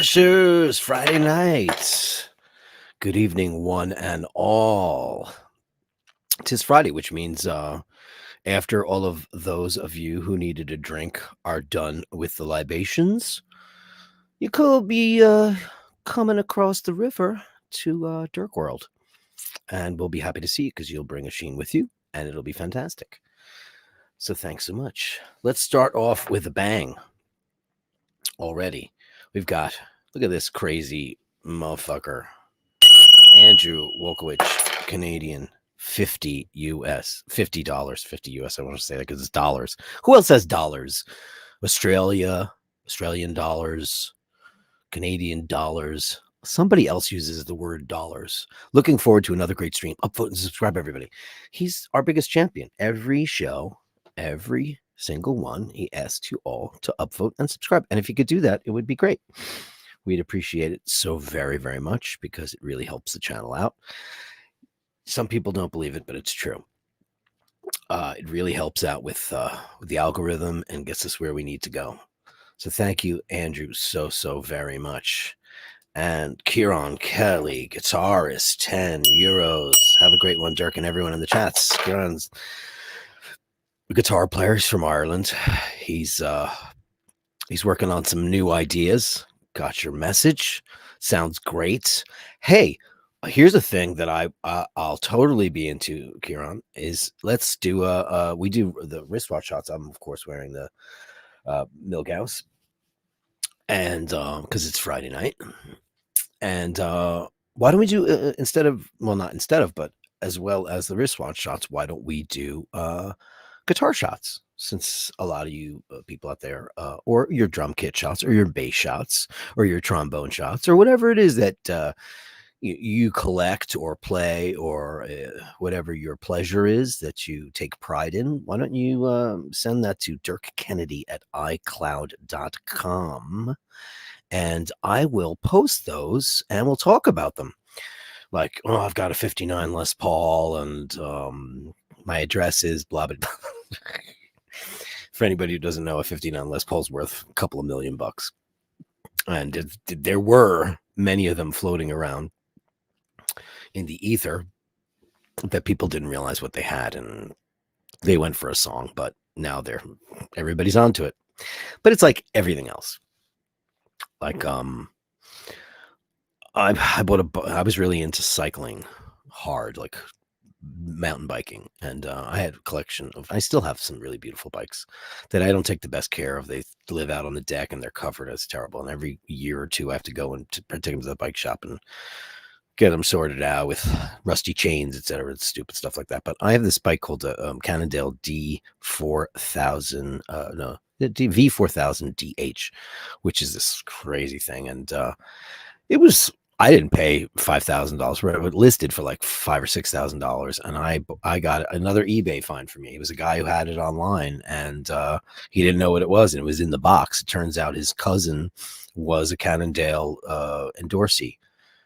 Smashers, Friday night. Good evening, one and all. 'Tis Friday, which means after all of those of you who needed a drink are done with the libations, you could be coming across the river to Dirk World. And we'll be happy to see you because you'll bring a Sheen with you, and it'll be fantastic. So thanks so much. Let's start off with a bang already. We've got, look at this crazy motherfucker. Andrew Wolkowicz, Canadian, 50 US, $50, 50 US. I want to say that because it's dollars. Who else has dollars? Australia, Australian dollars, Canadian dollars. Somebody else uses the word dollars. Looking forward to another great stream. Upvote and subscribe, everybody. He's our biggest champion. Every show, every single one, he asks you all to upvote and subscribe. And if you could do that, it would be great. We'd appreciate it so very, very much because it really helps the channel out. Some people don't believe it, but it's true. It really helps out with the algorithm and gets us where we need to go. So thank you, Andrew, so very much. And Kieran Kelly, guitarist, 10 euros. Have a great one, Dirk, and everyone in the chats. Kieran's a guitar player. He's from Ireland. He's working on some new ideas. Got your message. Sounds great. Hey, here's a thing that I'll totally be into, Kieran, is let's do we do the wristwatch shots. I'm of course wearing the Milgauss, and because it's Friday night, and why don't we do but as well as the wristwatch shots, why don't we do guitar shots? Since a lot of you people out there, or your drum kit shots, or your bass shots, or your trombone shots, or whatever it is that you collect or play, or whatever your pleasure is that you take pride in, why don't you send that to dirkkennedy@icloud.com, and I will post those and we'll talk about them. Like, oh, I've got a 59 Les Paul, and my address is blah, blah, blah. For anybody who doesn't know, a 59 Les Paul's worth a couple of $1,000,000. And there were many of them floating around in the ether that people didn't realize what they had, and they went for a song, but now everybody's onto it. But it's like everything else. Like I was really into cycling hard, like mountain biking, and I had a collection I still have some really beautiful bikes that I don't take the best care of. They live out on the deck and they're covered. It's terrible. And every year or two I have to go and take them to the bike shop and get them sorted out with rusty chains, etc. It's stupid stuff like that. But I have this bike called a Cannondale D4000 V4000 DH, which is this crazy thing. And I didn't pay $5,000 for it. It was listed for like $5,000 or $6,000, and I got another eBay find for me. It was a guy who had it online, and he didn't know what it was, and it was in the box. It turns out his cousin was a Cannondale endorsee,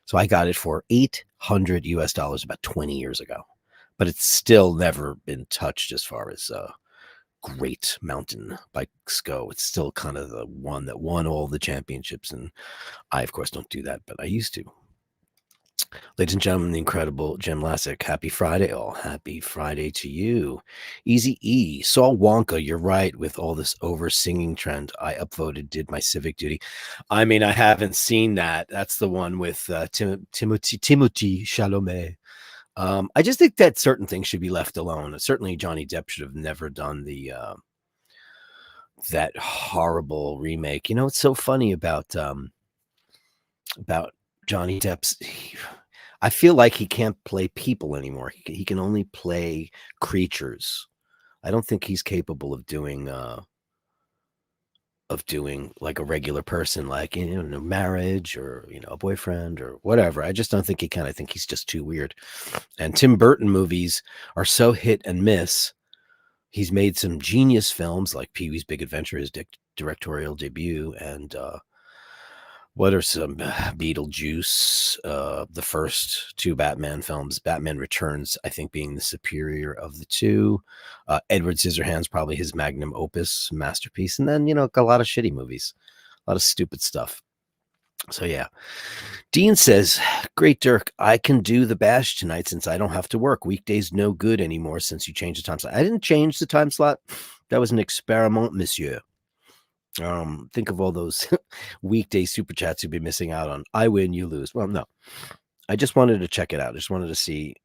so I got it for $800 US about 20 years ago. But it's still never been touched as far as great mountain bikes go. It's still kind of the one that won all the championships, and I of course don't do that, but I used to. Ladies and gentlemen, the incredible Jim Lassick, happy Friday. All happy Friday to you. Easy E, Saul Wonka, you're right with all this over singing trend. I upvoted, did my civic duty. I mean, I haven't seen that. That's the one with Timothée Chalamet. I just think that certain things should be left alone. Certainly Johnny Depp should have never done that horrible remake. You know, it's so funny about Johnny Depp's. I feel like he can't play people anymore. He can only play creatures. I don't think he's capable of doing like a regular person, like, you know, marriage or, you know, a boyfriend or whatever. I just don't think he can. I think he's just too weird. And Tim Burton movies are so hit and miss. He's made some genius films like Pee-wee's Big Adventure, his directorial debut, and what are some Beetlejuice, the first two Batman films, Batman Returns, I think being the superior of the two. Edward Scissorhands, probably his magnum opus masterpiece. And then, you know, a lot of shitty movies, a lot of stupid stuff. So yeah. Dean says, "Great Dirk, I can do the bash tonight since I don't have to work. Weekdays no good anymore since you changed the time slot." I didn't change the time slot. That was an experiment, monsieur. Think of all those weekday super chats you'd be missing out on. I win, you lose. Well, no. I just wanted to check it out. I just wanted to see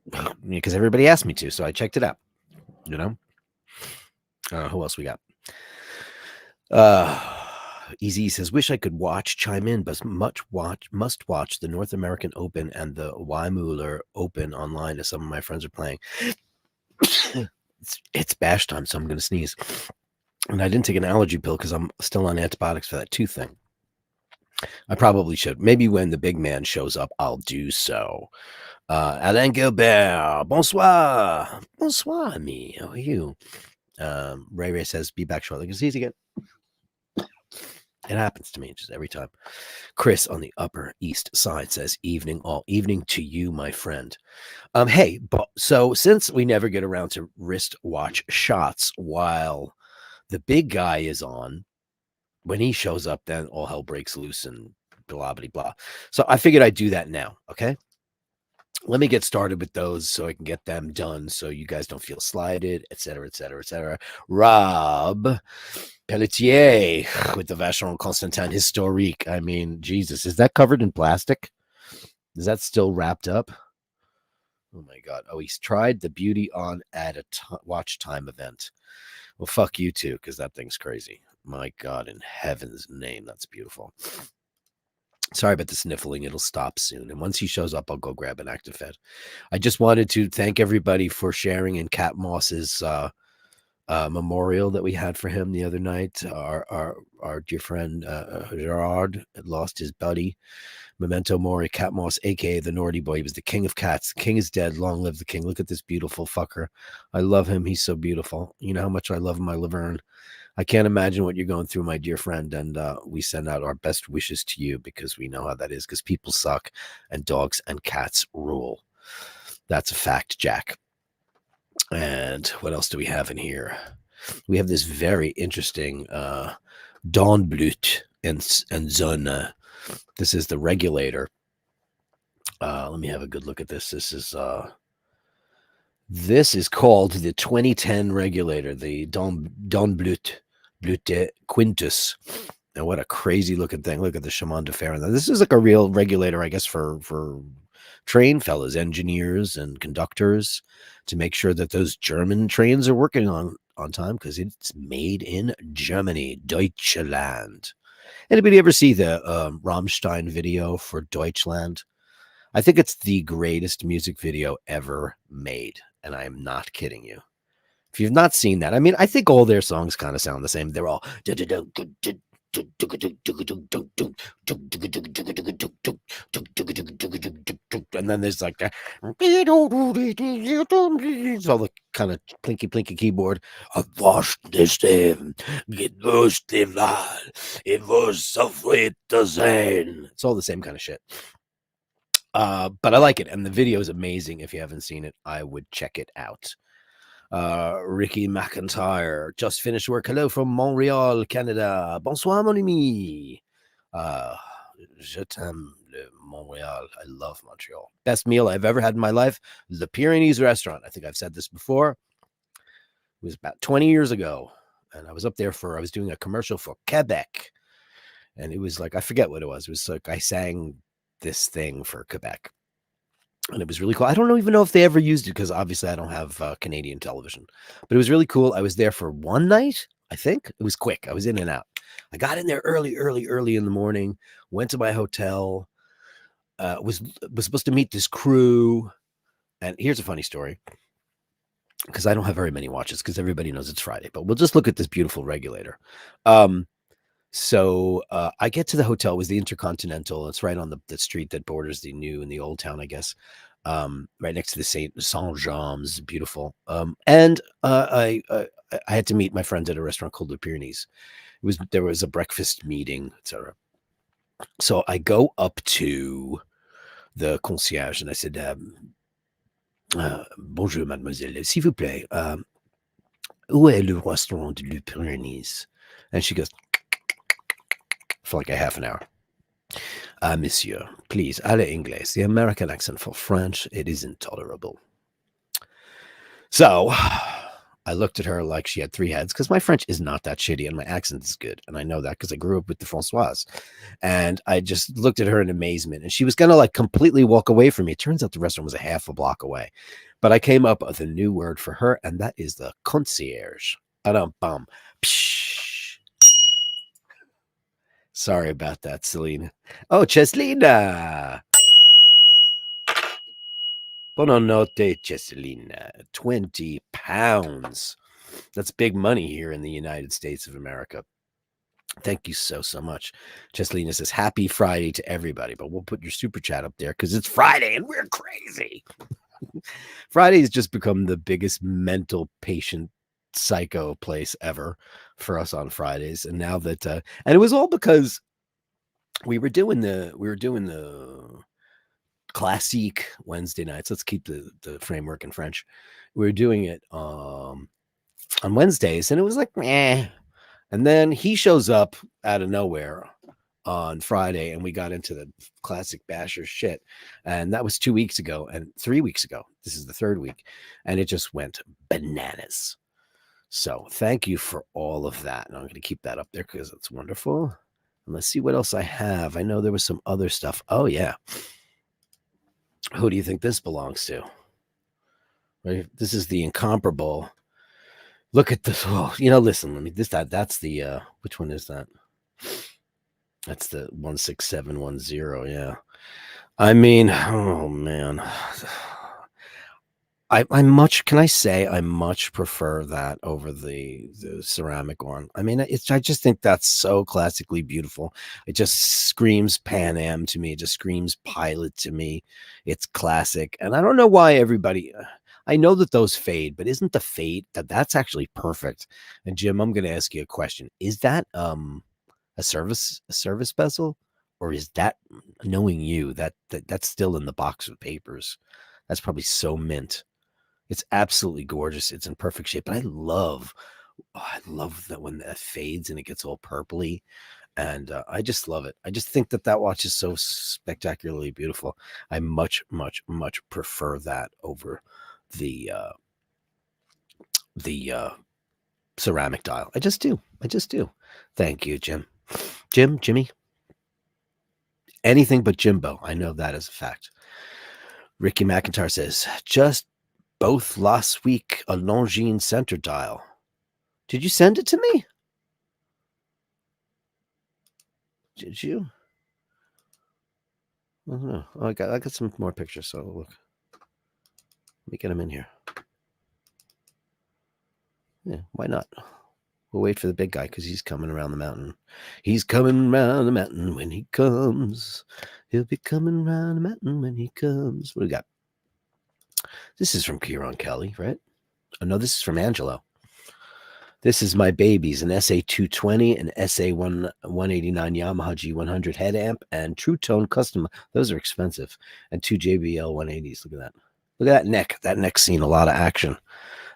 because everybody asked me to, so I checked it out. You know? Who else we got? Easy says, "Wish I could chime in, but must watch the North American Open and the Weimüller Open online as some of my friends are playing." It's bash time, so I'm going to sneeze. And I didn't take an allergy pill because I'm still on antibiotics for that tooth thing. I probably should. Maybe when the big man shows up, I'll do so. Alain Gilbert, bonsoir. Bonsoir, ami. How are you? Ray Ray says, "Be back shortly." Because he's again. It happens to me just every time. Chris on the Upper East Side says, "Evening, all evening to you, my friend." Hey, so since we never get around to wristwatch shots while the big guy is on, when he shows up, then all hell breaks loose and blah, blah, blah. So I figured I'd do that now. Okay. Let me get started with those so I can get them done so you guys don't feel slighted, etc., etc., etc. Rob Pelletier with the Vacheron Constantin Historique. I mean, Jesus, is that covered in plastic? Is that still wrapped up? Oh my God. Oh, he's tried the beauty on at a watch time event. Well, fuck you too, because that thing's crazy. My God, in heaven's name, that's beautiful. Sorry about the sniffling. It'll stop soon. And once he shows up, I'll go grab an ActiFed. I just wanted to thank everybody for sharing in Cat Moss's memorial that we had for him the other night. Our dear friend Gerard had lost his buddy. Memento Mori, Cat Moss, aka the Naughty Boy. He was the king of cats. The king is dead. Long live the king. Look at this beautiful fucker. I love him. He's so beautiful. You know how much I love my Laverne. I can't imagine what you're going through, my dear friend. And we send out our best wishes to you because we know how that is, because people suck and dogs and cats rule. That's a fact, Jack. And what else do we have in here? We have this very interesting Dawnblut and Zone. This is the regulator. Let me have a good look at this. This is called the 2010 regulator, the Dawnblut Quintus. And what a crazy looking thing. Look at the Chemin de Fer. This is like a real regulator, I guess, for train fellas, engineers and conductors, to make sure that those German trains are working on time, because it's made in Germany, Deutschland. Anybody ever see the Rammstein video for Deutschland? I think it's the greatest music video ever made, and I am not kidding you. If you've not seen that, I mean, I think all their songs kind of sound the same. They're all and then there's like that. It's all the kind of plinky keyboard. I washed this thing, geduscht im Wahl, it was so sweet to sein. It's all the same kind of shit. But I like it, and the video is amazing. If you haven't seen it, I would check it out. Ricky McIntyre just finished work. Hello from Montreal, Canada. Bonsoir, mon ami. Je t'aime, Montreal. I love Montreal. Best meal I've ever had in my life. The Pyrenees restaurant. I think I've said this before. It was about 20 years ago, and I was up there I was doing a commercial for Quebec, and it was like, I forget what it was. It was like I sang this thing for Quebec. And it was really cool. I don't even know if they ever used it, because obviously I don't have Canadian television. But it was really cool. I was there for one night, I think. It was quick. I was in and out. I got in there early in the morning, went to my hotel, was supposed to meet this crew. And here's a funny story, because I don't have very many watches, because everybody knows it's Friday. But we'll just look at this beautiful regulator. So I get to the hotel. It was the Intercontinental. It's right on the street that borders the new and the old town, I guess. Right next to the Saint Jean's, beautiful. And I had to meet my friends at a restaurant called the Pyrenees. There was a breakfast meeting, etc. So I go up to the concierge and I said, "Bonjour, mademoiselle, s'il vous plaît, où est le restaurant de Le Pyrenees?" And she goes, "Oh, it's right there." And I said, "Yes, it's right there." And she goes, "Oh, it's right there." And I said, "Yes, it's right there." And she goes, "Oh, it's right there." And I said, "Yes, it's right there." And she goes, "Oh, it's right there." And I said, "Yes, it's right there." And she goes, for like a half an hour. Monsieur, please, alle English. The American accent for French, it is intolerable. So I looked at her like she had three heads because my French is not that shitty and my accent is good. And I know that because I grew up with the Francoise. And I just looked at her in amazement. And she was going to like completely walk away from me. It turns out the restaurant was a half a block away. But I came up with a new word for her, and that is the concierge. Bum. Sorry about that, Selena. Oh, Cheslina. Buonanotte, Cheslina. 20 pounds. That's big money here in the United States of America. Thank you so much. Cheslina says, happy Friday to everybody, but we'll put your super chat up there because it's Friday and we're crazy. Friday has just become the biggest mental patient psycho place ever for us on Fridays. And now that, and it was all because we were doing the classique Wednesday nights. Let's keep the framework in French. We were doing it on Wednesdays, and it was like, meh. And then he shows up out of nowhere on Friday, and we got into the classic basher shit. And that was 2 weeks ago and 3 weeks ago. This is the third week, and it just went bananas. So thank you for all of that. And I'm going to keep that up there because it's wonderful. And let's see what else I have. I know there was some other stuff. Oh, yeah. Who do you think this belongs to? Right? This is the incomparable. Look at this. Oh, listen, let me that's the which one is that? That's the 16710. Yeah. I mean, oh man. I much prefer that over the ceramic one. I mean, I just think that's so classically beautiful. It just screams Pan Am to me. It just screams Pilot to me. It's classic. And I don't know why everybody, I know that those fade, but isn't the fade that's actually perfect? And Jim, I'm going to ask you a question. Is that a service bezel, or is that, knowing you, that's still in the box of papers? That's probably so mint. It's absolutely gorgeous. It's in perfect shape. But I love that when that fades and it gets all purpley. And I just love it. I just think that watch is so spectacularly beautiful. I much prefer that over the ceramic dial. I just do. Thank you, Jim. Jimmy. Anything but Jimbo. I know that is a fact. Ricky McIntyre says, just both last week a Longines center dial. Did you send it to me? Did you? I don't know. Oh, I got some more pictures, so look. Let me get them in here. Yeah, why not? We'll wait for the big guy because he's coming around the mountain. He's coming around the mountain when he comes. He'll be coming around the mountain when he comes. What do we got? This is from Kieran Kelly, right? Oh, no, this is from Angelo. This is my babies, an SA220, an SA189 Yamaha G100 head amp, and True Tone Custom. Those are expensive. And two JBL 180s. Look at that. Look at that neck. That neck's seen a lot of action.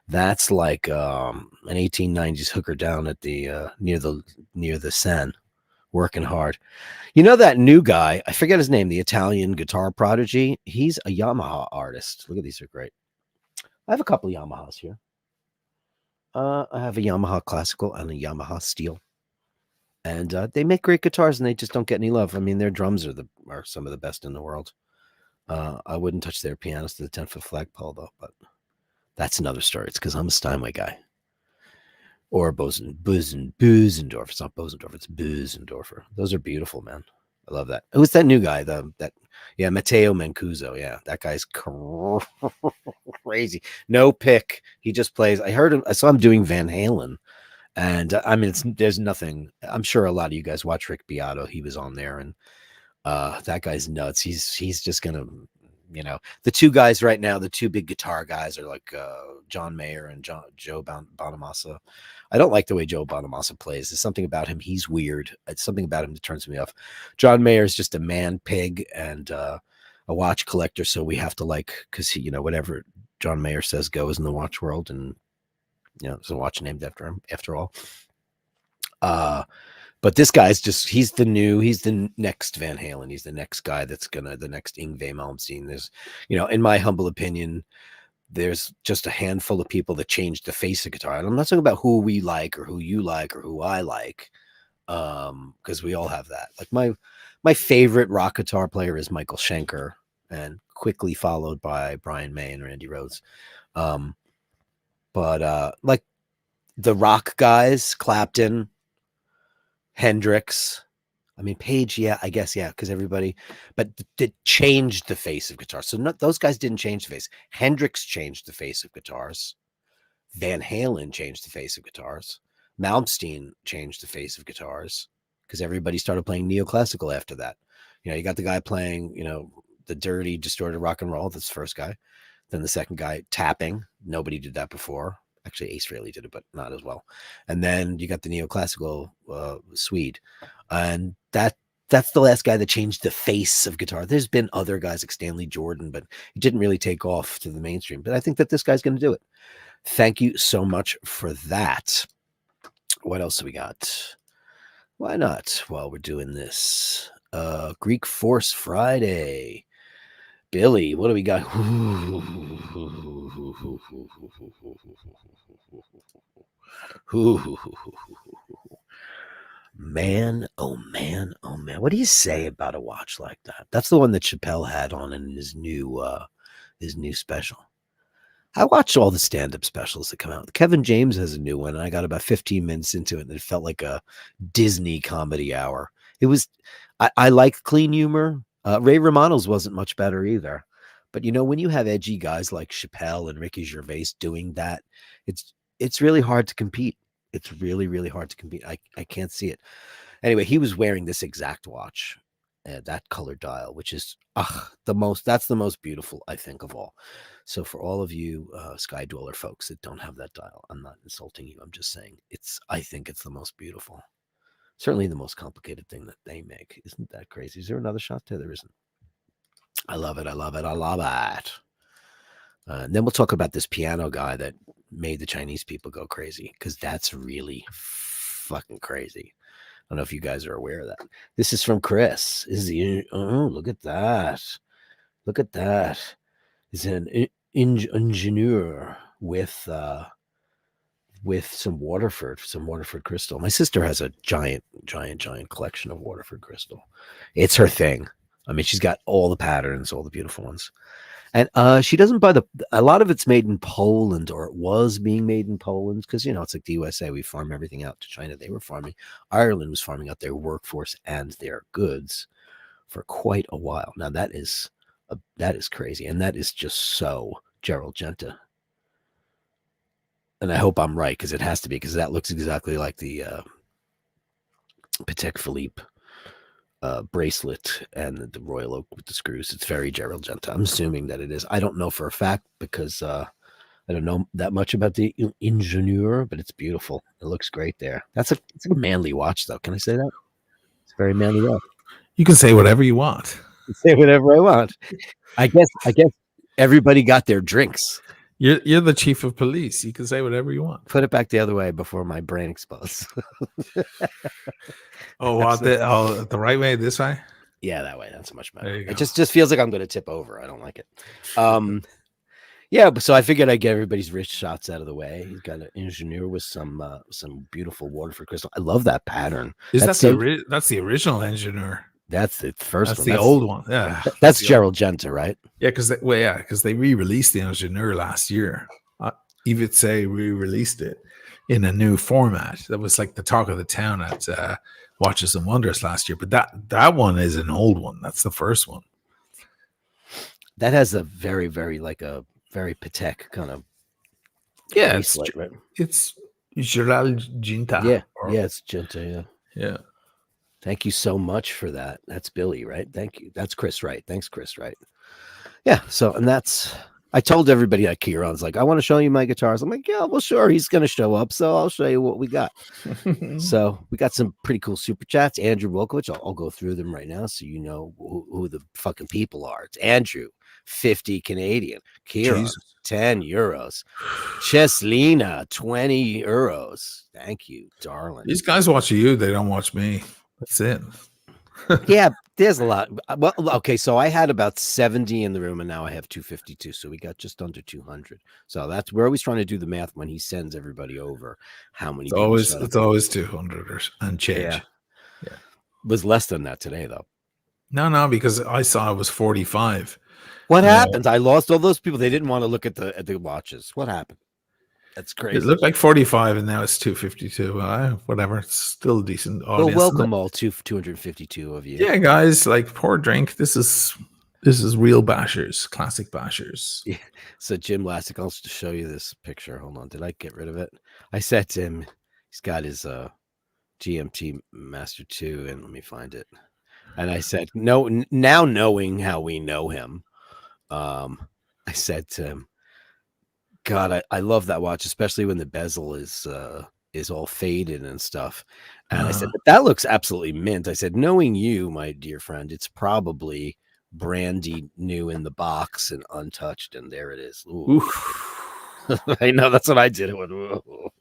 That's like an 1890s hooker down at the near the Seine, working hard. You know that new guy? I forget his name. The Italian guitar prodigy. He's a Yamaha artist. Look at these, are great. I have a couple of Yamahas here. I have a Yamaha classical and a Yamaha steel, and they make great guitars, and they just don't get any love. I mean, their drums are some of the best in the world. I wouldn't touch their pianos to the 10-foot flagpole though, but that's another story. It's because I'm a Steinway guy. Or Bösendorf. It's not Bosendorf, it's Bösendorfer. Those are beautiful, man. I love that. Who's that new guy? Matteo Mancuso. Yeah, that guy's crazy. No pick. He just plays. I saw him doing Van Halen. And I mean, there's nothing. I'm sure a lot of you guys watch Rick Beato. He was on there, and that guy's nuts. He's just gonna, the two guys right now, the two big guitar guys are like John Mayer and Joe Bonamassa. I don't like the way Joe Bonamassa plays. There's something about him. He's weird. It's something about him that turns me off. John Mayer is just a man pig and a watch collector. So we have to because he, whatever John Mayer says goes in the watch world, and there's a watch named after him after all. But this guy's he's the next Van Halen. He's the next guy the next Yngwie Malmsteen. There's, in my humble opinion, there's just a handful of people that changed the face of guitar. And I'm not talking about who we like or who you like or who I like, because we all have that. Like my favorite rock guitar player is Michael Schenker, and quickly followed by Brian May and Randy Rhoads. But like the rock guys, Clapton, Hendrix, I mean Page, yeah, I guess, yeah, because everybody, but it changed the face of guitar. So those guys didn't change the face. Hendrix changed the face of guitars. Van Halen changed the face of guitars. Malmsteen changed the face of guitars because everybody started playing neoclassical after that. You got the guy playing, the dirty, distorted rock and roll. That's the first guy. Then the second guy tapping. Nobody did that before. Actually, Ace Frehley did it, but not as well. And then you got the neoclassical Swede, and that's the last guy that changed the face of guitar. There's been other guys like Stanley Jordan, but it didn't really take off to the mainstream. But I think that this guy's going to do it. Thank you so much for that. What else do we got? Why not while we're doing this? Greek Force Friday. Billy, what do we got? Man, oh man, oh man. What do you say about a watch like that? That's the one that Chappelle had on in his new special. I watched all the stand-up specials that come out. Kevin James has a new one, and I got about 15 minutes into it, and it felt like a Disney comedy hour. It was, I like clean humor. Ray Romano's wasn't much better either. But when you have edgy guys like Chappelle and Ricky Gervais doing that, it's really hard to compete. It's really, really hard to compete. I can't see it. Anyway, he was wearing this exact watch, that color dial, which is that's the most beautiful, I think, of all. So for all of you Sky Dweller folks that don't have that dial, I'm not insulting you. I'm just saying I think it's the most beautiful. Certainly the most complicated thing that they make. Isn't that crazy? Is there another shot there? There isn't. I love it. I love it. I love it. And then we'll talk about this piano guy that made the Chinese people go crazy, because that's really fucking crazy. I don't know if you guys are aware of that. This is from Chris. Look at that. Look at that. He's an engineer with some Waterford crystal. My sister has a giant collection of Waterford crystal. It's her thing. I mean, she's got all the patterns, all the beautiful ones. And she doesn't buy a lot of it's made in Poland, or it was being made in Poland, because, it's like the USA. We farm everything out to China. They were farming. Ireland was farming out their workforce and their goods for quite a while. Now, that is crazy. And that is just so Gerald Genta. And I hope I'm right, because it has to be, because that looks exactly like the Patek Philippe bracelet and the Royal Oak with the screws. It's very Gerald Genta. I'm assuming that it is. I don't know for a fact, because I don't know that much about the ingenieur, but it's beautiful. It looks great there. It's a manly watch, though. Can I say that? It's a very manly watch. You can say whatever you want. Say whatever I want. I guess everybody got their drinks. You're the chief of police. You can say whatever you want. Put it back the other way before my brain explodes. The right way, this way? Yeah, that way. That's much better. It just feels like I'm going to tip over. I don't like it. Yeah, so I figured I'd get everybody's wrist shots out of the way. He's got an engineer with some beautiful Waterford crystal. I love that pattern. That's the original engineer. That's the first one. That's the old one. Yeah. That's Gerald Genta, right? Yeah, because they re-released the engineer last year. Even say re-released it in a new format. That was like the talk of the town at Watches and Wonders last year. But that one is an old one. That's the first one. That has a very, very very Patek kind of bracelet, right? It's Gerald Genta. Yeah, it's Genta. Yeah. Thank you so much for that. That's Billy, right? Thank you. That's Chris Wright. Thanks, Chris Wright. Yeah. So, and I told everybody at Kieran's like, I want to show you my guitars. I'm like, yeah, well, sure. He's going to show up. So I'll show you what we got. So we got some pretty cool super chats. Andrew Wilkovich. I'll go through them right now, so you know who the fucking people are. It's Andrew 50 Canadian. Kira, Jesus. 10 euros. Cheslina, 20 euros. Thank you, darling. These guys watch you, they don't watch me. That's it. Yeah, there's a lot. Well, okay, so I had about 70 in the room, and now I have 252. So we got just under 200. So we're always trying to do the math when he sends everybody over. How many people showed up? It's always 200 and change. Yeah. It was less than that today, though. No, because I saw it was 45. What happened? I lost all those people. They didn't want to look at the watches. What happened? That's crazy. It looked like 45, and now it's 252. Whatever, it's still a decent audience. Well, welcome all 252 of you. Yeah, guys, like pour a drink. This is real bashers, classic bashers. Yeah. So Jim Lassick, I'll just show you this picture. Hold on. Did I get rid of it? I said to him, he's got his GMT Master 2, and let me find it. And I said, no, now knowing how we know him, I said to him, God, I love that watch, especially when the bezel is all faded and stuff. And I said, but that looks absolutely mint. I said, knowing you, my dear friend, it's probably brandy new in the box and untouched, and there it is. I know, that's what I did. It went,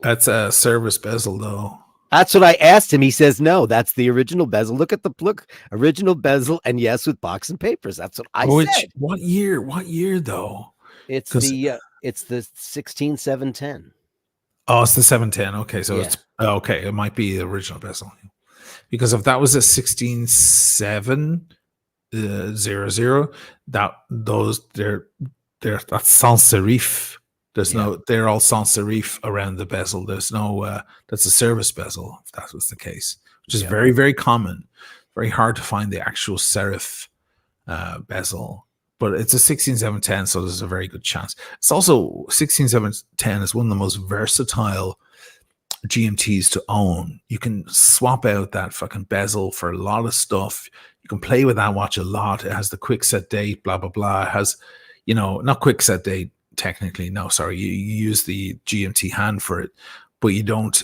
that's a service bezel, though. That's what I asked him. He says, no, that's the original bezel. Look at the original bezel, and yes, with box and papers. That's what I said. What year though? It's the 16710. Oh, it's the 710. Okay, so Yeah. it's okay. It might be the original bezel, because if that was a 16700, that's sans serif. There's they're all sans serif around the bezel. There's no that's a service bezel, if that was the case, which is very, very common. Very hard to find the actual serif bezel, but it's a 16710, so there's a very good chance. It's also 16710 is one of the most versatile GMTs to own. You can swap out that fucking bezel for a lot of stuff. You can play with that watch a lot. It has the quick set date, blah blah blah. It has, not quick set date technically. No, sorry, you use the GMT hand for it, but you don't.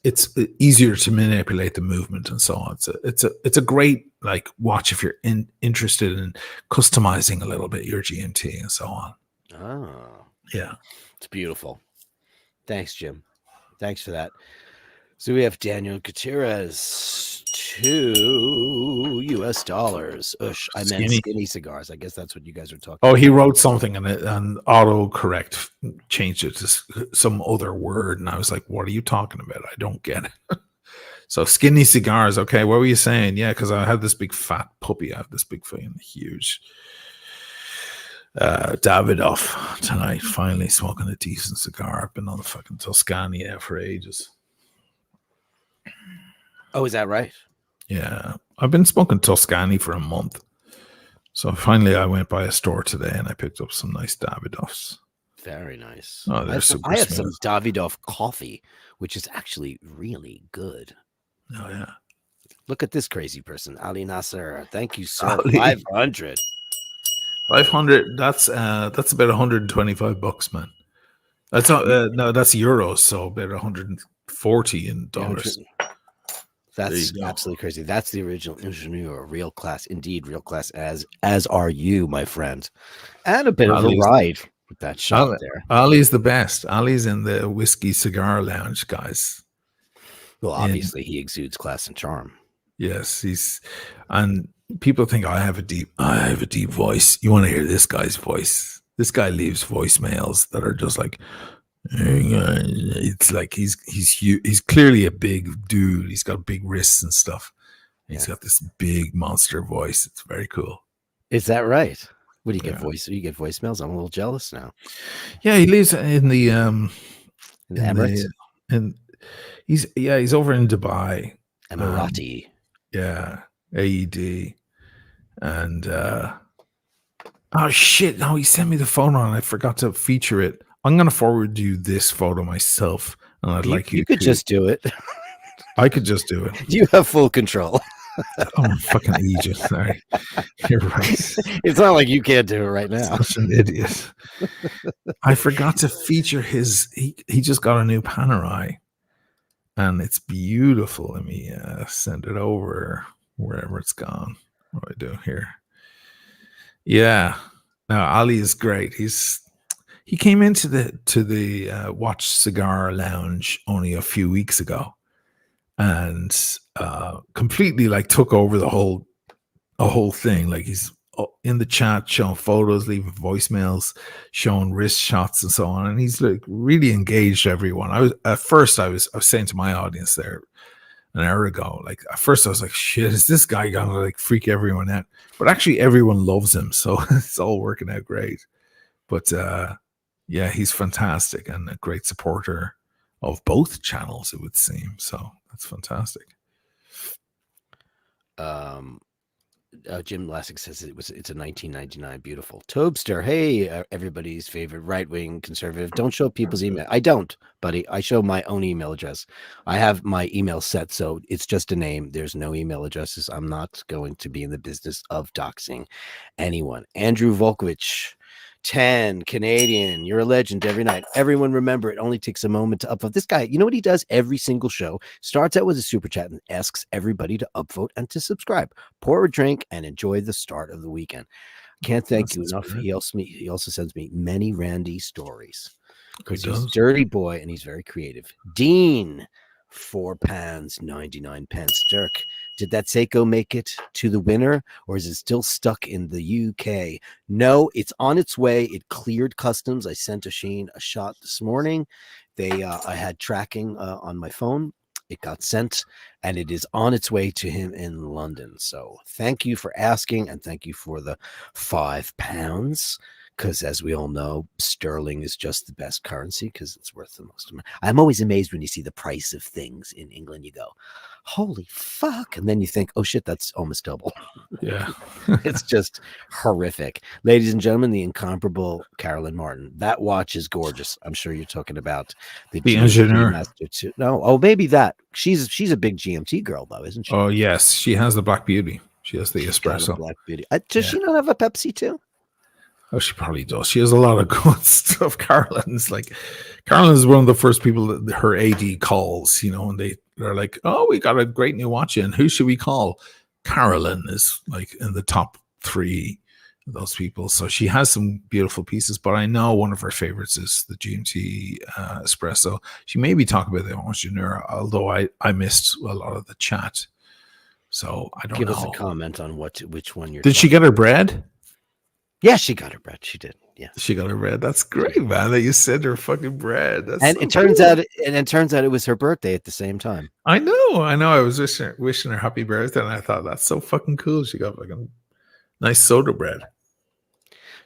It's easier to manipulate the movement and so on. It's a great watch if you're interested in customizing a little bit your GMT and so on. Oh, yeah, it's beautiful. Thanks, Jim. Thanks for that. So we have Daniel Gutierrez, $2. I meant skinny cigars. I guess that's what you guys are talking about. Oh, he wrote something and autocorrect changed it to some other word. And I was like, what are you talking about? I don't get it. So skinny cigars. Okay, what were you saying? Yeah, because I have this big fat puppy. I have this big fucking huge Davidoff tonight. Finally smoking a decent cigar. I've been on the fucking Toscani now for ages. Oh, is that right? Yeah, I've been smoking Toscani for a month. So finally I went by a store today and I picked up some nice Davidoffs. Very nice. Oh, they're super smooth. Some Davidoff coffee, which is actually really good. Oh, yeah. Look at this crazy person, Ali Nasser. Thank you, sir. 500. 500. That's about $125, man. That's not no, that's euros, so about 140 in dollars. That's absolutely crazy. That's the original engineer, real class, indeed, real class. As are you, my friend, and a bit of a ride with that shot there. Ali's the best. Ali's in the whiskey cigar lounge, guys. Well, obviously, he exudes class and charm. Yes, and people think I have a deep voice. You want to hear this guy's voice? This guy leaves voicemails that are just like, it's like he's clearly a big dude. He's got big wrists and stuff. He's got this big monster voice. It's very cool. Is that right? What do you get You get voicemails? I'm a little jealous now. Yeah, he lives in the Emirates. He's over in Dubai. Emirati. Yeah, AED. And oh shit, no, he sent me the photo and I forgot to feature it. I'm gonna forward you this photo myself, and I'd like you could just do it. I could just do it. You have full control. I'm fucking idiot. Sorry. You're right. It's not like you can't do it right now. Such an idiot. I forgot to feature his he just got a new Panerai. And it's beautiful. Let me send it over wherever it's gone. What do I do here? Yeah. No, Ali is great. He came into the Watch Cigar Lounge only a few weeks ago, and completely like took over the whole thing. Like he's in the chat, showing photos, leaving voicemails, showing wrist shots, and so on. And he's like really engaged everyone. I was saying to my audience there an hour ago, like at first I was like, shit, is this guy gonna like freak everyone out? But actually, everyone loves him, so it's all working out great. But yeah, he's fantastic and a great supporter of both channels, it would seem. So that's fantastic. Jim Lassick says it's a 1999 beautiful Tobster. Hey, everybody's favorite right-wing conservative. Don't show people's email. I don't, buddy. I show my own email address. I have my email set, so it's just a name. There's no email addresses. I'm not going to be in the business of doxing anyone. Andrew Volkovich, 10 Canadian. You're a legend every night. Everyone remember, it only takes a moment to upvote. This guy, you know what he does every single show? Starts out with a super chat and asks everybody to upvote and to subscribe. Pour a drink and enjoy the start of the weekend. Can't thank you enough. He also sends me many Randy stories because he's a dirty boy and he's very creative. Dean, £4, 99 pence. Dirk, did that Seiko make it to the winner, or is it still stuck in the UK? No, it's on its way. It cleared customs. I sent Asheen a shot this morning. I had tracking on my phone. It got sent, and it is on its way to him in London. So thank you for asking, and thank you for the £5. Because as we all know, sterling is just the best currency because it's worth the most. I'm always amazed when you see the price of things in England. You go, holy fuck. And then you think, oh shit, that's almost double. Yeah. It's just horrific. Ladies and gentlemen, the incomparable Carolyn Martin. That watch is gorgeous. I'm sure you're talking about the Speedmaster too. No, oh, maybe that. She's a big GMT girl though, isn't she? Oh yes, she has the Black Beauty. She has the espresso. Black Beauty. Does she not have a Pepsi too? Oh, she probably does. She has a lot of good stuff. Carolyn is one of the first people that her AD calls, and they're like, oh, we got a great new watch in. Who should we call? Carolyn is like in the top 3 of those people. So she has some beautiful pieces, but I know one of her favorites is the GMT espresso. She may be talking about the Oisin, although I missed a lot of the chat. So I don't know. Give us a comment on which one you're Did she get her bread? Yeah, she got her bread. She did. Yeah, she got her bread. That's great, man. That you said her fucking bread. That's and it turns out it was her birthday at the same time. I know. I was wishing her happy birthday, and I thought that's so fucking cool. She got like a nice soda bread.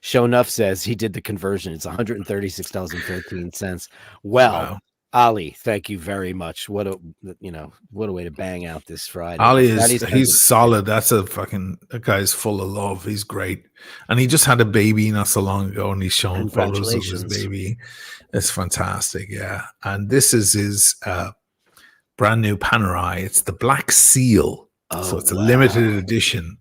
Show Enough says he did the conversion. It's $136.13. Well, wow. Ali, thank you very much. What a way to bang out this Friday. Ali he's solid. That guy's full of love. He's great. And he just had a baby not so long ago, and he's showing photos of his baby. It's fantastic, yeah. And this is his brand new Panerai. It's the Black Seal. So it's a limited edition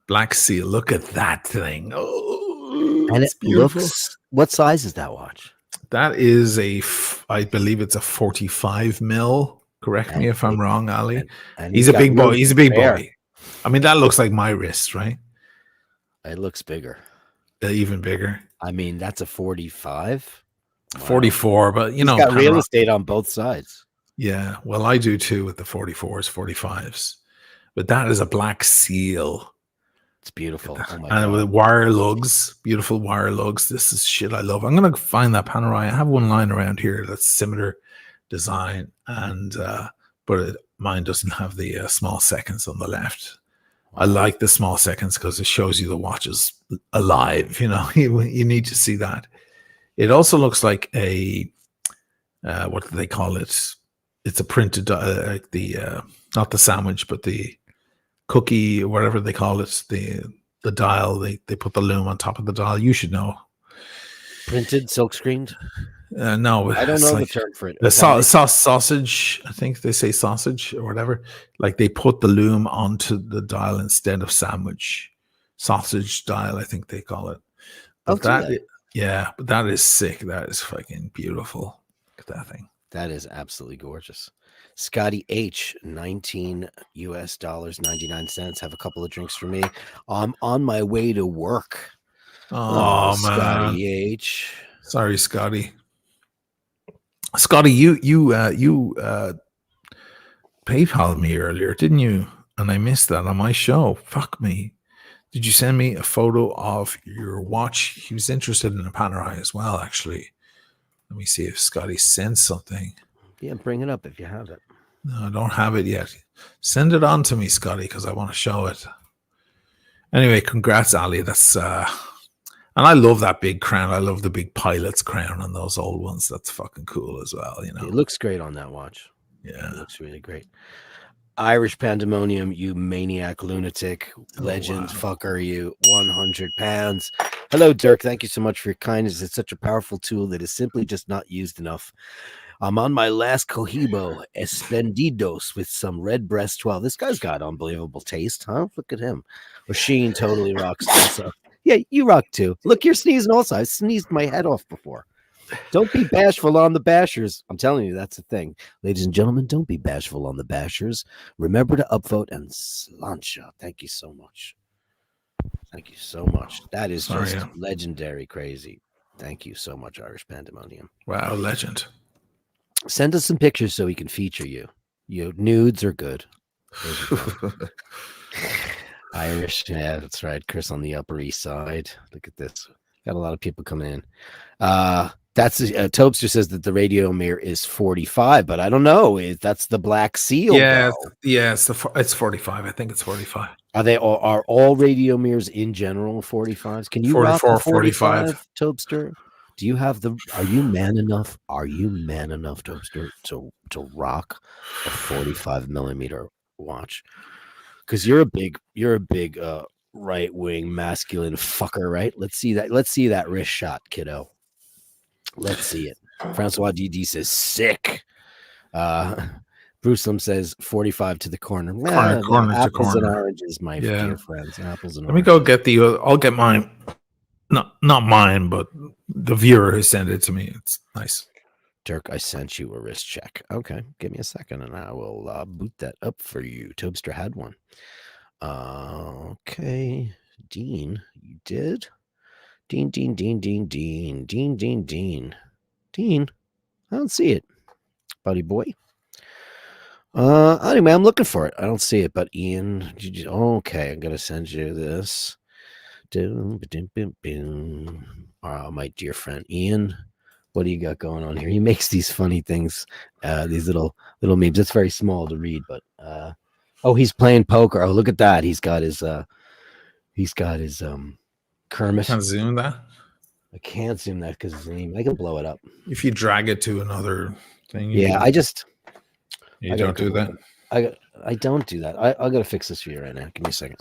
Black Seal. Look at that thing. Oh, and it looks, what size is that watch? That is I believe it's a 45 mil. Correct me if I'm wrong, Ali. And he's a big boy. He's a big boy. I mean, that looks like my wrist, right? It looks bigger. Even bigger. I mean, that's a 45. Wow. 44, but he's got real estate on both sides. Yeah, well, I do too with the 44s, 45s. But that is a Black Seal. It's beautiful. Oh my and God. With wire lugs, beautiful wire lugs. This is shit I love. I'm gonna find that Panerai. I have one lying around here that's similar design, and but mine doesn't have the small seconds on the left. Wow. I like the small seconds because it shows you the watch is alive. You need to see that. It also looks like a what do they call it? It's a printed like the not the sandwich, but the cookie or whatever they call it, the dial. They put the loom on top of the dial. You should know. Printed, silk screened? No, I don't know the term for it. The sausage. I think they say sausage or whatever. Like they put the loom onto the dial instead of sandwich. Sausage dial, I think they call it. But but that is sick. That is fucking beautiful. Look at that thing. That is absolutely gorgeous. Scotty H, $19 US 99 cents. Have a couple of drinks for me. I'm on my way to work. Oh man, Scotty H. sorry, Scotty. Scotty, you PayPal me earlier, didn't you? And I missed that on my show. Fuck me. Did you send me a photo of your watch? He was interested in a Panerai as well, actually. Let me see if Scotty sent something. Yeah, bring it up if you have it. No, I don't have it yet. Send it on to me, Scotty, because I want to show it. Anyway, congrats, Ali. That's and I love that big crown. I love the big pilot's crown on those old ones. That's fucking cool as well. You know, It looks great on that watch. Yeah, it looks really great. Irish Pandemonium, you maniac lunatic, legend fucker, you 100 pounds. Hello, Dirk. Thank you so much for your kindness. It's such a powerful tool that is simply just not used enough. I'm on my last Cohibo Esplendidos with some red breast 12. This guy's got unbelievable taste, huh? Look at him. Oisin totally rocks also. Yeah, you rock too. Look, you're sneezing also. I sneezed my head off before. Don't be bashful on the bashers. I'm telling you, that's the thing. Ladies and gentlemen, don't be bashful on the bashers. Remember to upvote and slancha. Thank you so much. Thank you so much. That is just legendary crazy. Thank you so much, Irish Pandemonium. Wow, legend. Send us some pictures so we can feature you. Nudes are good. Irish, yeah, that's right. Chris on the Upper East Side. Look at this. Got a lot of people coming in. That's Tobster says that the radio mirror is 45, but I don't know. That's the Black Seal. Yeah, it's 45. I think it's 45. Are all radio mirrors in general 45s? Can you 44, rock 45, Tobster? Do you have are you man enough? Are you man enough, Tobster, to rock a 45 millimeter watch? Because you're a big right wing masculine fucker, right? Let's see that wrist shot, kiddo. Let's see it. Francois DD says sick. Brucelam says 45 to the corner. Corner apples to and corner. oranges, my dear friends. Apples and Let me go get I'll get mine. Not mine, but the viewer who sent it to me. It's nice. Dirk, I sent you a wrist check. Okay, give me a second and I will boot that up for you. Tobster had one. Okay. Dean, you did? Dean. I don't see it, buddy boy. Anyway, I'm looking for it. I don't see it, but Ian, okay, I'm gonna send you this. My dear friend Ian, what do you got going on here? He makes these funny things, these little memes. It's very small to read, but he's playing poker. Oh, look at that. He's got his Kermit. Can't zoom that. I can't zoom that because I can blow it up. If you drag it to another thing. Yeah, I don't do that. I don't do that. I gotta fix this for you right now. Give me a second.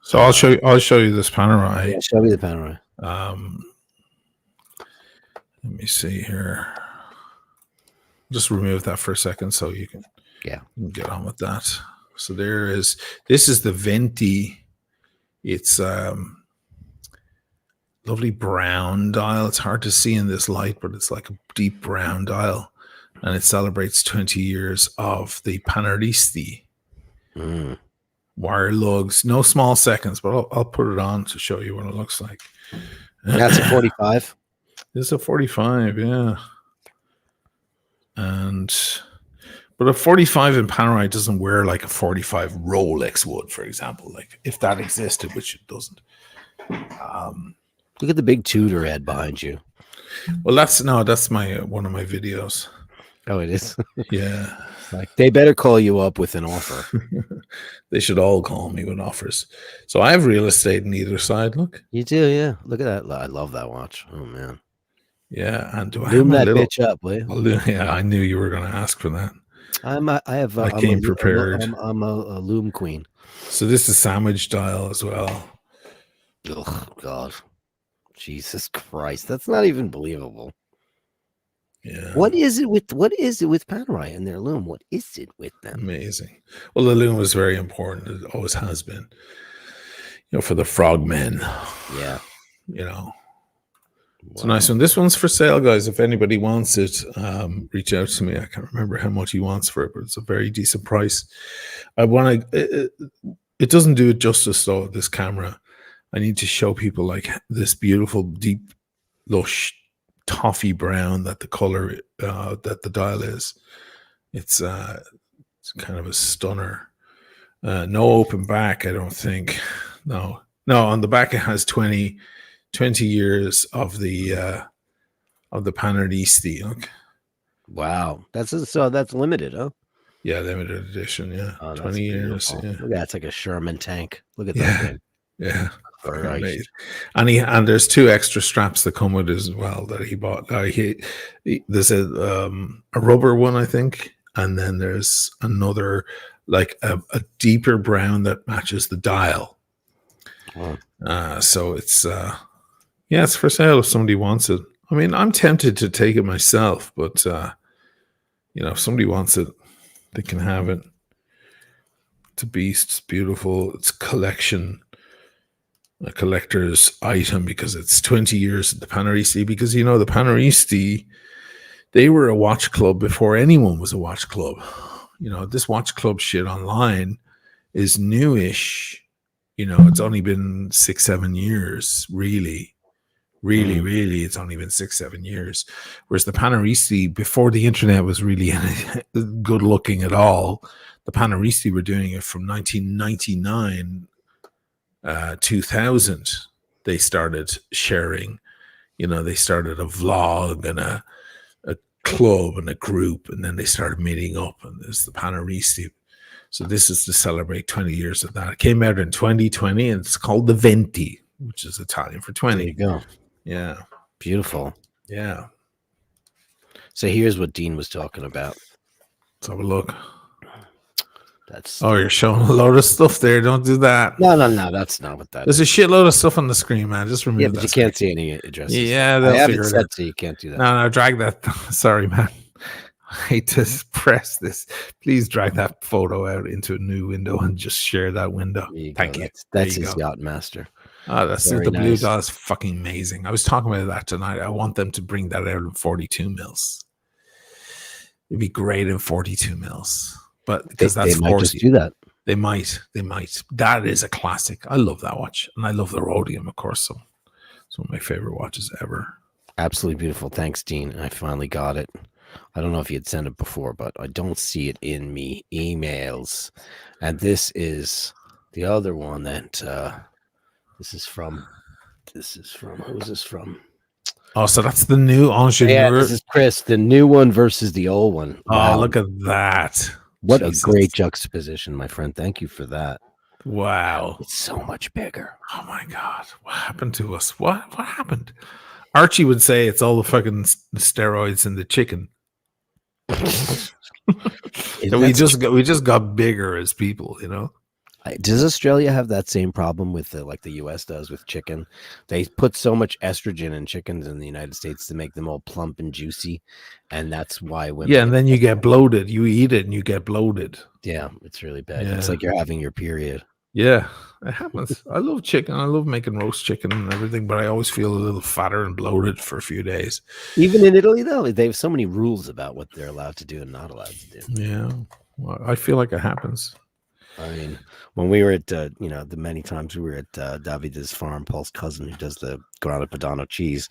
So I'll show you this Panerai. Yeah, show me the Panerai. Let me see here. Just remove that for a second so you can get on with that. So this is the Venti. It's lovely brown dial. It's hard to see in this light, but it's like a deep brown dial, and it celebrates 20 years of the Panaristi. Wire lugs, no small seconds, but I'll put it on to show you what it looks like. That's a 45. This is a 45, yeah. But a 45 in Panerai doesn't wear like a 45 Rolex would, for example, like if that existed, which it doesn't. Look at the big Tudor head behind you. Well, that's my one of my videos. Oh, it is. Yeah. Like they better call you up with an offer. They should all call me with offers. So I have real estate on either side. Look. You do, yeah. Look at that. I love that watch. Oh man. Yeah, and do I Loom have that bitch up, will you? Yeah, I knew you were going to ask for that. I came prepared. I'm a loom queen. So this is sandwich dial as well. Oh God, Jesus Christ, that's not even believable. Yeah. What is it with Panerai and their loom? What is it with them? Amazing. Well, the loom is very important. It always has been. For the frogmen. Yeah. It's a nice one. This one's for sale, guys. If anybody wants it, reach out to me. I can't remember how much he wants for it, but it's a very decent price. It doesn't do it justice though, this camera. I need to show people like this beautiful, deep, lush toffee brown that the color that the dial is. It's kind of a stunner. No open back, I don't think. No, on the back it has 20 years of the Panerai. Look. Wow, that's limited, huh? Yeah, limited edition. Yeah, Oh, that's 20 years. beautiful. Yeah, Look at that. It's like a Sherman tank. Look at that yeah, thing. yeah. Fucking Christ. amazing. And there's 2 extra straps that come with it as well that he bought. There's a rubber one, I think, and then there's another like a deeper brown that matches the dial. Wow. So it's it's for sale if somebody wants it. I mean, I'm tempted to take it myself, but if somebody wants it, they can have it. It's a beast. It's beautiful. It's a collector's item because it's 20 years at the Panerai. Because the Panerai, they were a watch club before anyone was a watch club. This watch club shit online is newish. It's only been 6-7 years, really. Really, it's only been 6-7 years. Whereas the Panerai, before the internet was really good looking at all, the Panerai were doing it from 1999, 2000. They started sharing. They started a vlog and a club and a group, and then they started meeting up. And there's the Panerai. So this is to celebrate 20 years of that. It came out in 2020, and it's called the Venti, which is Italian for 20. There you go. Yeah. Beautiful. Yeah. So here's what Dean was talking about. Let's have a look. That's you're showing a load of stuff there. Don't do that. No, that's not what that There's a shitload of stuff on the screen, man. Just remove that. But you can't see any addresses. Yeah, I have it set so you can't do that. No, drag that. Sorry, man. I hate to press this. Please drag that photo out into a new window and just share that window. Thank you. That's his Yacht Master. Oh, that's the blue dot is fucking amazing. I was talking about that tonight. I want them to bring that out in 42 mils. It'd be great in 42 mils, but because they might just do that. They might. That is a classic. I love that watch, and I love the rhodium, of course. So it's one of my favorite watches ever. Absolutely beautiful. Thanks, Dean. I finally got it. I don't know if you had sent it before, but I don't see it in me emails. And this is the other one that. This is from. Who is this from? Oh, so that's the new Ingenieur. Yeah, this is Chris, the new one versus the old one. Wow. Oh, look at that. What Jesus. A great juxtaposition, my friend. Thank you for that. Wow. It's so much bigger. Oh, my God. What happened to us? What happened? Archie would say it's all the fucking steroids in the chicken. we just got bigger as people, Does Australia have that same problem with like the US does with chicken? They put so much estrogen in chickens in the United States to make them all plump and juicy, and that's why women. Yeah, and then you get bloated. You eat it and you get bloated. Yeah, it's really bad. Yeah. It's like you're having your period. Yeah, it happens. I love chicken. I love making roast chicken and everything, but I always feel a little fatter and bloated for a few days. Even in Italy, though, they have so many rules about what they're allowed to do and not allowed to do. Yeah, well, I feel like it happens. I mean, when we were at, the many times we were at David's farm, Paul's cousin who does the Grana Padano cheese,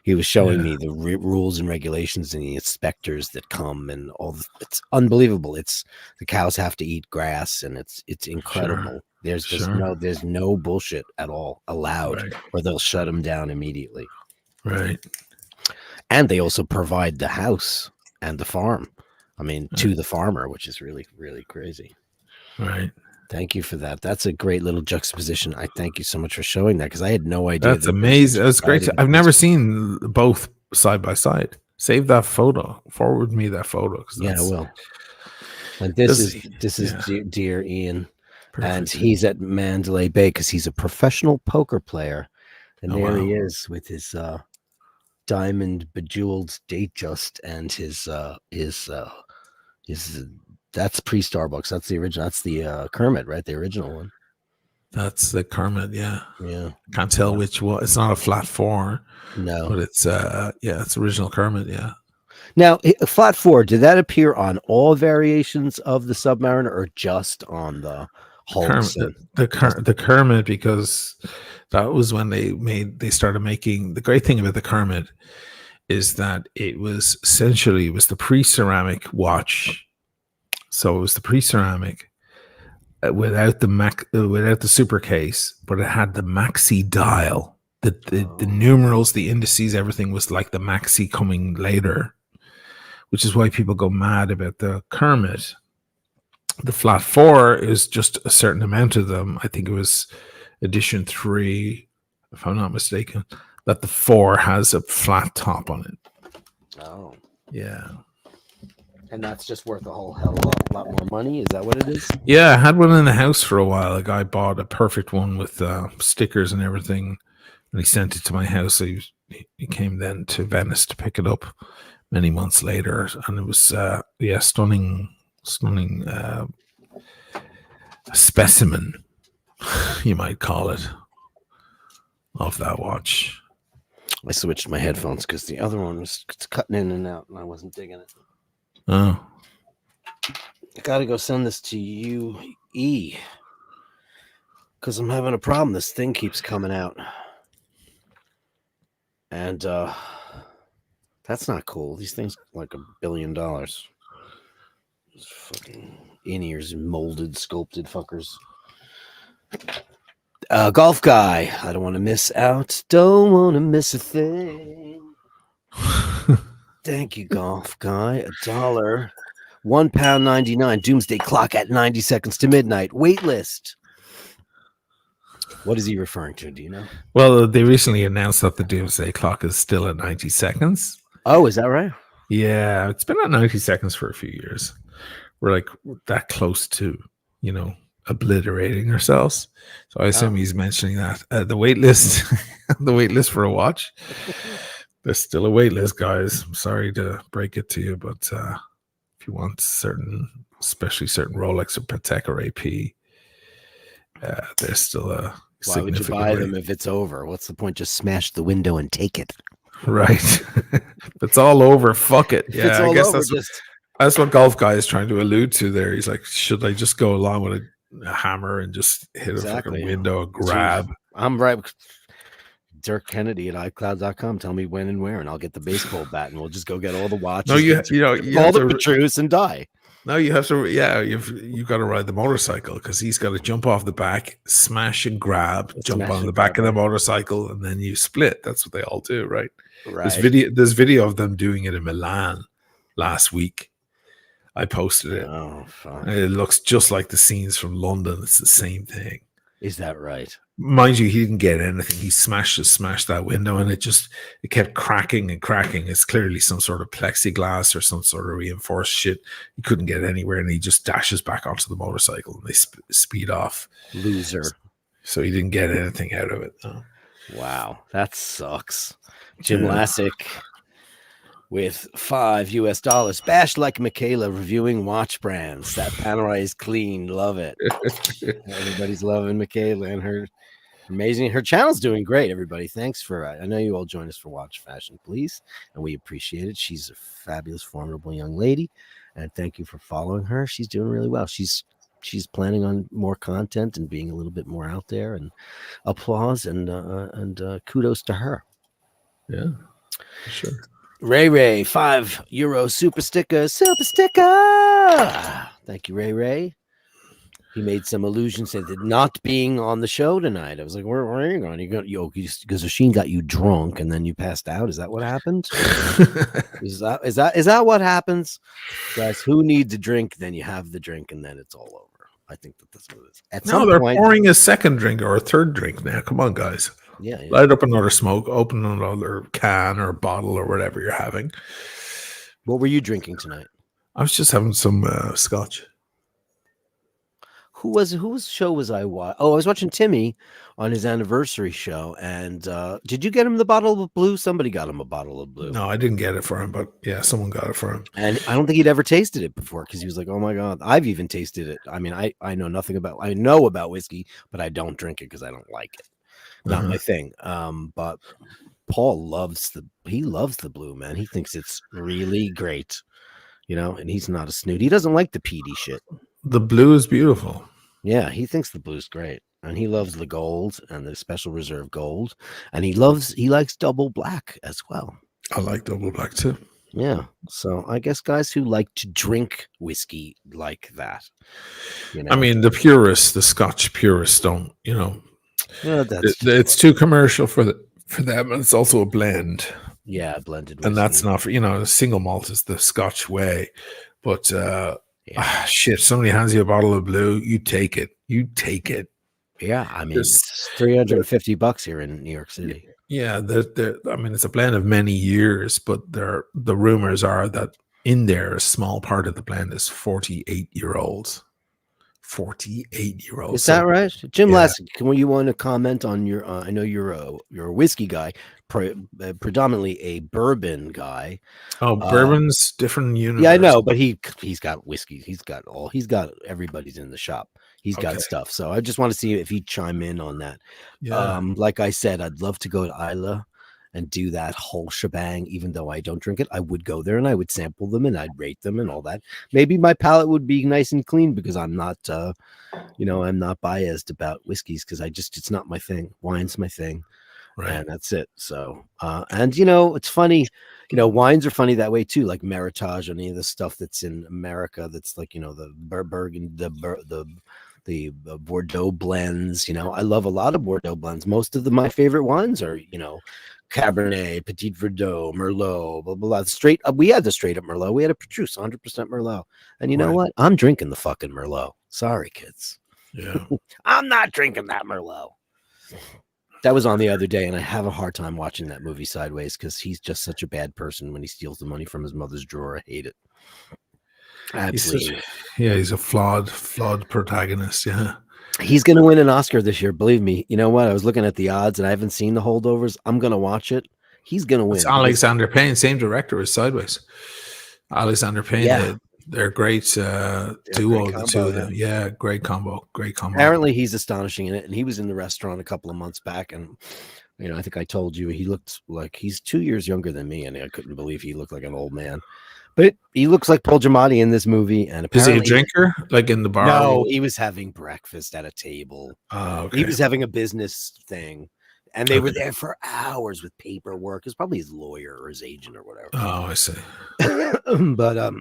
he was showing me the rules and regulations and the inspectors that come and all. It's unbelievable. The cows have to eat grass and it's incredible. Sure. There's just there's no bullshit at all allowed, or they'll shut them down immediately. Right. And they also provide the house and the farm. I mean, to the farmer, which is really, really crazy. Right. Thank you for that. That's a great little juxtaposition. I thank you so much for showing that because I had no idea. That's amazing. That's great. I've never seen both side by side. Save that photo. Forward me that photo. Yeah, I will. And this is dear Ian. Perfect. And he's at Mandalay Bay because he's a professional poker player. And there he is with his diamond bejeweled Datejust and his that's pre-Starbucks. That's the original. That's the Kermit, right? The original one. That's the Kermit, yeah. Yeah. Can't tell which one. It's not a flat 4. No. But it's it's original Kermit, yeah. Now, flat 4, did that appear on all variations of the Submariner or just on the Hulks and The Kermit, because that was when they started making. The great thing about the Kermit is that it was the pre-ceramic watch. So it was the pre-ceramic without the super case, but it had the maxi dial. The numerals, the indices, everything was like the maxi coming later, which is why people go mad about the Kermit. The flat 4 is just a certain amount of them. I think it was edition 3, if I'm not mistaken, that the 4 has a flat top on it. Oh. Yeah. And that's just worth a whole hell of a lot more money? Is that what it is? Yeah, I had one in the house for a while. A guy bought a perfect one with stickers and everything, and he sent it to my house. He came then to Venice to pick it up many months later, and it was stunning specimen, you might call it, of that watch. I switched my headphones because the other one was cutting in and out, and I wasn't digging it. Oh, I gotta go send this to UE because I'm having a problem. This thing keeps coming out, and that's not cool. These things like $1 billion. Those fucking in-ears, molded, sculpted fuckers. Golf guy. I don't want to miss out. Don't want to miss a thing. Thank you, golf guy. $1. £1.99. Doomsday clock at 90 seconds to midnight. Wait list. What is he referring to? Do you know? Well, they recently announced that the Doomsday clock is still at 90 seconds. Oh, is that right? Yeah, it's been at 90 seconds for a few years. We're like that close to, obliterating ourselves. So I assume he's mentioning that. The wait list, the wait list for a watch. There's still a wait list, guys. I'm sorry to break it to you, but if you want especially certain Rolex or Patek or AP, there's still a Why would you buy them if it's over? What's the point? Just smash the window and take it. Right. If it's all over, fuck it. Yeah, I guess that's what golf guy is trying to allude to there. He's like, should I just go along with a hammer and just hit a fucking window, a grab? I'm right. Dirk Kennedy at iCloud.com. Tell me when and where, and I'll get the baseball bat, and we'll just go get all the watches. No, you all the Petrus and die. No, you have to. Yeah, you've got to ride the motorcycle because he's got to jump off the back, smash and grab, jump on the back of the motorcycle, and then you split. That's what they all do, right? Right. There's video of them doing it in Milan last week. I posted it. Oh, fuck. It looks just like the scenes from London. It's the same thing. Is that right? Mind you, he didn't get anything. He smashed that window, and it kept cracking and cracking. It's clearly some sort of plexiglass or some sort of reinforced shit. He couldn't get anywhere, and he just dashes back onto the motorcycle, and they speed off. Loser. So he didn't get anything out of it. No. Wow, that sucks. Jim Lassick with $5 Bash like Michaela reviewing watch brands. That Panerai is clean. Love it. Everybody's loving Michaela and her amazing. Her channel's doing great, everybody. Thanks for I know you all join us for Watch Fashion, please, and we appreciate it. She's a fabulous, formidable young lady, and thank you for following her. She's doing really well. She's planning on more content and being a little bit more out there, and applause and kudos to her. Yeah, for sure. Ray, €5 super sticker. Thank you, Ray. He made some allusion, said that not being on the show tonight. I was like, where are you going? Because Oisin got you drunk and then you passed out. Is that what happened? Is that what happens? Guys, who needs a drink? Then you have the drink and then it's all over. I think that's what it is. They're pouring a second drink or a third drink now. Come on, guys. Yeah. Light up another smoke, open another can or bottle or whatever you're having. What were you drinking tonight? I was just having some scotch. Whose show was I watching? Oh, I was watching Timmy on his anniversary show. And did you get him the bottle of blue? Somebody got him a bottle of blue. No, I didn't get it for him, but yeah, someone got it for him. And I don't think he'd ever tasted it before because he was like, "Oh my god, I've even tasted it." I mean, I know nothing about. I know about whiskey, but I don't drink it because I don't like it. Not my thing. But Paul loves the blue, man. He thinks it's really great, and he's not a snoot. He doesn't like the peaty shit. The blue is beautiful. Yeah, he thinks the blue's great, and he loves the gold and the special reserve gold, and he likes double black as well. I like double black too. Yeah, so I guess guys who like to drink whiskey like that, you I know. mean, the purists, the Scotch purists, don't. Yeah, that's just It's too commercial for them, and it's also a blend, yeah, blended and that's whiskey. not for the single malt is the Scotch way, but Yeah, shit, somebody hands you a bottle of blue, you take it, yeah. I mean, There's, it's $350 here in New York City. yeah, I mean, it's a blend of many years, but the rumors are that in there, a small part of the blend is 48-year-olds. 48-year-olds. Is that So right, Jim? yeah. Last, can you want to comment on your? I know you're a whiskey guy, predominantly a bourbon guy. Oh, bourbon's different Yeah, I universe. know, but he's got whiskey. He's got everybody's in the shop. He's got Okay. stuff. So I just want to see if he'd chime in on that. Yeah. Like I said, I'd love to go to Isla and do that whole shebang. Even though I don't drink it, I would go there and I would sample them and I'd rate them and all that. Maybe my palate would be nice and clean because I'm not, I'm not biased about whiskeys because it's not my thing. Wine's my thing. Right. And that's it. So, and it's funny, wines are funny that way too, like Meritage, any of the stuff that's in America that's like, the Burgundy, the Bordeaux blends. I love a lot of Bordeaux blends. Most of my favorite wines are, Cabernet, Petit Verdot, Merlot, blah, blah, blah. We had the straight up Merlot. We had a Petrus, 100% Merlot. And you know what? I'm drinking the fucking Merlot. Sorry, kids. Yeah. I'm not drinking that Merlot. That was on the other day, and I have a hard time watching that movie Sideways because he's just such a bad person when he steals the money from his mother's drawer. I hate it. Absolutely. He's a flawed protagonist. Yeah. He's going to win an Oscar this year. Believe me. You know what? I was looking at the odds, and I haven't seen the holdovers. I'm going to watch it. He's going to win. It's Alexander Payne, same director as Sideways. Alexander Payne, they're great duo, the two of them. Yeah, great combo. Apparently, he's astonishing in it, and he was in the restaurant a couple of months back, and I think I told you he looked like he's 2 years younger than me, and I couldn't believe he looked like an old man. But he looks like Paul Giamatti in this movie, and apparently, is he a drinker? Like in the bar? No, he was having breakfast at a table. Oh, okay. He was having a business thing, and they were there for hours with paperwork. It's probably his lawyer or his agent or whatever. Oh, I see. But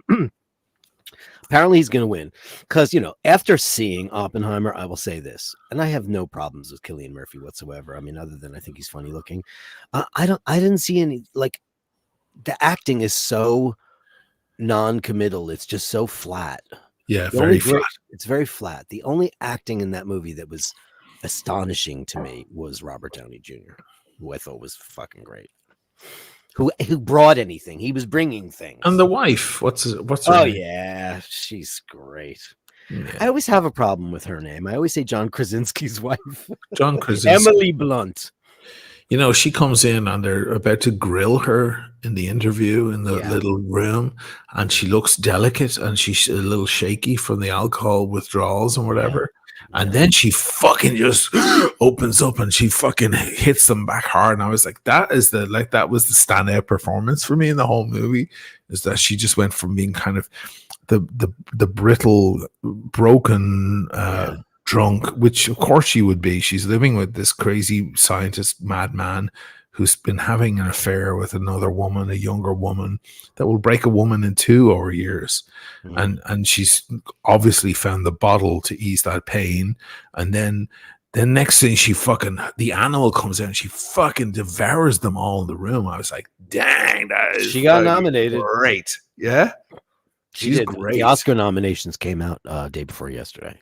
apparently he's going to win because, after seeing Oppenheimer, I will say this, and I have no problems with Cillian Murphy whatsoever. I mean, other than I think he's funny looking. I didn't see any, like, the acting is so non-committal. It's just so flat. Yeah, very flat. It's very flat. The only acting in that movie that was astonishing to me was Robert Downey Jr., who I thought was fucking great. Who brought anything? He was bringing things. And the wife, what's her name? Yeah, she's great. Yeah. I always have a problem with her name. I always say John Krasinski's wife. John Krasinski. Emily Blunt. She comes in and they're about to grill her in the interview in the little room, and she looks delicate and she's a little shaky from the alcohol withdrawals and whatever. Yeah. And then she fucking just opens up and she fucking hits them back hard. And I was like, that was the standout performance for me in the whole movie, is that she just went from being kind of the brittle, broken, drunk, which of course she would be. She's living with this crazy scientist madman who's been having an affair with another woman, a younger woman, that will break a woman in two over years. And she's obviously found the bottle to ease that pain. And then the next thing, the animal comes out and she fucking devours them all in the room. I was like, dang, she got nominated. Great. Yeah. She's great. The Oscar nominations came out day before yesterday.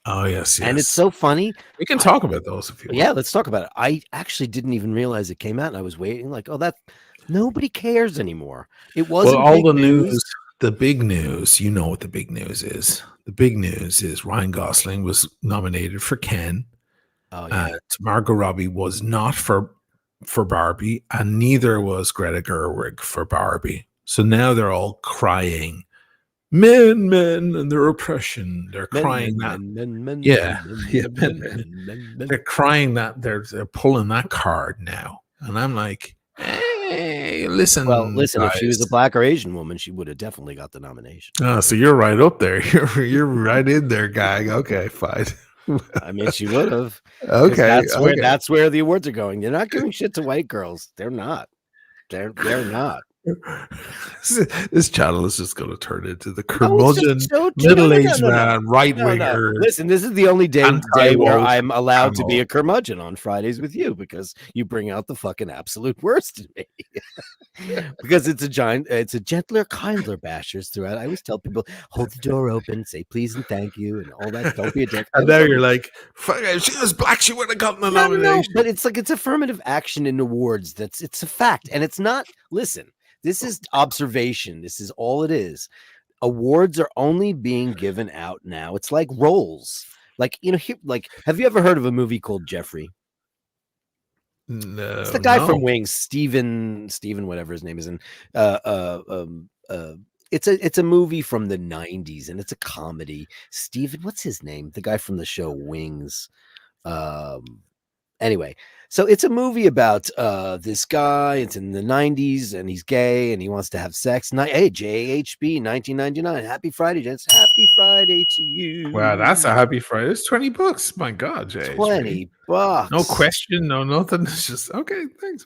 Oh, yes. And it's so funny. We can talk about those if you want. Yeah, let's talk about it. I actually didn't even realize it came out, and I was waiting like, nobody cares anymore. It wasn't all the news. The big news, you know what the big news is. The big news is Ryan Gosling was nominated for Ken. Oh, yeah. Margot Robbie was not for Barbie, and neither was Greta Gerwig for Barbie. So now they're all crying. Men, and their oppression. They're crying that. They're crying that they're pulling that card now, and I'm like, Hey, listen, Well, listen, if she was a guys. black or Asian woman, she would have definitely got the nomination. Oh, so you're right up there. You're right in there, gang. Okay, fine. I mean, she would have, because Okay, okay. that's where the awards are going. They're not giving shit to white girls. They're not. They're not. This channel is just going to turn into the No, it's just curmudgeon, so true. middle-aged No. man, right No. winger, Listen, this is the only day where anti-woke I'm allowed to be camel. a curmudgeon on Fridays with you, because you bring out the fucking absolute worst in me. Because it's a gentler, kindler bashers throughout. I always tell people, hold the door open, say please and thank you, and all that. Don't be a dick. And now you're like, fuck, if she was black, she would have gotten the No, nomination. but it's like it's affirmative action in awards. It's a fact, and it's not. Listen, this is observation. This is all it is. Awards are only being given out now. It's like roles. Like, have you ever heard of a movie called Jeffrey? No, It's the guy from Wings, Steven, whatever his name is. And it's a movie from the 90s, and it's a comedy. Steven, what's his name? The guy from the show Wings. Anyway, so it's a movie about this guy. It's in the 90s, and he's gay, and he wants to have sex. Hey, JHB 1999. Happy Friday, gents. Happy Friday to you. Wow, that's a happy Friday. It's $20. My God, JHB. $20. No question, no nothing. It's just okay. Thanks.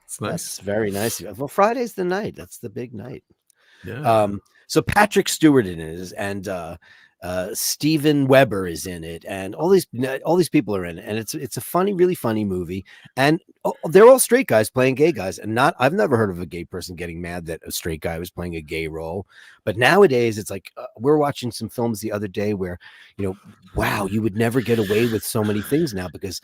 It's nice. That's very nice. Well, Friday's the night. That's the big night. Yeah. So Patrick Stewart in it is, and Steven Weber is in it, and all these people are in it, and it's a funny, really funny movie, and they're all straight guys playing gay guys, and I've never heard of a gay person getting mad that a straight guy was playing a gay role, but nowadays it's like we're watching some films the other day where, wow, you would never get away with so many things now because.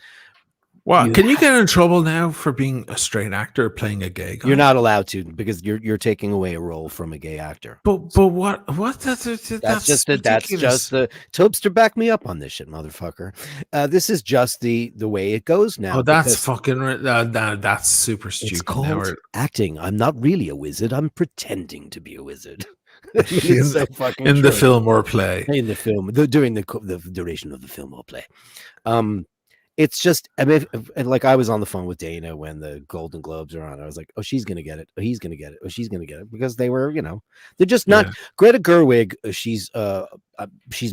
Well, can you get in trouble now for being a straight actor playing a gay guy? You're not allowed to, because you're taking away a role from a gay actor. But what? That's just the Tobster, back me up on this shit, motherfucker. This is just the way it goes now. Oh, that's fucking that's super stupid. It's called acting. I'm not really a wizard. I'm pretending to be a wizard. In the film or play. In the film, during the duration of the film or play. It's just, I mean, like I was on the phone with Dana when the Golden Globes are on. I was like, oh, she's going to get it. Oh, he's going to get it. Oh, she's going to get it, because they were, they're just not. Yeah. Greta Gerwig, she's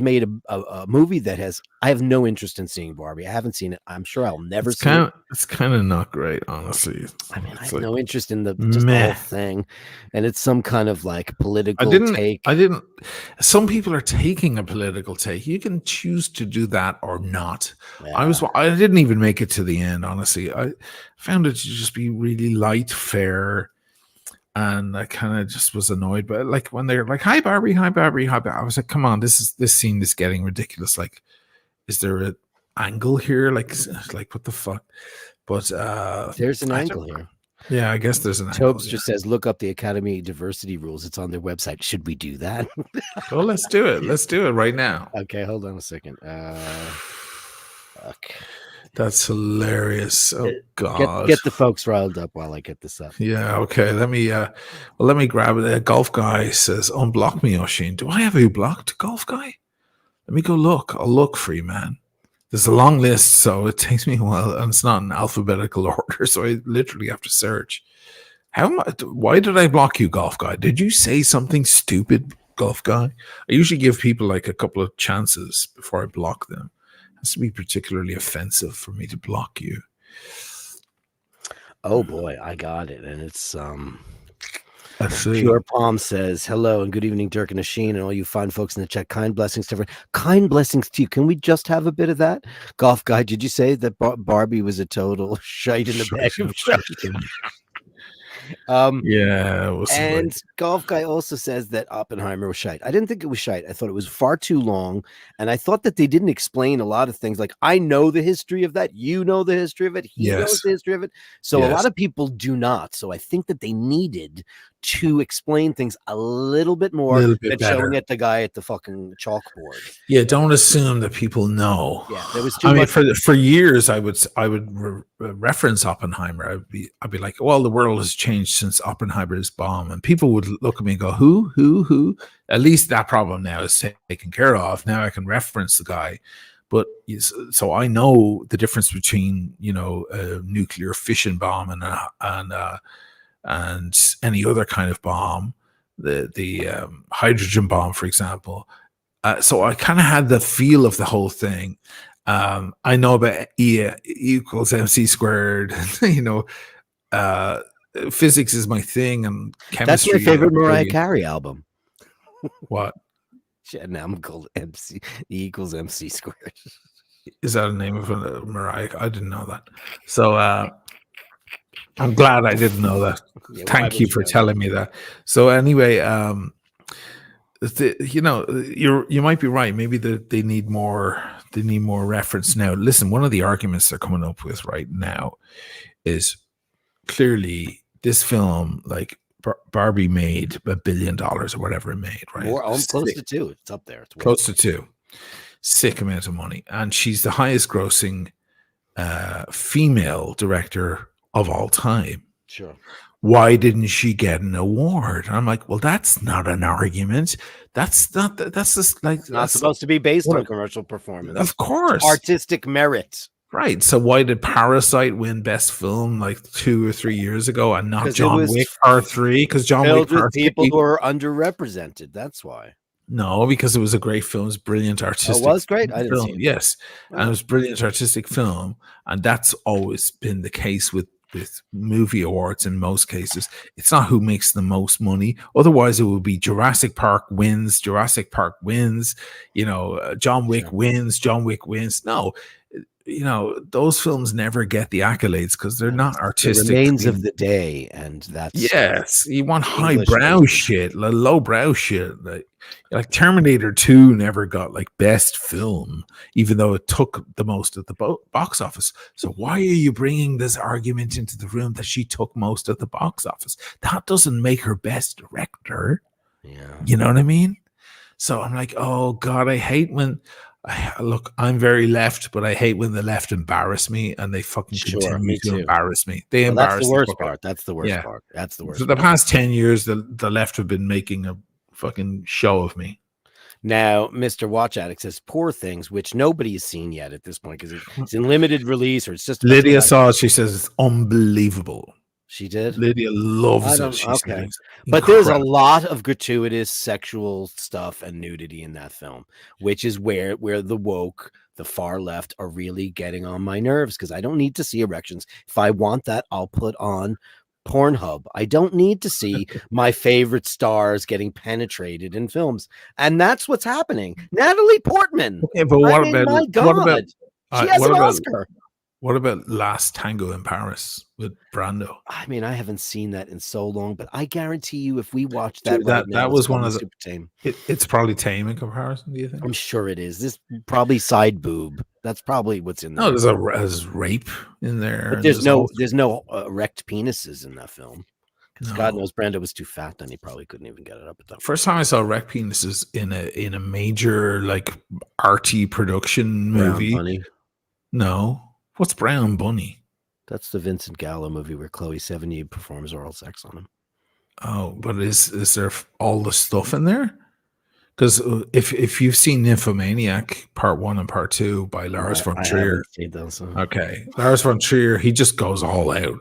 made a movie that I have no interest in seeing Barbie. I haven't seen it. I'm sure I'll never see it. It's kind of not great, honestly. I mean, I have no interest in the whole thing. And it's some kind of like political take. Some people are taking a political take. You can choose to do that or not. Yeah. I didn't even make it to the end, honestly. I found it to just be really light, fair. And I kind of just was annoyed, but like when they're like, "Hi Barbie, hi Barbie, hi Barbie," I was like, "Come on, this scene is getting ridiculous. Like, is there an angle here? Like what the fuck?" But there's an angle here. Yeah, I guess there's an angle. Tobes just says, "Look up the Academy diversity rules. It's on their website." Should we do that? Well, let's do it. Let's do it right now. Okay, hold on a second. Fuck. That's hilarious. Oh God! Get the folks riled up while I get this up. Yeah. Okay. Let me grab it. Golf guy says, "Unblock me, Oisin." Do I have you blocked, Golf guy? Let me go look. I'll look for you, man. There's a long list, so it takes me a while, and it's not in alphabetical order, so I literally have to search. Why did I block you, Golf guy? Did you say something stupid, Golf guy? I usually give people like a couple of chances before I block them. To be particularly offensive for me to block you. Oh boy, I got it, and it's Pure Palm says, "Hello and good evening, Dirk and Oisin, and all you fine folks in the chat. Kind blessings to everyone. Kind blessings to you. Can we just have a bit of that, Golf guy? Did you say that Barbie was a total shite in the bag of shite?" Yeah, and Golf guy also says that Oppenheimer was shite. I didn't think it was shite. I thought it was far too long, and I thought that they didn't explain a lot of things. Like, I know the history of that, you know the history of it, he knows the history of it, so a lot of people do not. So I think that they needed to explain things a little bit more than showing it the guy at the fucking chalkboard. Yeah, don't assume that people know. Yeah, there was too much. For years, I would reference Oppenheimer. I'd be like, "Well, the world has changed since Oppenheimer's bomb," and people would look at me and go, "Who?" At least that problem now is taken care of. Now I can reference the guy. But so I know the difference between, you know, a nuclear fission bomb and any other kind of bomb, the hydrogen bomb, for example. So I kind of had the feel of the whole thing. I know about E equals MC squared. You know, physics is my thing, and That's chemistry. my favorite I'm Mariah really- Carey album. What Now I'm called MC E equals MC squared. is that? The name of a Mariah? I didn't know that. So I'm glad I didn't know that. Yeah, why Thank would you you for know that? telling me that. So anyway, you know, you might be right. Maybe they need more. They need more reference now. Listen, one of the arguments they're coming up with right now is clearly this film, like Barbie, made $1 billion or whatever it made, right? More, close to 2. It's up there. It's Close to 2. Sick amount of money, and she's the highest grossing female director of all time. Sure. Why didn't she get an award? I'm like, well, that's not an argument. That's not. That's just like It's not supposed to be based what on a- commercial performance. Of course, Artistic merit. right. So why did Parasite win Best Film like 2 or 3 years ago, and not 'Cause it John was Wick Part 3? Because John Wick Filled with Part 3. people who are underrepresented. That's why. No, because it was a great film. It was brilliant artistic. Oh, it was great. I didn't film. see it. Yes, and it was brilliant artistic film, and that's always been the case with movie awards. In most cases, it's not who makes the most money. Otherwise, it would be Jurassic Park wins. Jurassic Park wins. You know, John Wick wins. John Wick wins. No, you know, those films never get the accolades because they're not artistic. The remains of the day, and that's yes, you want English highbrow language. shit, lowbrow shit. Like Terminator 2 never got like best film, even though it took the most at the box office. So why are you bringing this argument into the room that she took most at the box office? That doesn't make her best director. Yeah. You know what I mean? So I'm like, oh God, I hate when. Look, I'm very left, but I hate when the left embarrass me and they fucking continue me to too. embarrass me. They Well, embarrass that's the the worst fuck out- part. That's the worst Yeah. part. That's the worst. For the part. past 10 years, the left have been making a fucking show of me. Now, Mr. Watch Addict says Poor Things, which nobody has seen yet at this point because it's in limited release or it's just Lydia saw it. She says it's unbelievable. She did. Lydia loves I it. don't- She okay. says it's But there's a incredible. lot of gratuitous sexual stuff and nudity in that film, which is where the woke, the far left, are really getting on my nerves because I don't need to see erections. If I want that, I'll put on Pornhub. I don't need to see my favorite stars getting penetrated in films, and that's what's happening. Natalie Portman. Okay, but I what mean, about my God, what about she has what an about Oscar. what about Last Tango in Paris with Brando? I mean, I haven't seen that in so long, but I guarantee you, if we watch that Dude, right now, that it's was one probably of the. super tame. It's probably tame in comparison. Do you think? I'm sure it is. This probably side boob. That's probably what's in there. No, there's rape in there. But and there's no also- erect penises in that film. Because God No. knows Brando was too fat, then he probably couldn't even get it up at that. First time I saw wreck penises in a major like arty production Brown movie. Bunny. No, what's Brown Bunny? That's the Vincent Gallo movie where Chloe Sevigny performs oral sex on him. Oh, but is there all the stuff in there? Because if you've seen Nymphomaniac Part 1 and Part 2 by Lars von I Trier, haven't seen those, so- okay, Lars von Trier, he just goes all out.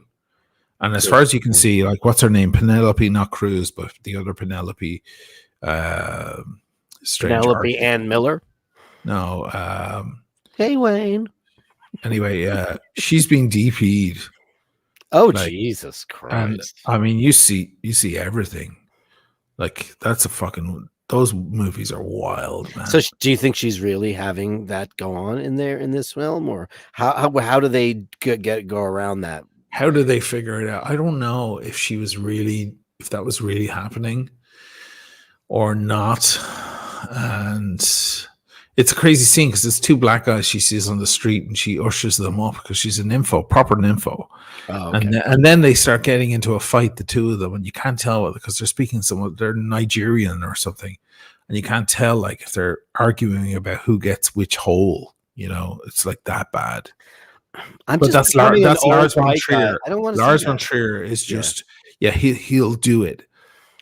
And as far as you can see, like what's her name, Penelope, not Cruz, but the other Penelope, strange. Penelope Ann Miller. No, Hey, Wayne. anyway, she's being DP'd. Oh, Like, Jesus And Christ. I mean, you see everything. Like that's a fucking. Those movies are wild, man. So do you think she's really having that go on in there in this film, or how do they go around that? How do they figure it out? I don't know if that was really happening or not. And it's a crazy scene because it's 2 black guys she sees on the street and she ushers them up because she's a proper nympho. Oh, okay. And then they start getting into a fight, the two of them, and you can't tell because they're speaking they're Nigerian or something, and you can't tell like if they're arguing about who gets which hole. You know, it's like that bad. But that's Lars von Trier. I don't want to. Lars von Trier is just he'll do it.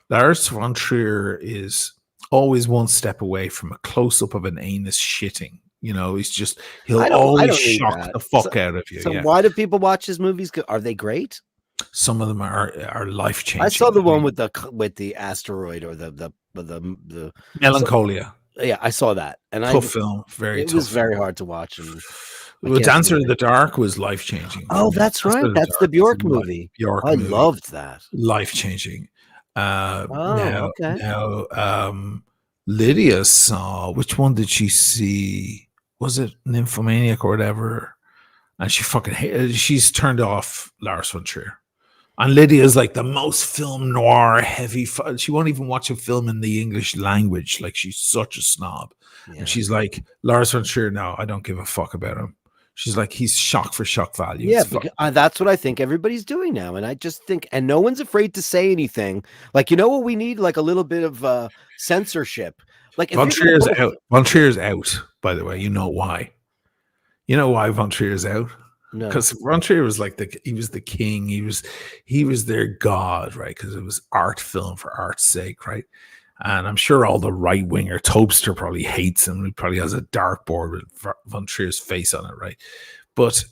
Lars von Trier is always one step away from a close up of an anus shitting You know, he'll I always don't need shock that. the fuck out of you. So Yeah, why do people watch his movies? Are they great? some of them are life changing. I saw the one with the asteroid or the so, Melancholia. yeah, I saw that, and Tough film, very it tough was very film. hard to watch, and I Well, can't think Dancer of in it. the Dark was life changing for Oh, me. that's Dancer right. in the That's the Dark is a Bjork movie. Bjork I movie, loved that. life changing. Oh, okay. Lydia saw, which one did she see? Was it Nymphomaniac or whatever? And she fucking hated. She's turned off Lars von Trier. And Lydia's like the most film noir heavy. She won't even watch a film in the English language. Like, she's such a snob. Yeah. And she's like, Lars von Trier, no, I don't give a fuck about him. She's like, he's shock for shock value. Yeah, because that's what I think everybody's doing now, and I just think, and no one's afraid to say anything. Like, you know what we need? Like a little bit of censorship. Like, if Von you're Trier's gonna put out. Von Trier's out, by the way. You know why? You know why Von Trier's out? no, Because Von Trier was he was the king. He was their god, right? Because it was art film for art's sake, right? And I'm sure all the right winger Tobster probably hates him. He probably has a dartboard with Von Trier's face on it, right? But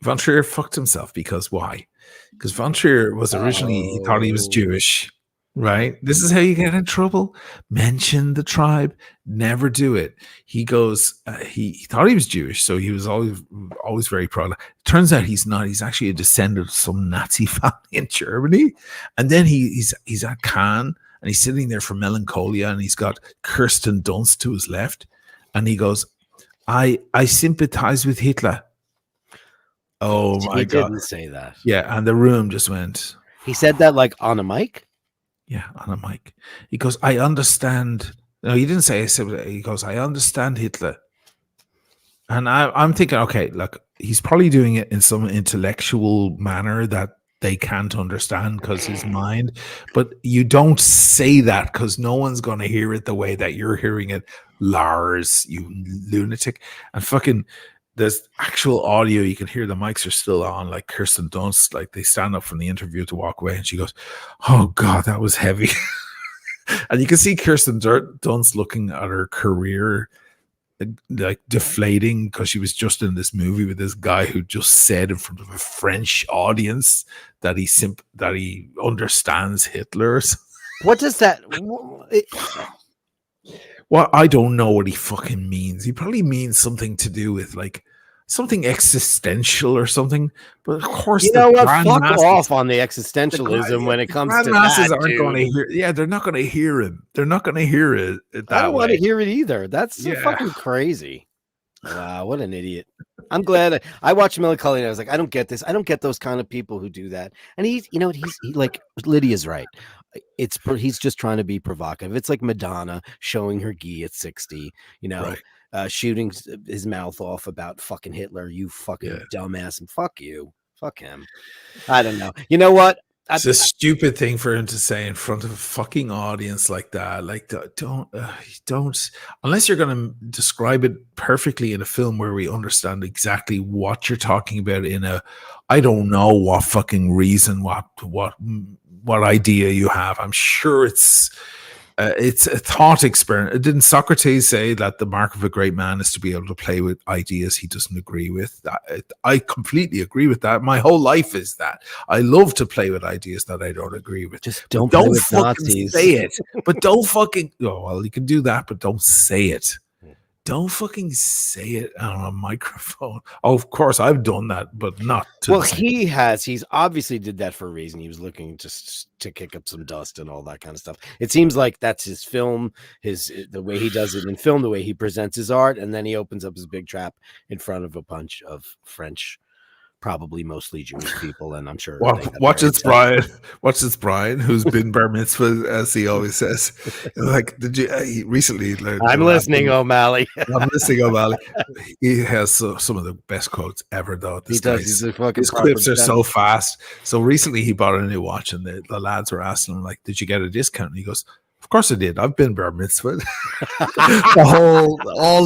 Von Trier fucked himself because why? Because Von Trier was originally, he thought he was Jewish, right? This is how you get in trouble. Mention the tribe, never do it. He goes, he thought he was Jewish, so he was always very proud. Turns out he's not. He's actually a descendant of some Nazi family in Germany. And then he's at Cannes, and he's sitting there for Melancholia, and he's got Kirsten Dunst to his left, and he goes, I sympathize with Hitler. Oh my God. He didn't say that. Yeah, and the room just went. He said that like on a mic? Yeah, on a mic. He goes, I understand. No, he didn't say, he goes, I understand Hitler. And I'm thinking, okay, look, he's probably doing it in some intellectual manner that they can't understand because his mind. But you don't say that because no one's going to hear it the way that you're hearing it, Lars, you lunatic. And fucking, there's actual audio. You can hear the mics are still on, like Kirsten Dunst, like they stand up from the interview to walk away, and she goes, oh God, that was heavy. And you can see Kirsten Dunst looking at her career like deflating because she was just in this movie with this guy who just said in front of a French audience that he understands Hitler. What does that? Well, I don't know what he fucking means. He probably means something to do with like something existential or something. But of course, you know what? Fuck off on the existentialism when it comes to that. Aren't going to hear. Yeah, they're not going to hear him. They're not going to hear it. I don't want to hear it either. That's so fucking crazy. Wow, what an idiot! I'm glad I watched Melancholia. And I was like, I don't get this. I don't get those kind of people who do that. And he's like Lydia's right. He's just trying to be provocative. It's like Madonna showing her gi at 60. You know. Right. Shooting his mouth off about fucking Hitler, you fucking dumbass, and fuck you, fuck him. I don't know. You know what? It's a stupid thing for him to say in front of a fucking audience like that. Like, don't, unless you're going to describe it perfectly in a film where we understand exactly what you're talking about in a, I don't know what fucking reason, what idea you have. I'm sure it's a thought experiment. Didn't Socrates say that the mark of a great man is to be able to play with ideas he doesn't agree with? I completely agree with that. My whole life is that. I love to play with ideas that I don't agree with. Just don't fucking Nazis. Say it. But don't fucking, oh, well, you can do that, but don't say it. Don't fucking say it on a microphone. Oh, of course, I've done that, but not. He's obviously did that for a reason. He was looking just to kick up some dust and all that kind of stuff. It seems like that's his film, the way he does it in film, the way he presents his art, and then he opens up his big trap in front of a bunch of French, probably mostly Jewish people, and I'm sure. Watch it's Brian, who's been bar mitzvah, as he always says. Like, did you recently? I'm listening, O'Malley. I'm listening, O'Malley. He has some of the best quotes ever, though. His clips are so fast. So recently, he bought a new watch, and the lads were asking him, like, "Did you get a discount?" And he goes, "Of course I did. I've been bar mitzvah." all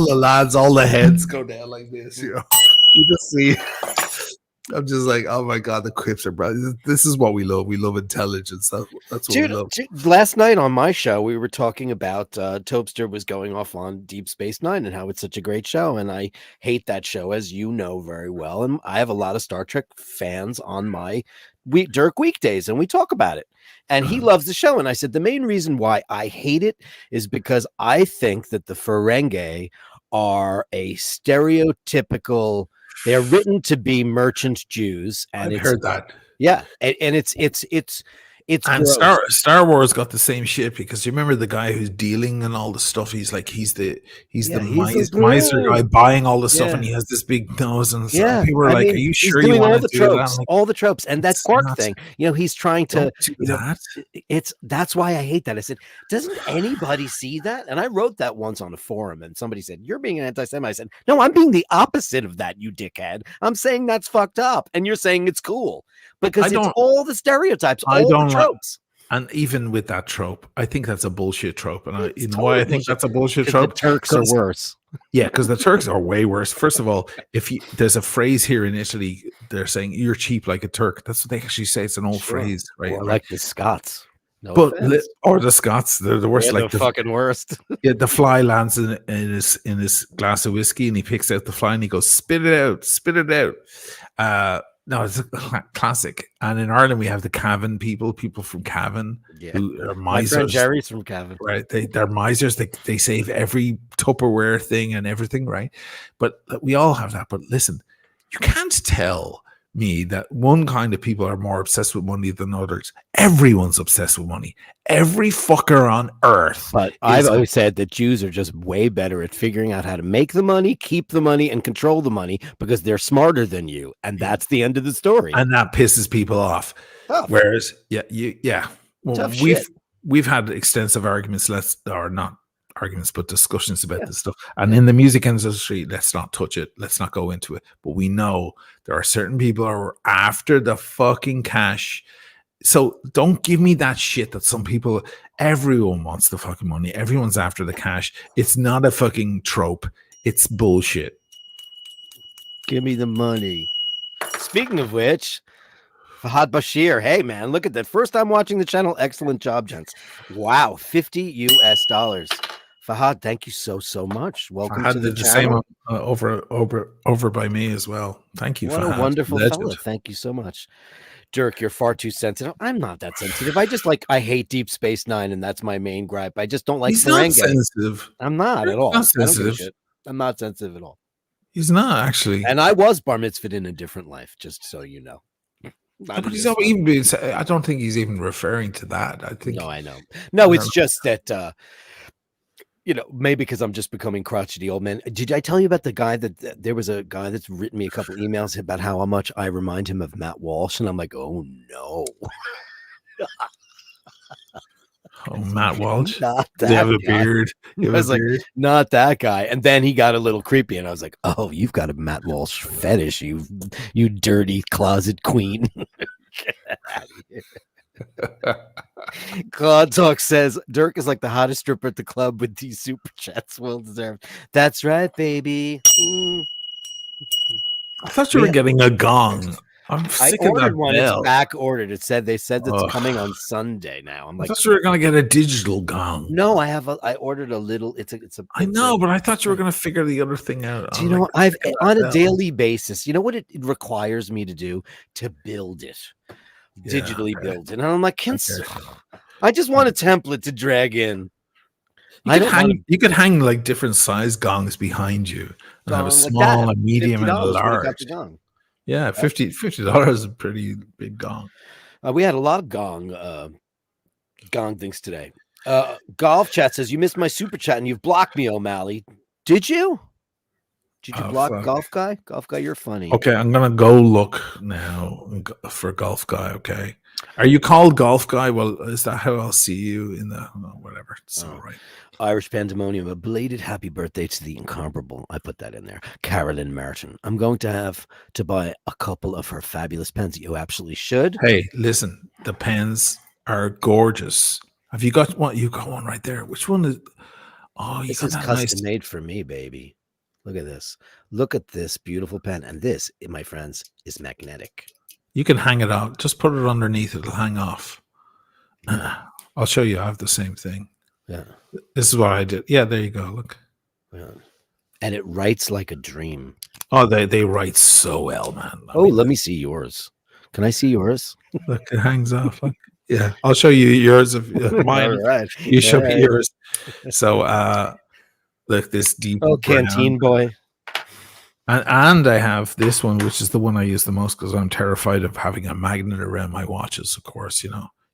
the lads, all the heads go down like this. You know, you just see. I'm just like, oh my god, the quips are bright. This is what we love. We love intelligence. That's what we Dude, love. last night on my show, we were talking about Topster was going off on Deep Space Nine and how it's such a great show. And I hate that show, as you know very well. And I have a lot of Star Trek fans on my Dirk weekdays, and we talk about it. And he loves the show. And I said, the main reason why I hate it is because I think that the Ferengi are a stereotypical, they're written to be merchant Jews. And I've heard that. yeah. And it's And gross. Star Wars got the same shit because you remember the guy who's dealing and all the stuff. He's the miser guy buying all the stuff, and he has this big nose and stuff. Yeah, People are I like, mean, "Are you he's sure you doing want all to the do that?" I'm tropes, like, all the tropes, and that "It's Quark not- thing. He's trying to, Don't do that." that's why I hate that. I said, doesn't anybody see that? And I wrote that once on a forum, and somebody said, "You're being an anti-Semite." I said, "No, I'm being the opposite of that, you dickhead. I'm saying that's fucked up, and you're saying it's cool because it's all the stereotypes, all the tropes." And even with that trope, I think that's a bullshit trope. And you know totally why I think bullshit. that's a bullshit trope? The Turks are worse. Yeah, because the Turks are way worse. First of all, there's a phrase here in Italy, they're saying you're cheap like a Turk. That's what they actually say. It's an old phrase, right? Or like the Scots. No But offense. or the Scots, they're the worst. They're like the fucking worst. Yeah, the fly lands in his glass of whiskey, and he picks out the fly and he goes, "Spit it out, spit it out." No, it's a classic. And in Ireland, we have the Cavan people from Cavan, who are misers. My friend Jerry's from Cavan. Right? They're misers. They save every Tupperware thing and everything, right? But we all have that. But listen, you can't tell me that one kind of people are more obsessed with money than others. Everyone's obsessed with money. Every fucker on earth. But I've always said that Jews are just way better at figuring out how to make the money, keep the money, and control the money because they're smarter than you. And that's the end of the story. And that pisses people off. Tough. Whereas, well, Tough shit. we've had extensive arguments, but discussions about this stuff. And in the music industry, let's not touch it. Let's not go into it. But we know there are certain people who are after the fucking cash. So don't give me that shit that some people, everyone wants the fucking money. Everyone's after the cash. It's not a fucking trope. It's bullshit. Give me the money. Speaking of which, Fahad Bashir. Hey, man, look at that. First time watching the channel. Excellent job, gents. Wow, $50 US. Fahad, thank you so much. Welcome to the channel. Same over by me as well. Thank you. What Fahad. a wonderful fella. Thank you so much. Dirk, you're far too sensitive. I'm not that sensitive. I hate Deep Space Nine, and that's my main gripe. I just don't like He's not sensitive. I'm not at all. Not sensitive. I'm not sensitive at all. He's not actually. And I was bar mitzvahed in a different life, just so you know. But he's not even being. I don't think he's even referring to that. I think. No, I know. No, it's just that. Maybe because I'm just becoming crotchety old man. Did I tell you about the guy that there was a guy that's written me a couple emails about how much I remind him of Matt Walsh, and I'm like, oh no. Oh, Matt Walsh. Not that they have a guy. beard. I was like, not that guy. And then he got a little creepy, and I was like, oh, you've got a Matt Walsh fetish, you dirty closet queen. Get out of here. Claude Talk says Dirk is like the hottest stripper at the club with these super chats. Well deserved. That's right, baby. I thought you were getting a gong. I'm sick of that one. bell. It's back ordered. It said it's coming on Sunday now. I'm like, I thought you were gonna get a digital gong. No, I ordered a little. I know, but I thought you were gonna figure the other thing out. Do you know? I've on a daily basis. You know what it requires me to do to build it. Digitally build it. And I'm like, I just want a template to drag in. You could hang like different size gongs behind you and have a small, a medium, and a large. Yeah, $50 is a pretty big gong. We had a lot of gong things today. Golf Chat says you missed my super chat and you've blocked me, O'Malley. Did you? Did you block Golf Guy? Golf Guy, you're funny. Okay, I'm gonna go look now for Golf Guy. Okay, are you called Golf Guy? Well, is that how I'll see you in the whatever? It's all right. Irish Pandemonium, a belated happy birthday to the incomparable. I put that in there. Carolyn Martin. I'm going to have to buy a couple of her fabulous pens. You absolutely should. Hey, listen, the pens are gorgeous. Have you got one? You got one right there. Which one is? Oh, this is custom made for me, baby. Look at this. Look at this beautiful pen. And this, my friends, is magnetic. You can hang it out. Just put it underneath. It'll hang off. I'll show you. I have the same thing. Yeah. This is what I did. Yeah, there you go. Look. Yeah. And it writes like a dream. Oh, they write so well, man. Let me see yours. Can I see yours? Look, it hangs off. Look. Yeah, I'll show you yours. Of mine. All right. You show me yours. So, look, this deep. Canteen boy. And I have this one, which is the one I use the most because I'm terrified of having a magnet around my watches. Of course,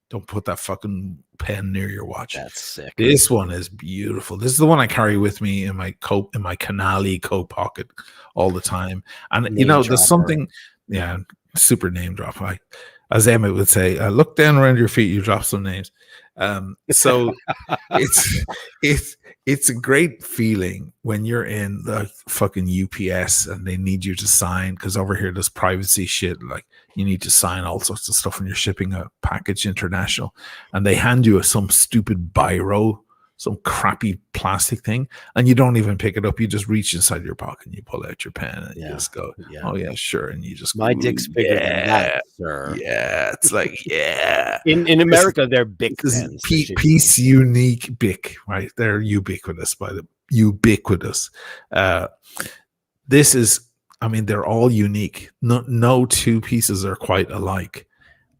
don't put that fucking pen near your watch. That's sick. This one is beautiful. This is the one I carry with me in my canali coat pocket all the time. And there's something, super name drop. As Emma would say, look down around your feet, you drop some names. So it's a great feeling when you're in the fucking UPS and they need you to sign, because over here there's privacy shit, like you need to sign all sorts of stuff when you're shipping a package international, and they hand you some stupid biro, some crappy plastic thing, and you don't even pick it up. You just reach inside your pocket and you pull out your pen and you just go, oh yeah, sure, and you just my dick's bigger than that, sir. Yeah, it's like in America they're big pens. Piece unique Bic, right? They're ubiquitous ubiquitous. This is, they're all unique. No two pieces are quite alike.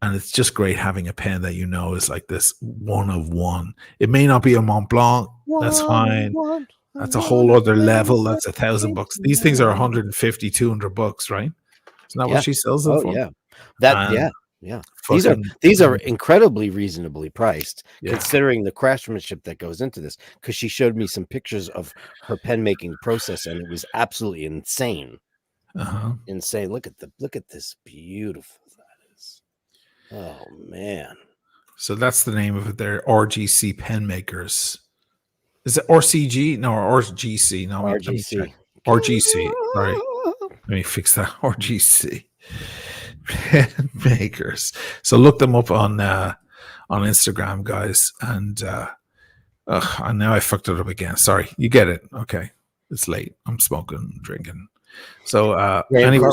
And it's just great having a pen that is like this one of one. It may not be a Mont Blanc. That's fine. That's a whole other level. That's $1,000. These things are $150, $200, right? Isn't that what she sells them for? Yeah. Yeah. These are incredibly reasonably priced, considering the craftsmanship that goes into this. Because she showed me some pictures of her pen making process, and it was absolutely insane. Insane. Look at this beautiful. Oh man! So that's the name of it. They're RGC pen makers. Is it RCG? No, or RGC. No, RGC. RGC. Sorry, let me fix that. RGC pen makers. So look them up on Instagram, guys. And now I fucked it up again. Sorry, you get it. Okay, it's late. I'm smoking, drinking. So anyway,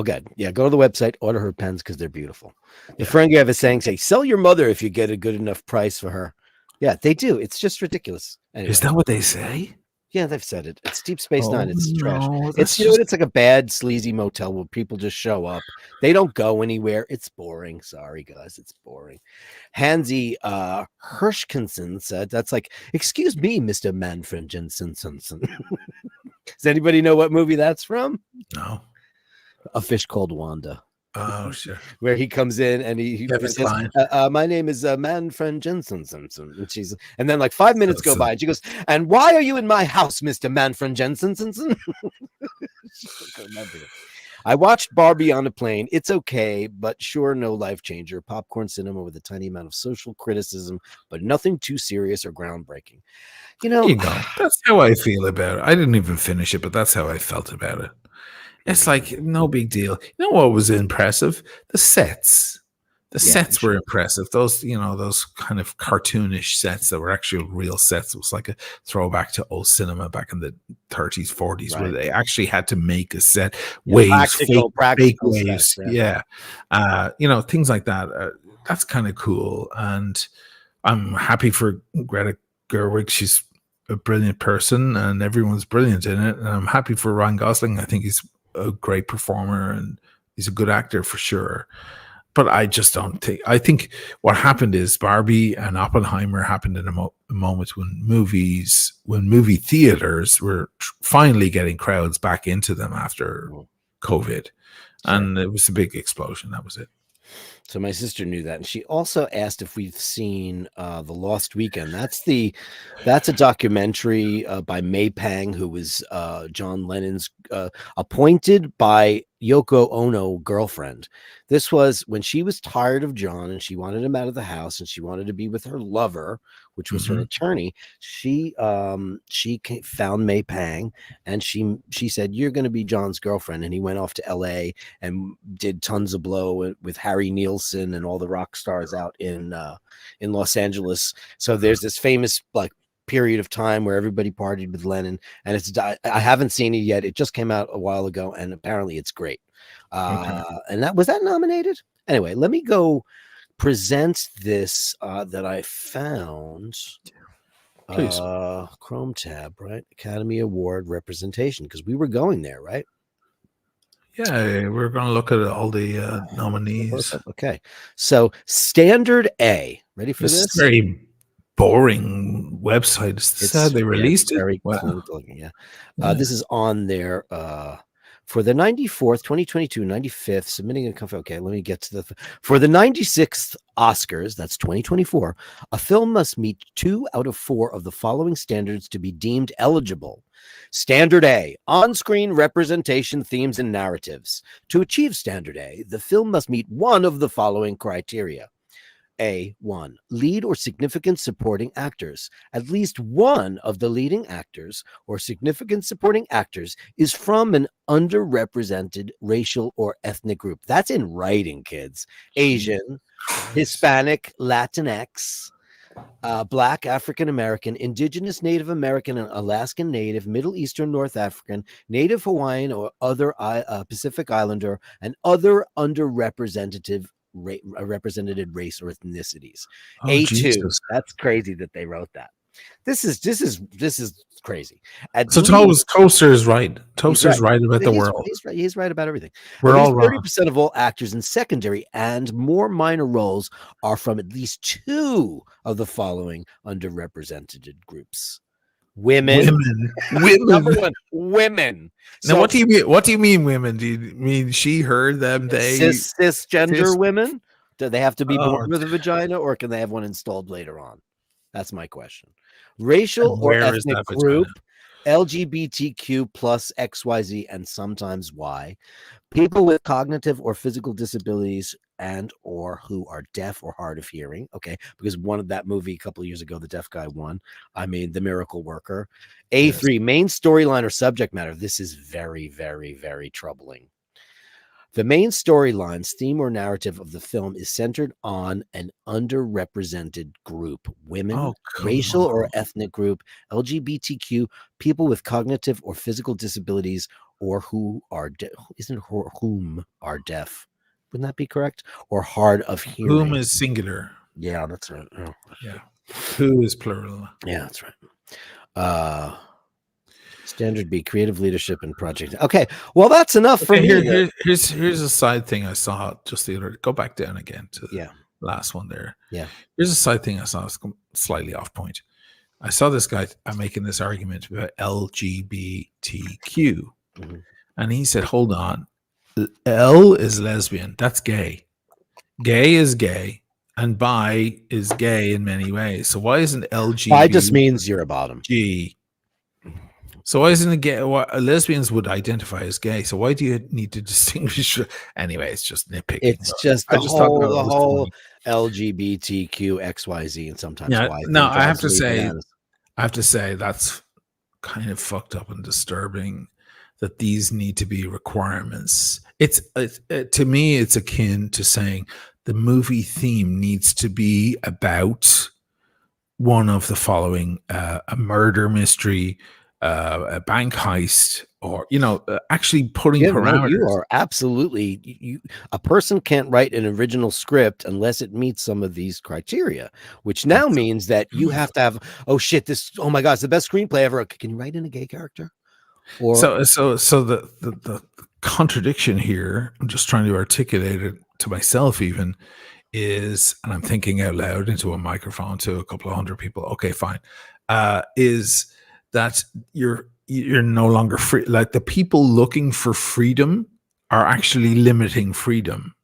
good. Yeah, go to the website, order her pens because they're beautiful. The Ferengi is saying, sell your mother if you get a good enough price for her. Yeah, they do. It's just ridiculous. Anyway. Is that what they say? Yeah, they've said it. It's Deep Space Nine. It's trash. It's it's like a bad sleazy motel where people just show up. They don't go anywhere. It's boring. Sorry, guys, it's boring. Hansi Hirschkinson said, "That's like, excuse me, Mr. Manfred Jensen." Does anybody know what movie that's from? No. A Fish Called Wanda. Oh, sure. Where he comes in and he says, my name is Manfred Jensen. And then like 5 minutes go by and she goes, and why are you in my house, Mr. Manfred Jensen? I watched Barbie on a plane. It's okay, but sure, no life changer. Popcorn cinema with a tiny amount of social criticism, but nothing too serious or groundbreaking. There you go. That's how I feel about it. I didn't even finish it, but that's how I felt about it. It's like no big deal. You know what was impressive? The sets. The sets were impressive. Those, those kind of cartoonish sets that were actually real sets. It was like a throwback to old cinema back in the 30s, 40s, where they actually had to make a set. Waves, fake waves. Sets, things like that. That's kind of cool. And I'm happy for Greta Gerwig. She's a brilliant person and everyone's brilliant in it. And I'm happy for Ryan Gosling. I think he's a great performer and he's a good actor for sure. But I just don't think. I think what happened is Barbie and Oppenheimer happened in a moment when movie theaters were finally getting crowds back into them after COVID. And it was a big explosion. That was it. So my sister knew that, and she also asked if we've seen The Lost Weekend. That's a documentary by May Pang, who was John Lennon's appointed by Yoko Ono girlfriend. This was when she was tired of John and she wanted him out of the house and she wanted to be with her lover, which was her attorney. She found May Pang and she said, "You're going to be John's girlfriend." And he went off to LA and did tons of blow with Harry Nielsen and all the rock stars out in Los Angeles. So there's this famous period of time where everybody partied with Lennon, and I haven't seen it yet. It just came out a while ago, and apparently it's great. Okay. And that was that nominated. Anyway, let me go present this that I found. Please. Chrome tab, right? Academy Award representation, because we were going there, right? Yeah, we're going to look at all the nominees. Okay, so standard A. Ready for This is this? a very boring website. Is this how they released it? Very Wow. cool looking, yeah. This is on there for the 94th, 2022, 95th, submitting a comfort. Okay, let me get to for the 96th Oscars, that's 2024, a film must meet 2 out of 4 of the following standards to be deemed eligible. Standard A, on-screen representation, themes, and narratives. To achieve Standard A, the film must meet one of the following criteria. A1, lead or significant supporting actors. At least one of the leading actors or significant supporting actors is from an underrepresented racial or ethnic group. That's in writing, kids. Asian, Hispanic, Latinx, Black, African American, Indigenous, Native American, and Alaskan Native, Middle Eastern, North African, Native Hawaiian, or other Pacific Islander, and other underrepresented race or ethnicities. Oh, A2. Jesus. That's crazy that they wrote that. This is crazy. So Toaster is right. Toaster's right about the world. He's right about everything. We're At all least wrong. 30% of all actors in secondary and more minor roles are from at least 2 of the following underrepresented groups. Women. Number 1, women. Now, what do you mean? What do you mean, women? Do you mean she, her, them, they? Cisgender women? Do they have to be born with a vagina, or can they have one installed later on? That's my question. Racial or ethnic group, LGBTQ plus XYZ and sometimes Y. People with cognitive or physical disabilities and or who are deaf or hard of hearing. Okay, because one of that movie a couple of years ago, the deaf guy won. I mean, The Miracle Worker. A3, main storyline or subject matter. This is very, very, very troubling. The main storylines, theme, or narrative of the film is centered on an underrepresented group: women, racial or ethnic group, LGBTQ, people with cognitive or physical disabilities, or who are whom are deaf. Wouldn't that be correct? Or hard of hearing. Whom is singular. Yeah, that's right. Oh. Yeah. Who is plural. Yeah, that's right. Standard B, creative leadership and project. Okay, well, that's enough for me. Here's a side thing I saw just the other. Go back down again to the last one there. Yeah. Here's a side thing I saw. It's slightly off point. I saw this guy making this argument about LGBTQ, and he said, "Hold on, L is lesbian. That's gay. Gay is gay." And bi is gay in many ways. So why isn't LGBT? Bi just means you're a bottom. G. So why isn't it gay? Lesbians would identify as gay. So why do you need to distinguish? Anyway, it's just nitpicking. It's just the whole LGBTQ XYZ and sometimes Y. No, I have to say that's kind of fucked up and disturbing that these need to be requirements. It's to me, it's akin to saying the movie theme needs to be about one of the following: a murder mystery, a bank heist, or actually putting parameters. You are absolutely a person can't write an original script unless it meets some of these criteria, which now means that you have to have, oh my god, it's the best screenplay ever. Can you write in a gay character? Or so the contradiction here, I'm just trying to articulate it to myself even, is, and I'm thinking out loud into a microphone to a couple of hundred people. Okay, fine. Is that you're no longer free. Like, the people looking for freedom are actually limiting freedom.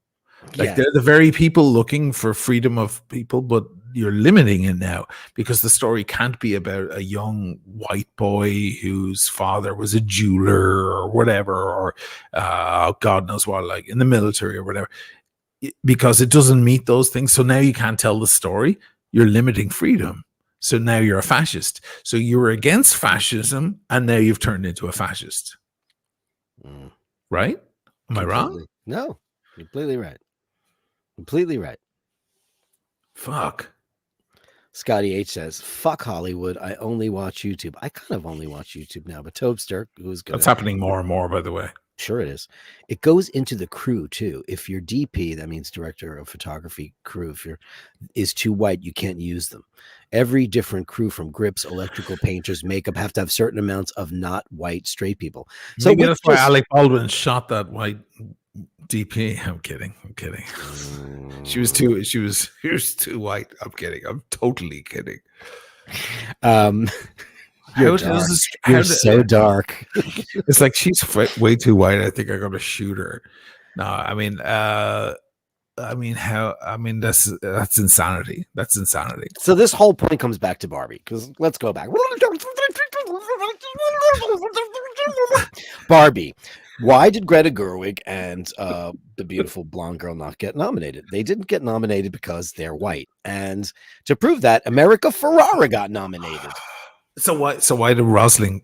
Like, they're the very people looking for freedom of people, but you're limiting it now because the story can't be about a young white boy whose father was a jeweler or whatever, or God knows what, like in the military or whatever, because it doesn't meet those things. So now you can't tell the story. You're limiting freedom. So now you're a fascist. So you were against fascism, and now you've turned into a fascist. Right? Am I wrong? No, completely right. Completely right. Fuck. Scotty H says, "Fuck Hollywood. I only watch YouTube. I kind of only watch YouTube now." But Tobster, who's good, That's happening more and more, by the way. sure it is. It goes into the crew too. If you're DP, that means director of photography crew. If you're is too white, you can't use them. Every different crew, from grips, electrical painters, makeup, have to have certain amounts of not white straight people. So Maybe that's why Alec Baldwin shot that white DP. I'm kidding. She was too white. I'm kidding. I'm totally kidding. You're dark. You're so dark. It's like she's way too white. I think I'm gonna shoot her. No, that's insanity. That's insanity. So this whole point comes back to Barbie, because let's go back. Barbie. Why did Greta Gerwig and the beautiful blonde girl not get nominated? They didn't get nominated because they're white. And to prove that, America Ferrara got nominated. So why did Ryan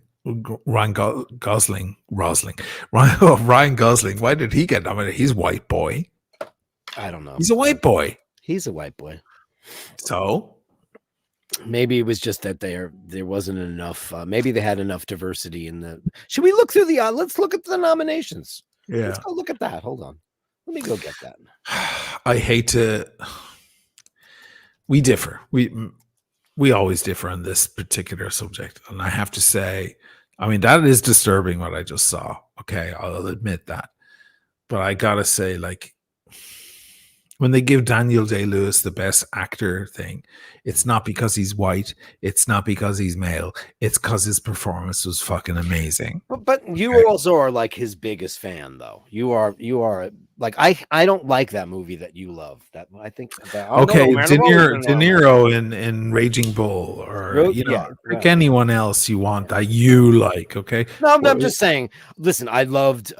Gosling, why did he get nominated? He's a white boy. I don't know. He's a white boy. He's a white boy. So maybe it was just that there wasn't enough. Maybe they had enough diversity in the. Should we look through the? Let's look at the nominations. Yeah, let's go look at that. Hold on, let me go get that. I hate to. We differ. We always differ on this particular subject, and I have to say, I mean, that is disturbing what I just saw. Okay, I'll admit that, but I gotta say, like, when they give Daniel Day-Lewis the best actor thing, it's not because he's white, it's not because he's male, it's because his performance was fucking amazing. But you also are like his biggest fan, though. You are like, I don't like that movie that you love. That I think. De Niro in Raging Bull, or pick anyone else you want that you like. Okay. No, I'm just saying. Listen, I loved.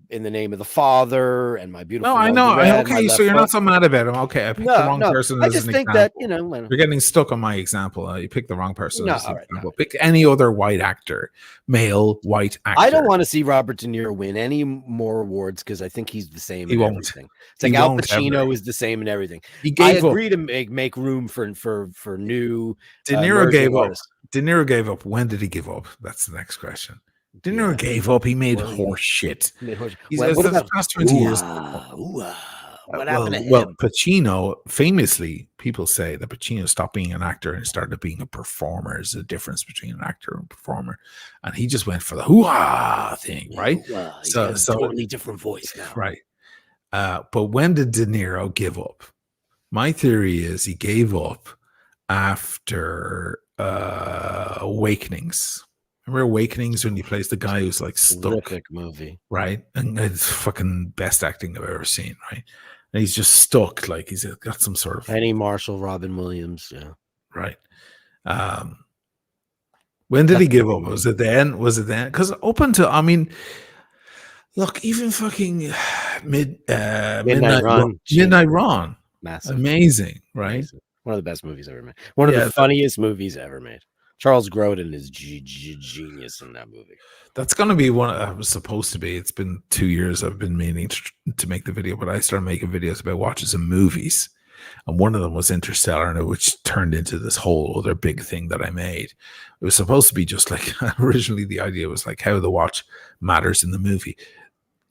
In the Name of the Father and My Beautiful. No, I know. Okay, so you're not so mad about him. Okay, I picked the wrong person. I just think that you're getting stuck on my example. You picked the wrong person. Pick any other white actor, male white actor. I don't want to see Robert De Niro win any more awards because I think he's the same. He won't. Everything. It's like Al Pacino is the same in everything. I agree to make room for new. De Niro gave up. De Niro gave up. When did he give up? That's the next question. De Niro gave up. He made horse shit. What about the past 20 years? What happened to him? Well, Pacino, famously, people say that Pacino stopped being an actor and started being a performer. There's a difference between an actor and a performer. And he just went for the hoo-ha thing, right? He's got a totally different voice now. Right. But when did De Niro give up? My theory is he gave up after Awakenings. Remember Awakenings, when he plays the guy who's like stuck? Terrific movie, right? And it's fucking best acting I've ever seen, right? And he's just stuck, like he's got some sort of Penny Marshall, Robin Williams, yeah, right. When did he give up? Was it then? Because open to, I mean, look, even fucking Midnight Run, massive, amazing, right? Amazing. One of the best movies ever made. One of the funniest movies ever made. Charles Grodin is genius in that movie. That's going to be one I was supposed to be. It's been 2 years I've been meaning to make the video, but I started making videos about watches of movies. And one of them was Interstellar, which turned into this whole other big thing that I made. It was supposed to be just like, originally the idea was like how the watch matters in the movie.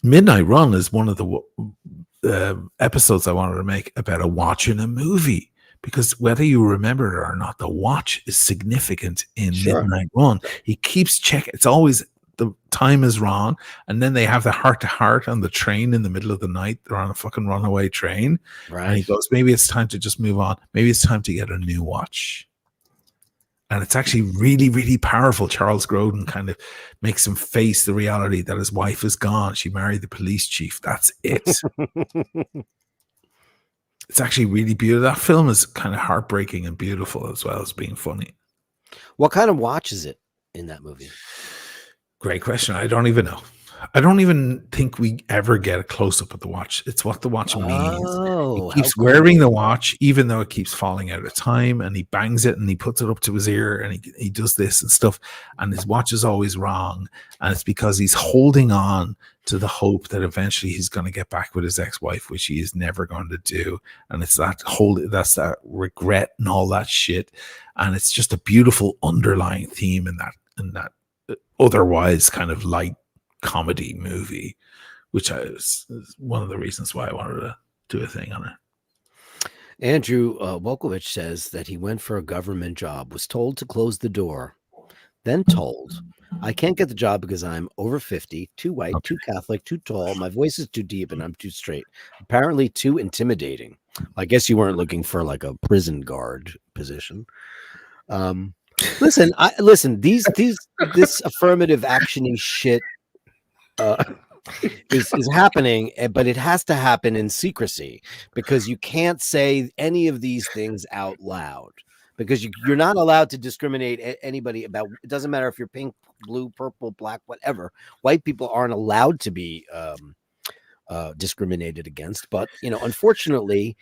Midnight Run is one of the episodes I wanted to make about a watch in a movie. Because whether you remember it or not, the watch is significant in Midnight Run. He keeps checking. It's always the time is wrong. And then they have the heart-to-heart on the train in the middle of the night. They're on a fucking runaway train. Right. And he goes, maybe it's time to just move on. Maybe it's time to get a new watch. And it's actually really, really powerful. Charles Grodin kind of makes him face the reality that his wife is gone. She married the police chief. That's it. It's actually really beautiful. That film is kind of heartbreaking and beautiful as well as being funny. What kind of watch is it in that movie? Great question. I don't even know. I don't even think we ever get a close up of the watch. It's what the watch means. He Oh, how keeps wearing the cool. watch, even though it keeps falling out of time, and he bangs it and he puts it up to his ear and he does this and stuff. And his watch is always wrong. And it's because he's holding on to the hope that eventually he's going to get back with his ex-wife, which he is never going to do. And it's that's that regret and all that shit. And it's just a beautiful underlying theme in that otherwise kind of light comedy movie, which is one of the reasons why I wanted to do a thing on it. Andrew Wolkowicz says that he went for a government job, was told to close the door, then told, I can't get the job because I'm over 50, too white, too Catholic, too tall, my voice is too deep, and I'm too straight. Apparently too intimidating. I guess you weren't looking for like a prison guard position. Listen, this affirmative action-y shit is happening, but it has to happen in secrecy because you can't say any of these things out loud because you're not allowed to discriminate anybody about. It doesn't matter if you're pink, blue, purple, black, whatever. White people aren't allowed to be discriminated against, but unfortunately,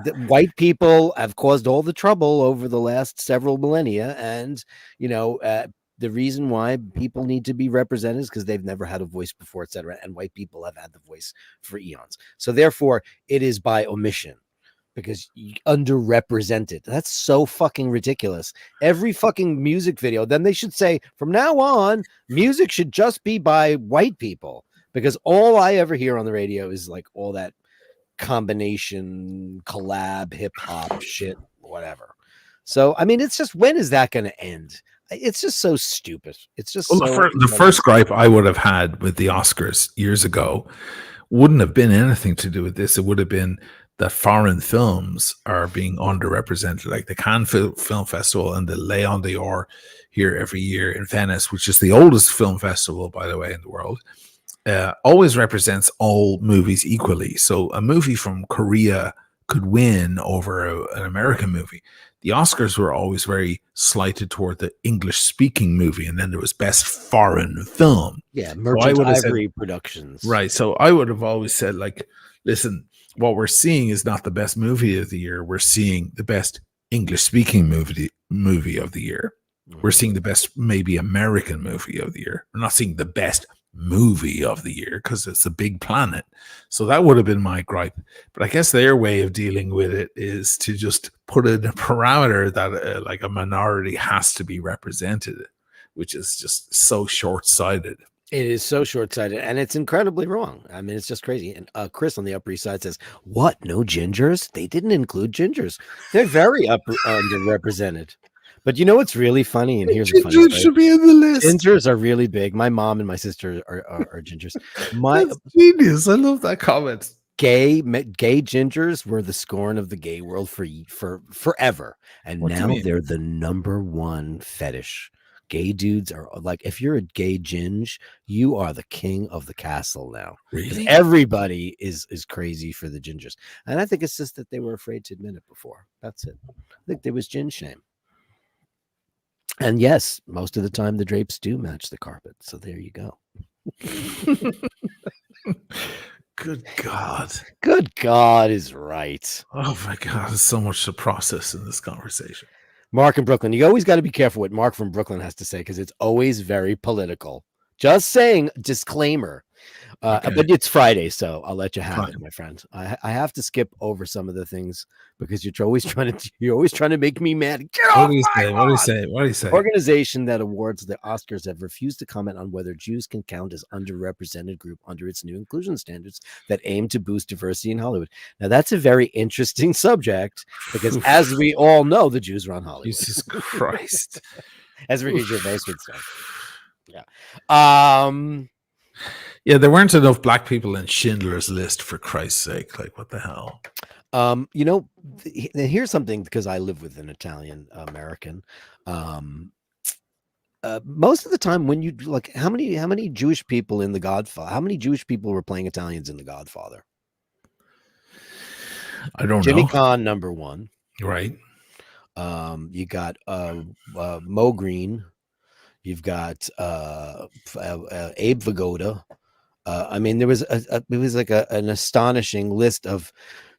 the white people have caused all the trouble over the last several millennia, and the reason why people need to be represented is because they've never had a voice before, etc. And white people have had the voice for eons. So therefore, it is by omission because you underrepresented. That's so fucking ridiculous. Every fucking music video, then they should say from now on, music should just be by white people because all I ever hear on the radio is like all that combination collab hip hop shit, whatever. So I mean, it's just, when is that going to end? It's just so stupid. It's just the first gripe I would have had with the Oscars years ago wouldn't have been anything to do with this. It would have been that foreign films are being underrepresented, like the Cannes Film Festival and the Leon d'Or here every year in Venice, which is the oldest film festival, by the way, in the world. Always represents all movies equally. So a movie from Korea could win over an American movie. The Oscars were always very slighted toward the English-speaking movie, and then there was Best Foreign Film. Yeah, Merchant Ivory Productions. Right. So I would have always said, like, listen, what we're seeing is not the best movie of the year. We're seeing the best English-speaking movie of the year. Mm-hmm. We're seeing the best maybe American movie of the year. We're not seeing the best movie of the year because it's a big planet. So that would have been my gripe. But I guess their way of dealing with it is to just put in a parameter that like a minority has to be represented, which is just so short-sighted. It is so short-sighted, and it's incredibly wrong. I mean, it's just crazy. And Chris on the Upper East Side says, what, no gingers? They didn't include gingers. They're very underrepresented. But you know what's really funny? And here's the funny story. Should be in the list. Gingers are really big. My mom and my sister are gingers. That's genius. I love that comment. Gay gingers were the scorn of the gay world for forever, and now they're the number one fetish. Gay dudes are like, if you're a gay ginge, you are the king of the castle now. Really? Everybody is crazy for the gingers, and I think it's just that they were afraid to admit it before. That's it. I think there was ginge shame. And yes, most of the time the drapes do match the carpet. So there you go. Good God. Good God is right. Oh my God. There's so much to process in this conversation. Mark in Brooklyn. You always got to be careful what Mark from Brooklyn has to say because it's always very political. Just saying, disclaimer. Okay. But it's Friday, so I'll let you have it, my friend. I have to skip over some of the things because you're always trying to make me mad. Get off my lawn! What do you say? Organization that awards the Oscars have refused to comment on whether Jews can count as underrepresented group under its new inclusion standards that aim to boost diversity in Hollywood. Now that's a very interesting subject because, as we all know, the Jews run Hollywood. Jesus Christ, as Ricky Gervais would say. Yeah. Yeah, there weren't enough black people in Schindler's List, for Christ's sake. Like, what the hell? Here's something, because I live with an Italian American. Most of the time, when you like, how many Jewish people in The Godfather? How many Jewish people were playing Italians in The Godfather? I don't know. Jimmy Caan, number one. Right. You got Mo Green. You've got Abe Vigoda. I mean, there was it was like an astonishing list of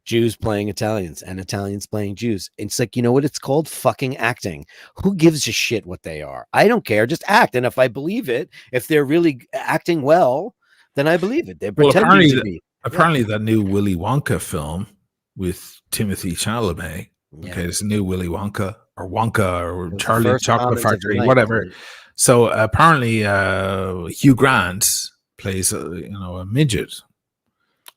Jews playing Italians and Italians playing Jews. It's like, you know what it's called? Fucking acting. Who gives a shit what they are? I don't care. Just act. And if I believe it, if they're really acting well, then I believe it. They're Well, pretending to be. apparently that new Willy Wonka film with Timothy Chalamet. Yeah. Okay, it's a new Willy Wonka or The Charlie first Chocolate comment of the Factory, night. whatever. So apparently, Hugh Grant plays a midget,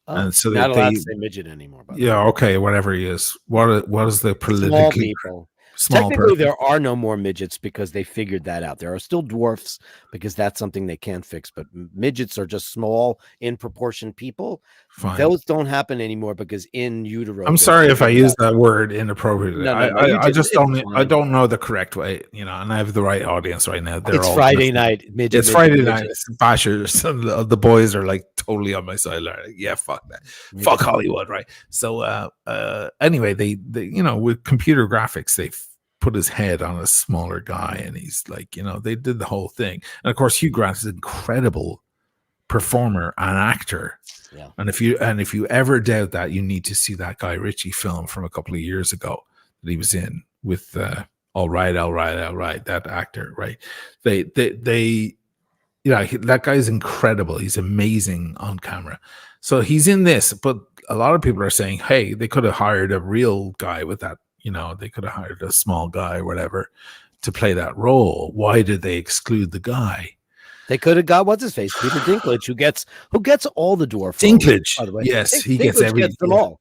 Oh, and so not that allowed they to say midget anymore. By the yeah, way. okay, whatever he is. What is the Small politically people. small Technically, person? there are no more midgets because they figured that out. There are still dwarfs because that's something they can't fix. But midgets are just small in proportion people. Fine. Those don't happen anymore because in utero. I'm they sorry if I figured it use out. that word inappropriately. No, you I didn't. just It's I fine. don't know the correct way, and I have the right audience right now. They're It's all Friday just- night. Midget. It's midget, Friday midget, night. It's bashers. And the boys are like totally on my side. Like, yeah, fuck that. midget. Fuck Hollywood, right? So anyway, they with computer graphics, they put his head on a smaller guy, and he's like, they did the whole thing. And of course, Hugh Grant is an incredible performer and actor. Yeah. And if you ever doubt that, you need to see that Guy Ritchie film from a couple of years ago that he was in with all right, that actor, right? That guy's incredible. He's amazing on camera. So he's in this, but a lot of people are saying, hey, they could have hired a real guy with that. They could have hired a small guy or whatever to play that role. Why did they exclude the guy? They could have got what's his face, Peter Dinklage, who gets all the dwarf Dinklage, roles, by the way. yes, he Dinklage gets them yeah. all.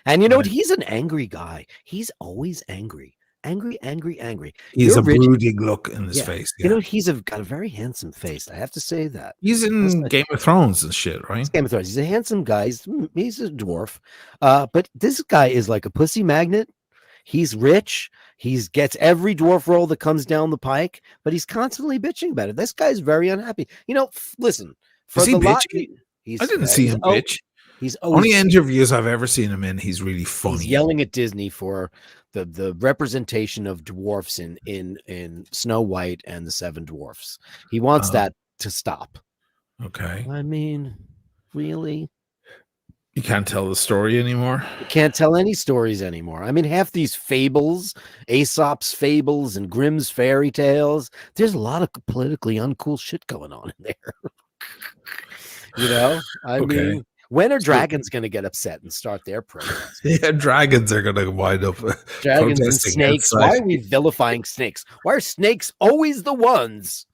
And you know what? Yeah. He's an angry guy. He's always angry. Angry. He's You're a rich. brooding look in his Yeah. face. You know, he's got a very handsome face. I have to say that. He's in Game of Thrones and shit, right? He's Game of Thrones. He's a handsome guy. He's a dwarf. But this guy is like a pussy magnet. He's rich. He gets every dwarf role that comes down the pike, but he's constantly bitching about it. This guy's very unhappy. Listen. Is he bitchy? I didn't see him bitch. He's Only interviews I've ever seen him in, he's really funny. He's yelling at Disney for the representation of dwarfs in Snow White and the Seven Dwarfs. He wants that to stop. Okay. I mean, really? You can't tell the story anymore. You can't tell any stories anymore. I mean, half these fables, Aesop's fables and Grimm's fairy tales, there's a lot of politically uncool shit going on in there. I mean, when are dragons going to get upset and start their protests? Yeah, dragons are going to wind up Dragons and snakes. outside. Why are we vilifying snakes? Why are snakes always the ones?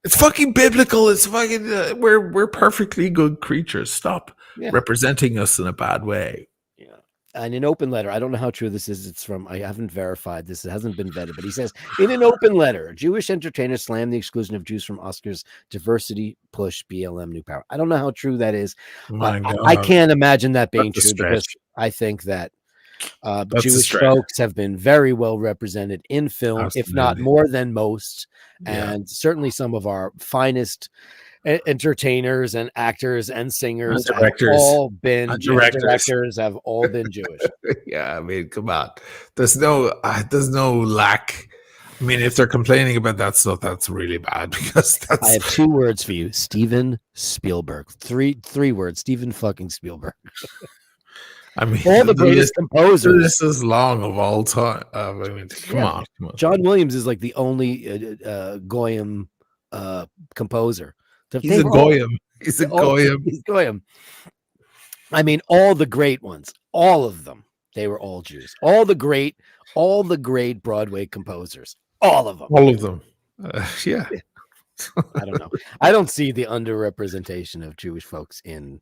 It's fucking biblical. It's fucking we're perfectly good creatures. Stop representing us in a bad way. Yeah. And an open letter, I don't know how true this is. It's from, I haven't verified this. It hasn't been vetted, but he says, in an open letter, Jewish entertainers slammed the exclusion of Jews from Oscars diversity push BLM new power. I don't know how true that is. I can't imagine that being true because I think that Jewish folks have been very well represented in film, if not more than most. And certainly some of our finest entertainers and actors and singers and directors have all been directors have all been Jewish. Yeah, I mean, come on. There's no lack. I mean, if they're complaining about that stuff, that's really bad because I have 2 words for you: Steven Spielberg. Three words: Steven fucking Spielberg. I mean, all the greatest composers. This is long of all time. I mean, come on. John Williams is like the only Goyim composer. He's a Goyim. He's a Goyim. He's Goyim. I mean, all the great ones, all of them, they were all Jews. All the great Broadway composers, all of them. All of them. Yeah. I don't know. I don't see the underrepresentation of Jewish folks in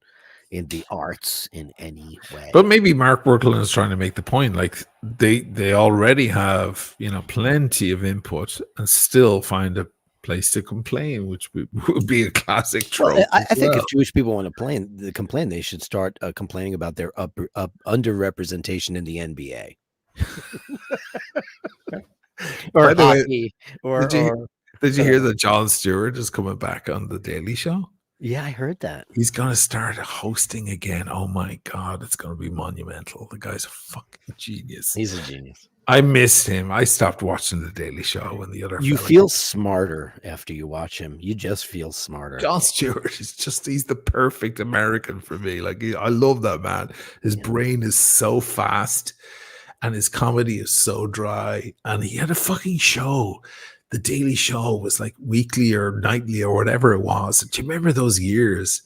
the arts in any way. But maybe Mark Workland is trying to make the point, like they already have plenty of input and still find a place to complain, which would be a classic trope. Well, I think if Jewish people want to complain, they should start complaining about their underrepresentation in the NBA. Or hockey. Did you hear that Jon Stewart is coming back on The Daily Show? Yeah, I heard that. He's going to start hosting again. Oh my God, it's going to be monumental. The guy's a fucking genius. He's a genius. I missed him. I stopped watching The Daily Show when the other You fella. feel smarter after you watch him. You just feel smarter. Jon Stewart is he's the perfect American for me. Like, I love that man. His brain is so fast and his comedy is so dry. And he had a fucking show. The Daily Show was like weekly or nightly or whatever it was. Do you remember those years?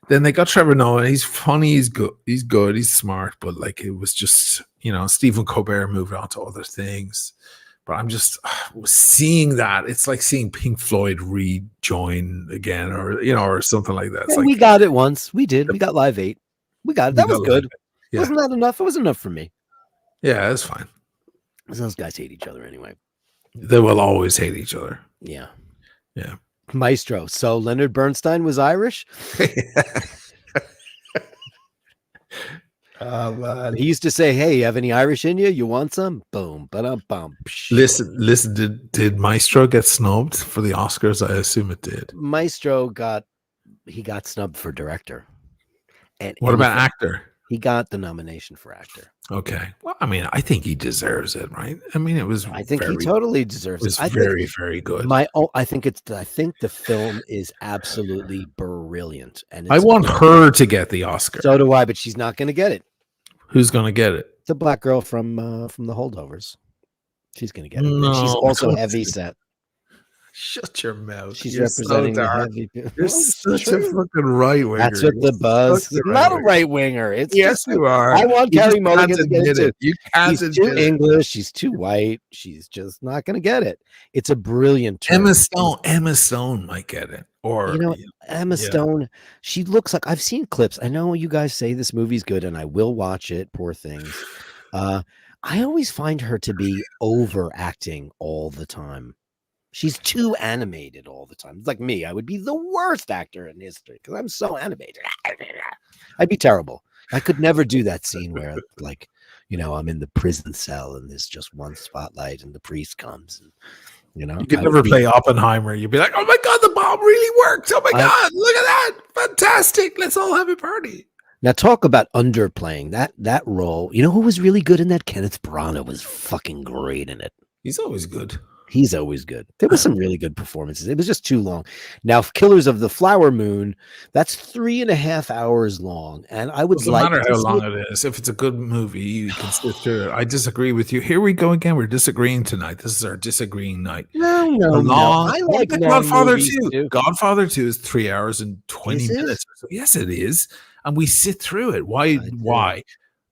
Then they got Trevor Noah. He's funny. He's good. He's smart. But like, it was just, Stephen Colbert moved on to other things. But I'm just seeing that. It's like seeing Pink Floyd rejoin again, or something like that. It's like, we got it once. We did. We got Live 8. We got it. That was good. Yeah. Wasn't that enough? It was enough for me. Yeah, it's fine. Those guys hate each other anyway. They will always hate each other. Yeah. Yeah. Maestro. So Leonard Bernstein was Irish? He used to say, "Hey, you have any Irish in you? You want some?" Boom, ba-dum-bum. Listen. Did Maestro get snubbed for the Oscars? I assume it did. Maestro got snubbed for director. And what about actor? He got the nomination for actor. Okay. Well, I mean, I think he deserves it, right? I mean, it was. I think he totally deserves it. It was very, very good. I think the film is absolutely brilliant, and I want her to get the Oscar. So do I, but she's not going to get it. Who's going to get it? The black girl from The Holdovers. She's going to get it. No, and she's also heavy set. Shut your mouth. She's representing the heavy. You're such a fucking right winger. That's what the buzz. Not a right winger. It's yes, you are. I want Carrie Mulligan to get it. You can't. She's too English. She's too white. She's just not going to get it. It's a brilliant turn. Emma Stone might get it. Or Emma Stone. She looks like, I've seen clips. I know you guys say this movie's good, and I will watch it. Poor things. I always find her to be overacting all the time. She's too animated all the time. It's like me. I would be the worst actor in history because I'm so animated. I'd be terrible. I could never do that scene where, like, I'm in the prison cell and there's just one spotlight and the priest comes. And, you could never play Oppenheimer. You'd be like, "Oh my God, the bomb really worked! Oh my God, look at that! Fantastic! Let's all have a party." Now talk about underplaying that role. You know who was really good in that? Kenneth Branagh was fucking great in it. He's always good. He's always good. There were some really good performances. It was just too long. Now, Killers of the Flower Moon, that's 3.5 hours long. And I would like to how long it is. If it's a good movie, you can sit through it. I disagree with you. Here we go again. We're disagreeing tonight. This is our disagreeing night. No. I like Godfather 2. Godfather 2 is 3 hours and 20 minutes. Yes, it is. And we sit through it. Why?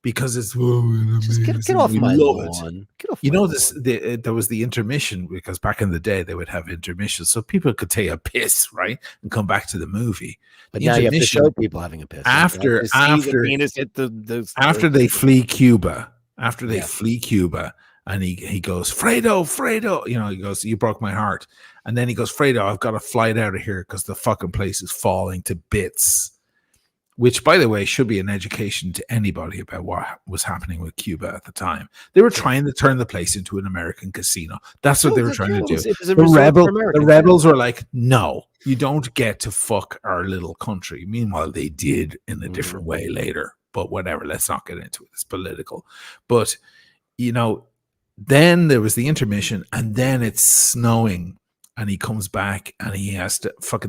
Because it's just get off my lawn. There was the intermission, because back in the day they would have intermissions so people could take a piss, right, and come back to the movie. But now you have to show people having a piss after they flee Cuba. After they flee Cuba, and he goes, Fredo, he goes, "You broke my heart," and then he goes, "Fredo, I've got to fly out of here because the fucking place is falling to bits." Which, by the way, should be an education to anybody about what was happening with Cuba at the time. They were trying to turn the place into an American casino. That's what they were trying to do. The rebels were like, "No, you don't get to fuck our little country." Meanwhile, they did in a different way later. But whatever, let's not get into it. It's political. But, then there was the intermission, and then it's snowing. And he comes back, and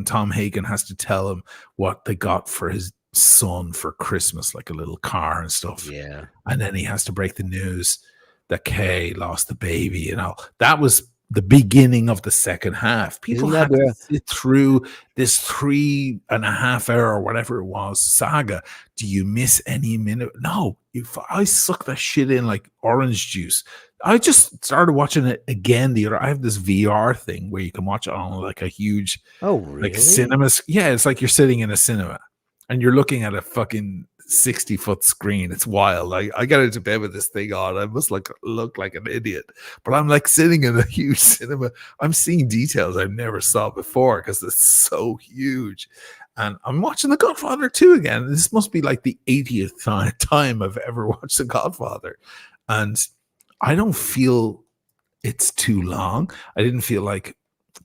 Tom Hagen has to tell him what they got for his son for Christmas, like a little car and stuff. Yeah. And then he has to break the news that Kay lost the baby. That was the beginning of the second half. People had to sit through this 3.5 hour or whatever it was saga. Do you miss any minute? No. I suck that shit in like orange juice. I just started watching it again I have this VR thing where you can watch it on like a huge like cinema. Yeah, it's like you're sitting in a cinema and you're looking at a fucking 60-foot screen. It's wild. Like, I got into bed with this thing on. I must look like an idiot, but I'm like sitting in a huge cinema. I'm seeing details I never saw before because it's so huge. And I'm watching The Godfather 2 again. This must be like the 80th time I've ever watched The Godfather. And I don't feel it's too long. I didn't feel like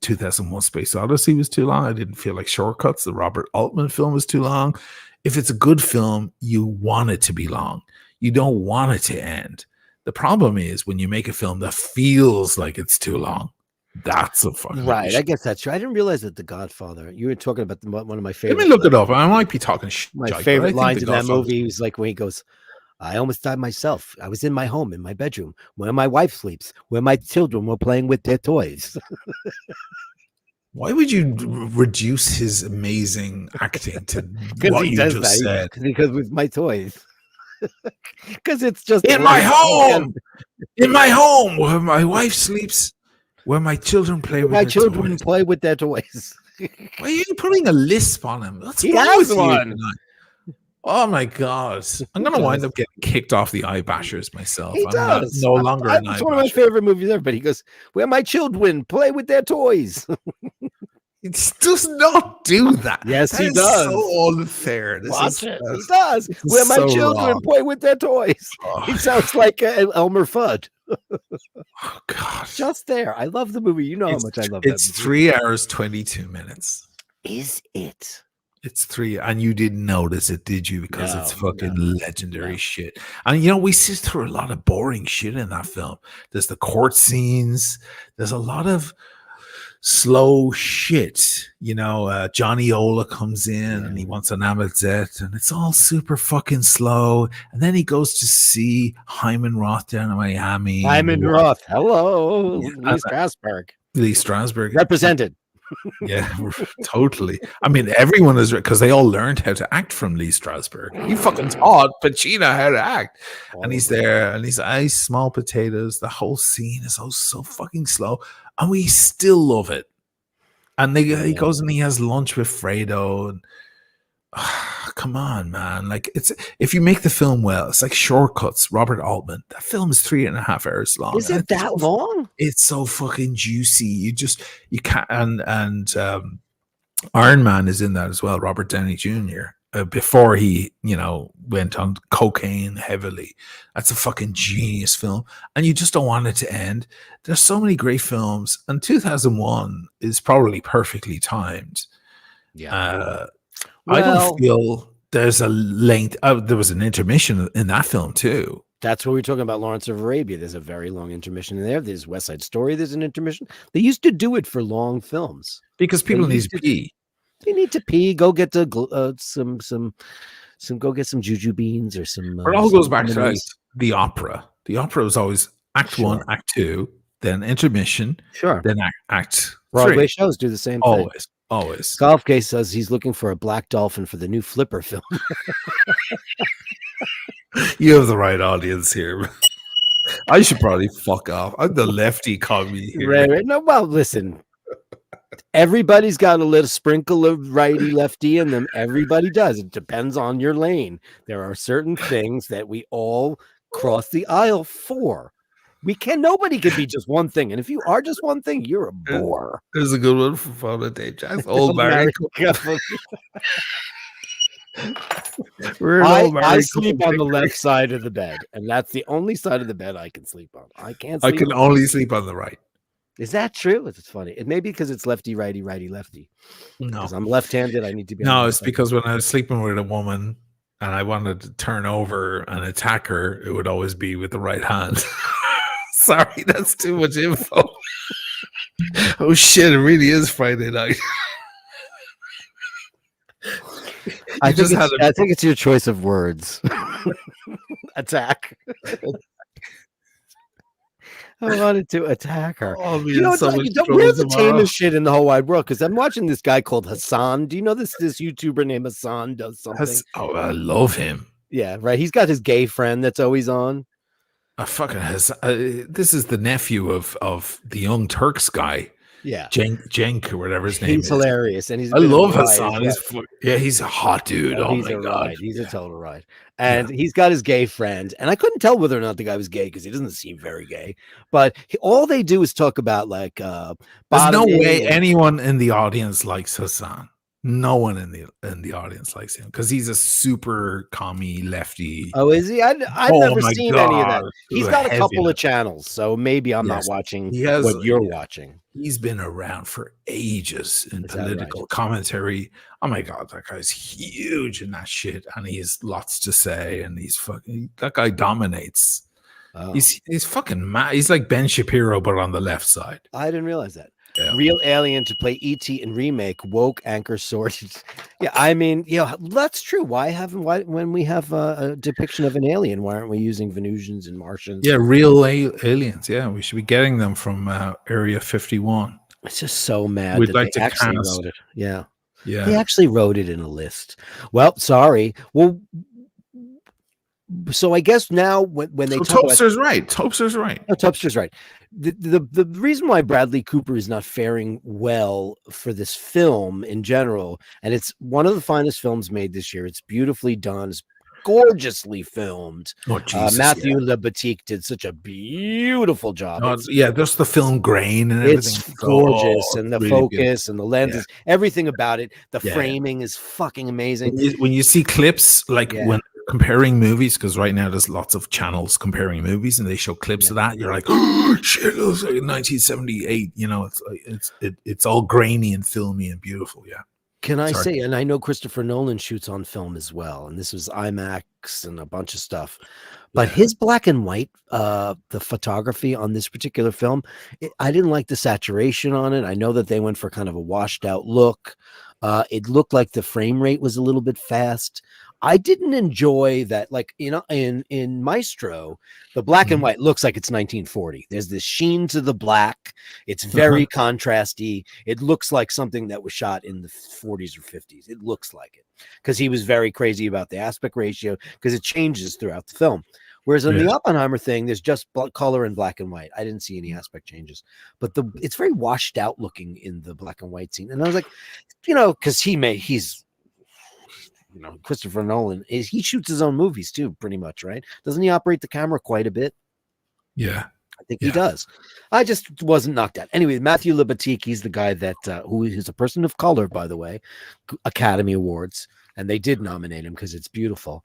2001 Space Odyssey was too long. I didn't feel like Shortcuts, the Robert Altman film, was too long. If it's a good film, you want it to be long. You don't want it to end. The problem is when you make a film that feels like it's too long. That's a fucking Right. issue. I guess that's true. I didn't realize that The Godfather. You were talking about one of my Let favorite. me look it up. I might be talking shit, My but I favorite think lines The in that Godfather. movie was like when he goes, "I almost died myself. I was in my home, in my bedroom, where my wife sleeps, where my children were playing with their toys." Why would you reduce his amazing acting to Because what he you does just that. said? Because with my toys. Because it's just In my home, in my home, where my wife sleeps, where my children play with my their children toys. play with their toys. Why are you putting a lisp on him? What's He wrong has with you one. tonight? Oh my god! I'm He gonna wind does. up getting kicked off the eye bashers myself. He I'm not does. no longer an It's eye one of my basher. favorite movies ever. But he goes, "Where my children play with their toys." It does not do that. Yes, That he is does. so unfair. Watch it. He does. This Where is my so children wrong. play with their toys. He Oh, sounds like Elmer Fudd. oh god! Just there. I love the movie. You know how much I love that It's movie. 3 hours 22 minutes. Is it? It's 3, and you didn't notice it, did you? Because it's fucking legendary no. shit. And you know, we sit through a lot of boring shit in that film. There's the court scenes. There's a lot of slow shit. You know, Johnny Ola comes in and he wants an Amazette, and it's all super fucking slow. And then he goes to see Hyman Roth down in Miami. Hyman Roth. Hello. Yeah, Lee Strasberg. Lee Strasberg. Represented. Yeah, totally. I mean, everyone is because they all learned how to act from Lee Strasberg. He fucking taught Pacino how to act, and he's there, and he's ice small potatoes. The whole scene is so fucking slow, and we still love it. And he goes and he has lunch with Fredo, and come on, man! Like it's if you make the film well, it's like Shortcuts. Robert Altman. That film is 3.5 hours long. Is it that long? It's so fucking juicy. You can't and Iron Man is in that as well. Robert Downey Jr. Before he went on cocaine heavily. That's a fucking genius film, and you just don't want it to end. There's so many great films, and 2001 is probably perfectly timed. Yeah. I don't feel there's a length. There was an intermission in that film too. That's what we're talking about. Lawrence of Arabia. There's a very long intermission in there. There's West Side Story. There's an intermission. They used to do it for long films because people need to pee. You need to pee. Go get some. Go get some juju beans or some. It all goes back to the opera. The opera was always Act 1, Act 2, then intermission. Sure. Then Act Broadway 3. shows do the same thing. Always. Golfgate says he's looking for a black dolphin for the new Flipper film. You have the right audience here. I should probably fuck off. I'm the lefty commie here. Right. No, well, listen. Everybody's got a little sprinkle of righty lefty in them. Everybody does. It depends on your lane. There are certain things that we all cross the aisle for. Nobody can be just one thing. And if you are just one thing, you're a bore. There's a good one from Father Dave Jackson. Old married couple. I sleep on the left side of the bed, and that's the only side of the bed I can sleep on. I can only sleep on the right. Is that true? It's funny. It may be because it's lefty, righty, righty, lefty. No, because I'm left-handed. I need to be. No, it's because when I was sleeping with a woman and I wanted to turn over and attack her, it would always be with the right hand. Sorry, that's too much info. Oh shit, it really is Friday night. I think it's your choice of words. Attack. I wanted to attack her. Oh, you know, we're the tamest shit in the whole wide world because I'm watching this guy called Hassan. Do you know this YouTuber named Hassan does something? I love him. Yeah, right. He's got his gay friend that's always on. This is the nephew of the Young Turks guy. Yeah, Jenk or whatever his name is. He's hilarious, and I love Hassan. He's a hot dude. Oh my god, he's a total ride. And he's got his gay friend, and I couldn't tell whether or not the guy was gay because he doesn't seem very gay. But all they do is talk about like. There's no way anyone in the audience likes Hassan. No one in the audience likes him because he's a super commie lefty. Oh, is he? I've never seen any of that. He's got a couple of channels, so maybe I'm not watching what you're watching. He's been around for ages in political commentary. Oh my god, that guy's huge in that shit, and he has lots to say, and he's fucking. That guy dominates. Oh, He's fucking mad. He's like Ben Shapiro, but on the left side. I didn't realize that. Yeah. Real alien to play ET in remake, woke anchor sources. Yeah, I mean, that's true. Why when we have a depiction of an alien, why aren't we using Venusians and Martians? Yeah, real aliens. Yeah, we should be getting them from Area 51. It's just so mad We'd that like they to actually cast. wrote it. Yeah. They Yeah. actually wrote it in a list. Well, sorry. Well, so I guess now when they So talk about Topster's right. Topster's right. no, Tubster's right. The reason why Bradley Cooper is not faring well for this film in general, and it's one of the finest films made this year. It's beautifully done. It's gorgeously filmed. Oh Jesus. Matthew Yeah. Libatique did such a beautiful job. No, yeah, just the film grain and everything. It's gorgeous, It's and the really beautiful. focus and the lenses, everything about it. The Yeah. framing is fucking amazing. When you see clips, like Yeah. when comparing movies, because right now there's lots of channels comparing movies, and they show clips of that, you're like, oh shit, it looks like 1978. You know, it's all grainy and filmy and beautiful. Yeah. Can I Sorry. say, and I know Christopher Nolan shoots on film as well, and this was IMAX and a bunch of stuff, but Yeah. his black and white, the photography on this particular film, I didn't like the saturation on it. I know that they went for kind of a washed out look. It looked like the frame rate was a little bit fast. I didn't enjoy that, like, in Maestro, the black and Mhm. white looks like it's 1940. There's this sheen to the black. It's very contrasty. It looks like something that was shot in the 40s or 50s. It looks like it because he was very crazy about the aspect ratio because it changes throughout the film. Whereas on the Oppenheimer thing, there's just color and black and white. I didn't see any aspect changes, but it's very washed out looking in the black and white scene. And I was like, because he's Christopher Nolan he shoots his own movies too, pretty much, right? Doesn't he operate the camera quite a bit? Yeah. I think he does. I just wasn't knocked out. Anyway, Matthew Libatique, he's the guy that who is a person of color, by the way, Academy Awards, and they did nominate him because it's beautiful.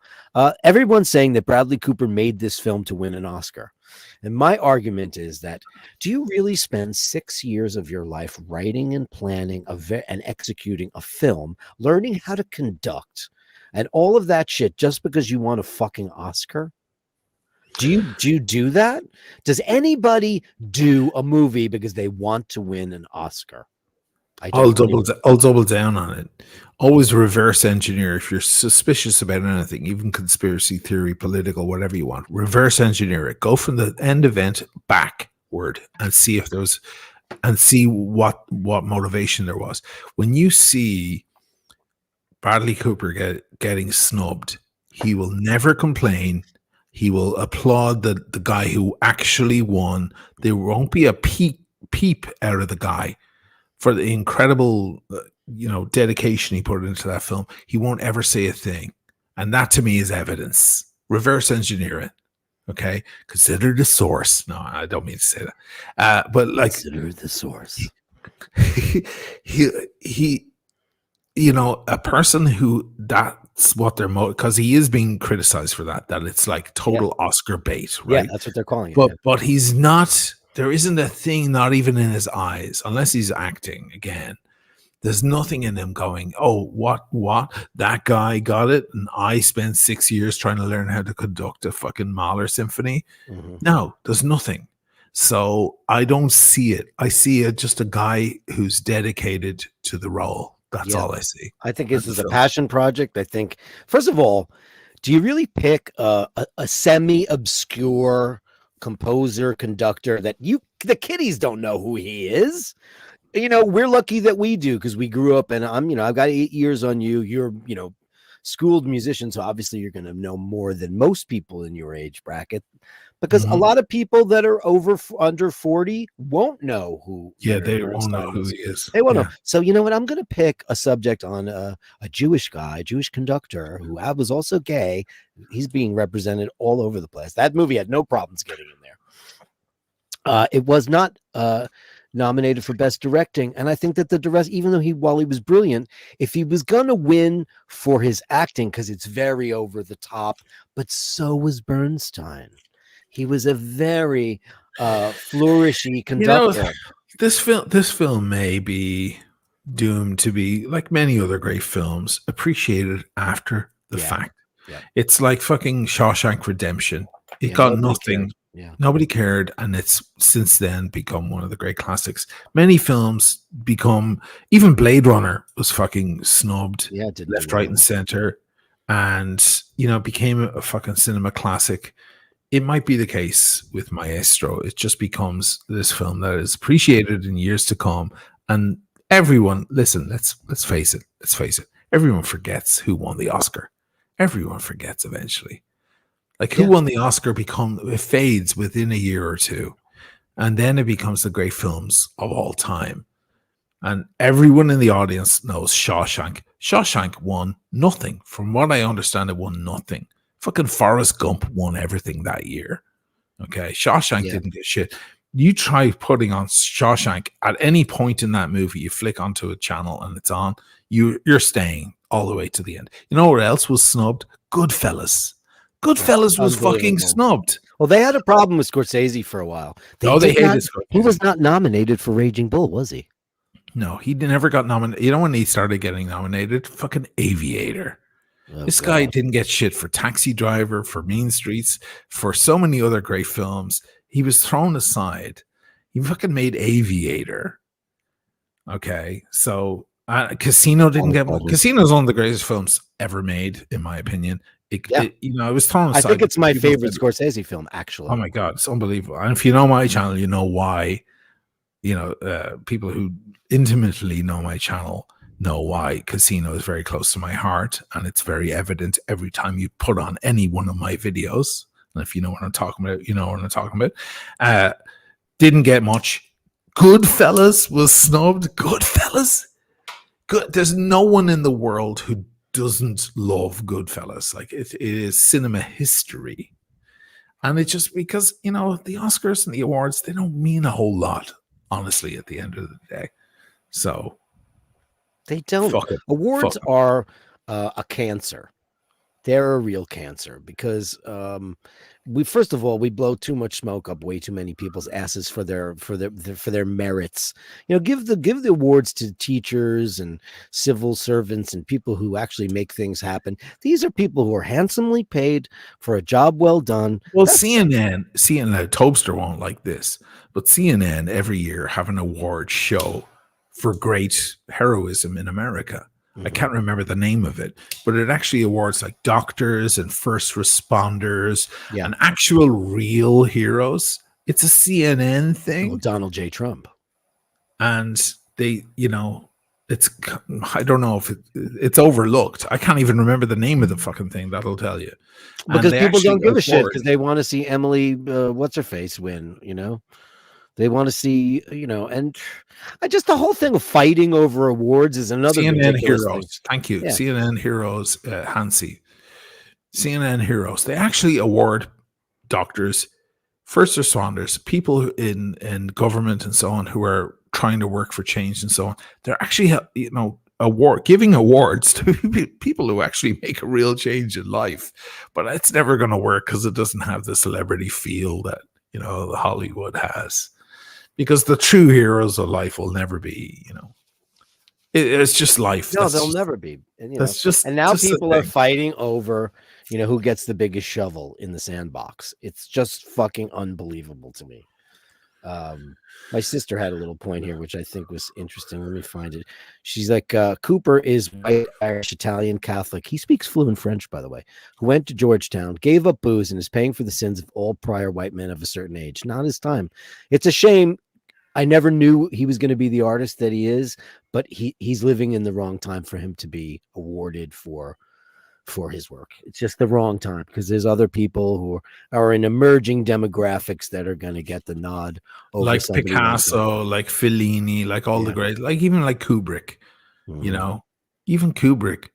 Everyone's saying that Bradley Cooper made this film to win an Oscar. And my argument is that, do you really spend 6 years of your life writing and planning and executing a film, learning how to conduct, and all of that shit just because you want a fucking Oscar? Do you do that? Does anybody do a movie because they want to win an Oscar? I'll double down on it. Always reverse engineer if you're suspicious about anything, even conspiracy theory, political, whatever you want. Reverse engineer it. Go from the end event backward and see if there's and see what motivation there was. When you see Bradley Cooper getting snubbed, he will never complain. He will applaud the guy who actually won. There won't be a peep out of the guy for the incredible, dedication he put into that film. He won't ever say a thing. And that to me is evidence. Reverse engineer it. Okay. Consider the source. No, I don't mean to say that. But like, consider the source. he a person who that's what they're because he is being criticized for that it's like total Oscar bait, right? Yeah, that's what they're calling it. But he's not. There isn't a thing, not even in his eyes, unless he's acting again. There's nothing in him going, oh, what? That guy got it, and I spent 6 years trying to learn how to conduct a fucking Mahler symphony. Mm-hmm. No, there's nothing. So I don't see it. I see just a guy who's dedicated to the role. That's all I see. I think this is a passion project. I think, first of all, do you really pick a semi-obscure composer, conductor that the kiddies don't know who he is? We're lucky that we do because we grew up, and I've got 8 years on you. You're, schooled musician, so obviously you're going to know more than most people in your age bracket, because a lot of people that are under 40 won't know who. Yeah, they won't know who he is. They won't know. So you know what? I'm going to pick a subject on a Jewish guy, Jewish conductor who was also gay. He's being represented all over the place. That movie had no problems getting in there. It was not nominated for best directing, and I think that the director, even though while he was brilliant, if he was gonna win for his acting, because it's very over the top, but so was Bernstein. He was a very flourishy conductor. This film may be doomed to be, like many other great films, appreciated after the fact. Yeah. It's like fucking Shawshank Redemption. It got nothing Yeah. Nobody cared, and it's since then become one of the great classics. Many films become, even Blade Runner was fucking snubbed Yeah, it didn't do left, right, and well. center, and became a fucking cinema classic. It might be the case with Maestro. It just becomes this film that is appreciated in years to come, and everyone, listen, let's face it. Let's face it. Everyone forgets who won the Oscar. Everyone forgets eventually. Like who Yeah. won the Oscar it fades within a year or two, and then it becomes the great films of all time. And everyone in the audience knows Shawshank. Shawshank won nothing. From what I understand, it won nothing. Fucking Forrest Gump won everything that year. Okay. Shawshank Yeah. didn't get shit. You try putting on Shawshank at any point in that movie, you flick onto a channel and it's on, you're staying all the way to the end. You know what else was snubbed? Goodfellas. Goodfellas was fucking Unbelievable. snubbed. Well, they had a problem with Scorsese for a while. They No, they did not. hated He Scorsese. was not nominated for Raging Bull, was he? No, he never got nominated. You know when he started getting nominated? Fucking Aviator. Oh This guy God. didn't get shit for Taxi Driver, for Mean Streets, for so many other great films. He was thrown aside. He fucking made Aviator. Okay, so Casino didn't get one. Casino is one of the greatest films ever made, in my opinion. Yeah. It was thrown I aside. think it's my People favorite said, Scorsese film, actually. oh my god, it's unbelievable! And if you know my channel, you know why. People who intimately know my channel know why Casino is very close to my heart, and it's very evident every time you put on any one of my videos. And if you know what I'm talking about, you know what I'm talking about. Didn't get much. Goodfellas was snubbed. Goodfellas. Good. There's no one in the world who doesn't love Goodfellas. Like it is cinema history. And it's just because, the Oscars and the awards, they don't mean a whole lot, honestly, at the end of the day. So They don't. fuck it. Awards Fuck it. are a cancer. They're a real cancer because we first of all we blow too much smoke up way too many people's asses for their merits. Give the awards to teachers and civil servants and people who actually make things happen. These are people who are handsomely paid for a job well done. Well, CNN, Tobster won't like this, but CNN every year have an award show for great heroism in America. I can't remember the name of it, but it actually awards like doctors and first responders and actual real heroes. It's a CNN thing. Well, Donald J. Trump. And they, I don't know if it's overlooked. I can't even remember the name of the fucking thing. That'll tell you. Because people don't give a shit because they want to see Emily, what's her face win, They want to see, and the whole thing of fighting over awards is another CNN ridiculous heroes. thing. Thank you. Yeah. CNN heroes, Hansi. CNN heroes. They actually award doctors, first responders, people in government and so on who are trying to work for change and so on. They're actually, giving awards to people who actually make a real change in life. But it's never going to work because it doesn't have the celebrity feel that, Hollywood has. Because the true heroes of life will never be, it's just life. No, they'll never be. And, and now people are fighting over, who gets the biggest shovel in the sandbox. It's just fucking unbelievable to me. My sister had a little point here, which I think was interesting. Let me find it. She's like, Cooper is white, Irish, Italian, Catholic. He speaks fluent French, by the way, who went to Georgetown, gave up booze, and is paying for the sins of all prior white men of a certain age. Not his time. It's a shame. I never knew he was going to be the artist that he is, but he's living in the wrong time for him to be awarded for his work. It's just the wrong time because there's other people who are in emerging demographics that are going to get the nod. Over like Picasso, like Fellini, like all the great, like even like Kubrick, even Kubrick,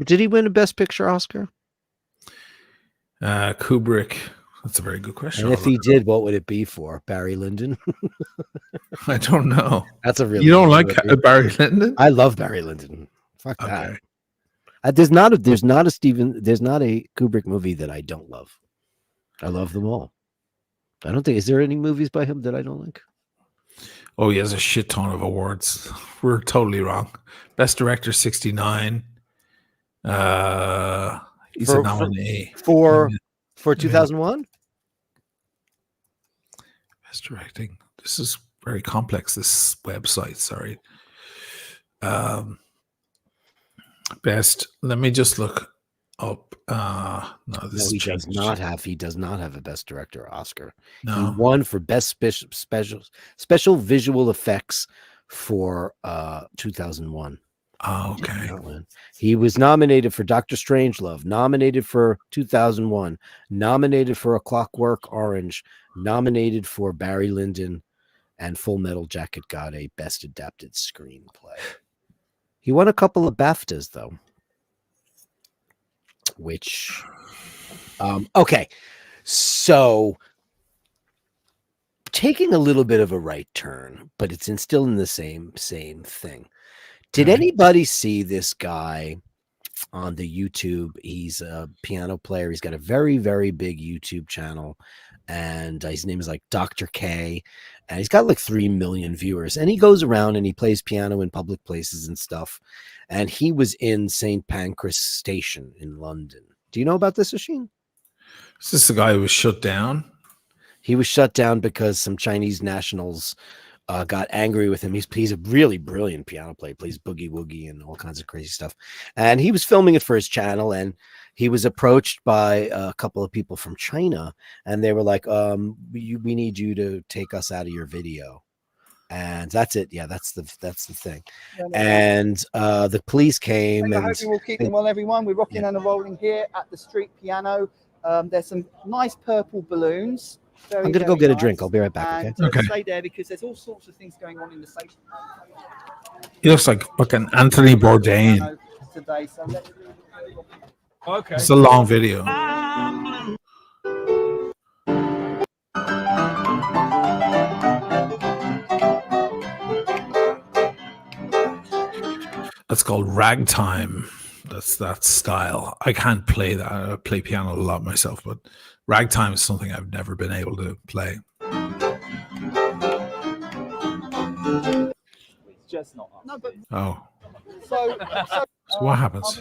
did he win a Best Picture Oscar? Kubrick. That's a very good question. And if he did, what would it be for? Barry Lyndon? I don't know. That's a really. You don't like Barry Lyndon? I love Barry Lyndon. Fuck that. There's not a Kubrick movie that I don't love. I love them all. I don't think. Is there any movies by him that I don't like? Oh, he has a shit ton of awards. We're totally wrong. Best Director 69. He's a nominee for 2001. Best directing. This is very complex. This website. Sorry. Best. Let me just look up. No, this he is does changed. not have. He does not have a Best Director Oscar. No. He won for Best Special Visual Effects for 2001. Oh, okay. He was nominated for Doctor Strangelove, nominated for 2001, nominated for A Clockwork Orange, nominated for Barry Lyndon, and Full Metal Jacket got a Best Adapted Screenplay. He won a couple of BAFTAs, though. Which, okay. So, taking a little bit of a right turn, but it's still in the same thing. Did anybody see this guy on the YouTube? He's a piano player. He's got a very, very big YouTube channel, and his name is like Dr. K, and he's got like 3 million viewers. And he goes around and he plays piano in public places and stuff. And he was in St. Pancras Station in London. Do you know about this, Oisin? Is this the guy who was shut down? He was shut down because some Chinese nationals got angry with him. He's a really brilliant piano player, plays boogie woogie and all kinds of crazy stuff. And he was filming it for his channel, and he was approached by a couple of people from China, and they were like, we need you to take us out of your video. And that's it. Yeah, that's the thing. And the police came. I hope you will keep them well, everyone. We're rocking and rolling here at the street piano. There's some nice purple balloons. I'm going to go get a drink. I'll be right back. And okay. Stay there because there's all sorts of things going on in the station. He looks like fucking Anthony Bourdain. Today, so Okay. It's a long video. That's called ragtime. That's that style. I can't play that. I play piano a lot myself, but ragtime is something I've never been able to play. it's just not us. No, but Oh. so what happens?